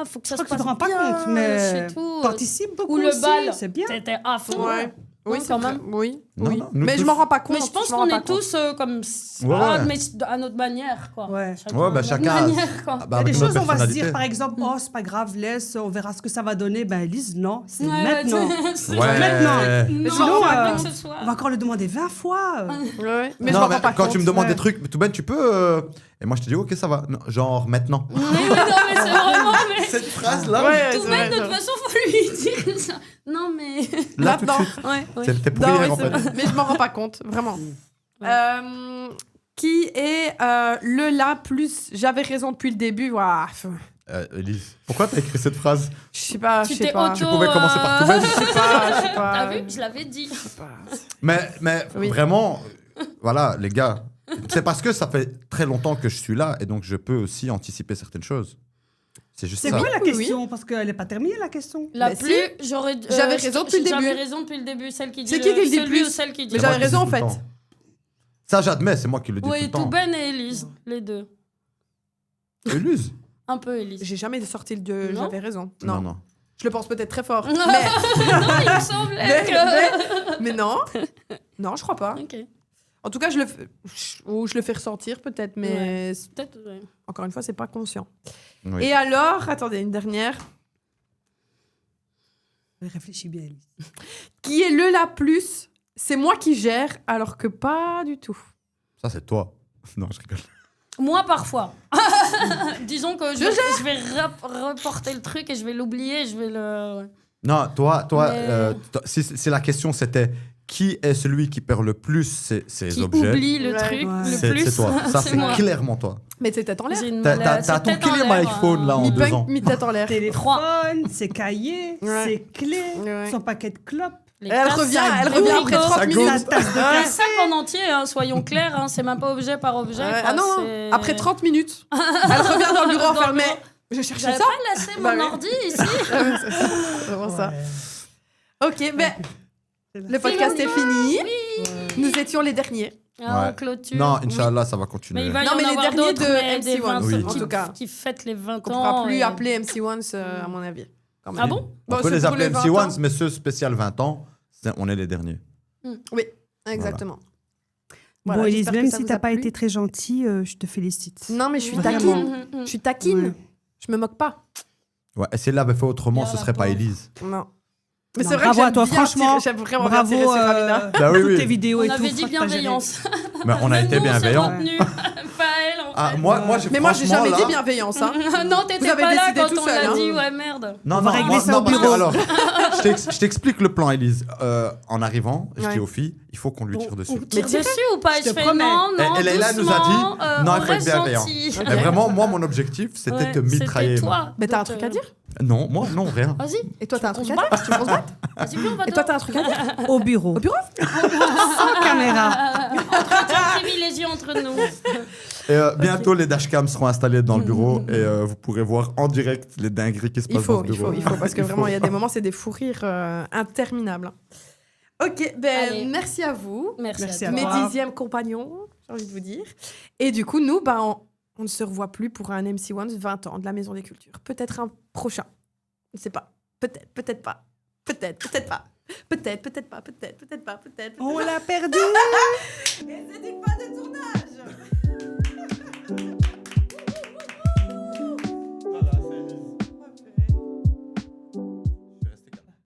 faut que Je ça se crois que tu passe te rends pas bien, compte, mais c'est tout. t'anticipes beaucoup Ou le aussi, bal, c'est bien. t'étais à fond. Ouais. Oui, Non, c'est quand vrai. même. Oui. Non, oui. non, nous Mais tous. je m'en rends pas compte. Mais je pense m'en rends qu'on pas est compte. tous comme Ouais. mais à notre manière, quoi. Ouais. Ouais, bah, à notre chacun a- manière, quoi. Ah, Il bah, y a des avec notre choses, on va se personnalité. dire, par exemple, oh, c'est pas grave, laisse, on verra ce que ça va donner. Ben, Elise, non, c'est Ouais, maintenant. c'est- Ouais. Maintenant. Non, Sinon, pas euh, que ce soit. On va encore le demander 20 fois. Ouais. Mais je Non, m'en mais rends pas quand compte. tu me demandes ouais. des trucs, tout ben, tu peux. Et moi, je te dis, ok, ça va. Non, genre maintenant. Oui, mais non, mais c'est vraiment. Mais... Cette phrase-là, Ouais, Tout c'est bête, vrai, de c'est toute vrai. façon, faut lui dire ça. Non, mais. là tout de Maintenant. suite. Ouais. C'était pour Non, hier, oui, en c'est fait. vrai. Mais je m'en rends pas compte, vraiment. Qui est le la plus... J'avais raison depuis le début. Ouah, Elise, pourquoi t'as écrit cette phrase? je sais pas, je Tu sais t'es pas. auto. Tu pouvais commencer par tout bête. Je sais pas. T'as vu, je l'avais dit. Mais Oui. vraiment, voilà, les gars, c'est parce que ça fait très longtemps que je suis là et donc je peux aussi anticiper certaines choses. C'est juste C'est ça. quoi la Oui, question? Parce qu'elle n'est pas terminée, la question. La Bah, plus, j'aurais. J'avais raison depuis le début. J'avais raison depuis le début, celle qui dit. C'est qui le dit celui plus ou celle qui dit. Mais C'est moi j'avais qui le raison, dis en tout le fait. temps. Ça, j'admets, c'est moi qui le dis tout Oui, le temps. Touben et Elise, les deux. Elise? Un peu Elise. J'ai jamais sorti le de Non. j'avais raison. Non, Non. non. Je le pense peut-être très fort. Non. mais, Non, il me semblait que. mais non. Non, je crois pas. Ok. En tout cas, je le fais ressentir peut-être, mais Peut-être. Ouais. encore une fois, c'est pas conscient. Oui. Et alors, attendez, une dernière. Réfléchis bien, Elise. Qui est le la plus? C'est moi qui gère, alors que pas du tout. Ça, c'est toi. Non, je rigole. Moi, parfois. Disons que je vais reporter le truc et je vais l'oublier. Je vais le. Ouais. Non, toi, Mais- si la question c'était qui est celui qui perd le plus ses Qui objets, oublie le Ouais. truc Ouais. le c'est plus. toi. Ça, c'est c'est moi. clairement toi. Mais t'es tête en l'air. J'ai une T'as malade- ton c'est tête en clean l'air, iPhone, là, en Mi 2 ans. punk, mi tête en l'air. Téléphone, ses cahiers, Ouais. ses clés, Ouais. son paquet de clopes, Les Elle tasses, revient, sacs, elle le revient après frigo. 30 Ça minutes. sa tasse de Un café. sac en entier, hein, soyons clairs, hein, c'est même pas objet par objet. Ouais. quoi, Ah non, c'est- après 30 minutes. Elle revient dans le bureau Dans le enfermée. bureau. Je cherchais J'avais ça. pas laissé Bah mon oui. ordi ici. C'est vraiment ça. Ok, ben, le podcast est fini. Nous étions les derniers. Ah, Ouais. on clôture. Non, Inch'Allah, ça va continuer. Mais il va y Non, en mais les avoir derniers d'autres, de mais des MC1, 20 oui. en qui- tout cas. qui fêtent les 20 Qu'on ans. pourra plus et- appeler MC Ones, à mon avis. Quand même. Ah bon On Bah, peut c'est les pour appeler les 20 MC ans. Ones, mais ceux spécial 20 ans, on est les derniers. Oui, exactement. Bon, Voilà, Elise, j'espère que même ça si vous t'as a pas plu. été très gentille, je te félicite. Non, mais je suis Vraiment. taquine. Je suis taquine. Ouais. Je me moque pas. Ouais, et si elle l'avait fait autrement, Bien, ce la serait pas pauvre. Elise. Non. Mais Non, c'est vrai bravo que à j'aime toi, bien franchement. tirer- j'aime vraiment Bravo, bien tirer sur Amina. Bah oui, toutes oui. tes vidéos et On tout. avait dit franchement, t'as géré. bienveillance. Mais on a Même été nous, on s'est bienveillants. retenus. Pas elle, en Ah, fait. moi, Mais moi, j'ai franchement, jamais là- dit bienveillance. Hein. Non, t'étais Vous avez pas là décidé quand tout on seul, l'a hein. dit, ouais, merde. Non, On va non, régler moi- ça non, au parce que, bureau. alors, je t'explique le plan, Elise. En arrivant, je Ouais. dis aux filles, il faut qu'on lui tire dessus. On tire tirez. dessus ou pas? Je Et te je fais promets. non, non, Et Leïla nous a dit, doucement, non, on il faut être reste bienveillant. gentil. Mais vraiment, moi, mon objectif, c'était Ouais, de mitrailler. C'était moi. toi. Mais t'as un Donc, truc à dire Non, moi, non, rien. Vas-y. Et toi, t'as un truc On à se dire Tu veux qu'on se batte Vas-y, viens, on va Et toi, t'as un truc à dire Au bureau. Au bureau Sans caméra. Entretien privilégié entre nous. Et bientôt, les dashcams seront installés dans le bureau et vous pourrez voir en direct les dingueries qui se passent dans ce bureau. parce que vraiment, il y a des moments, c'est des fous rires interminables. Ok, ben, Allez. merci à vous. Merci à à Mes toi. toi. 10e compagnons, j'ai envie de vous dire. Et du coup, nous, ben, on ne se revoit plus pour un MC Ones 20 ans de la Maison des Cultures. Peut-être un prochain. Je ne sais pas. Peut-être, peut-être pas. Peut-être pas. Peut-être pas, peut-être pas, peut-être pas. On l'a perdu.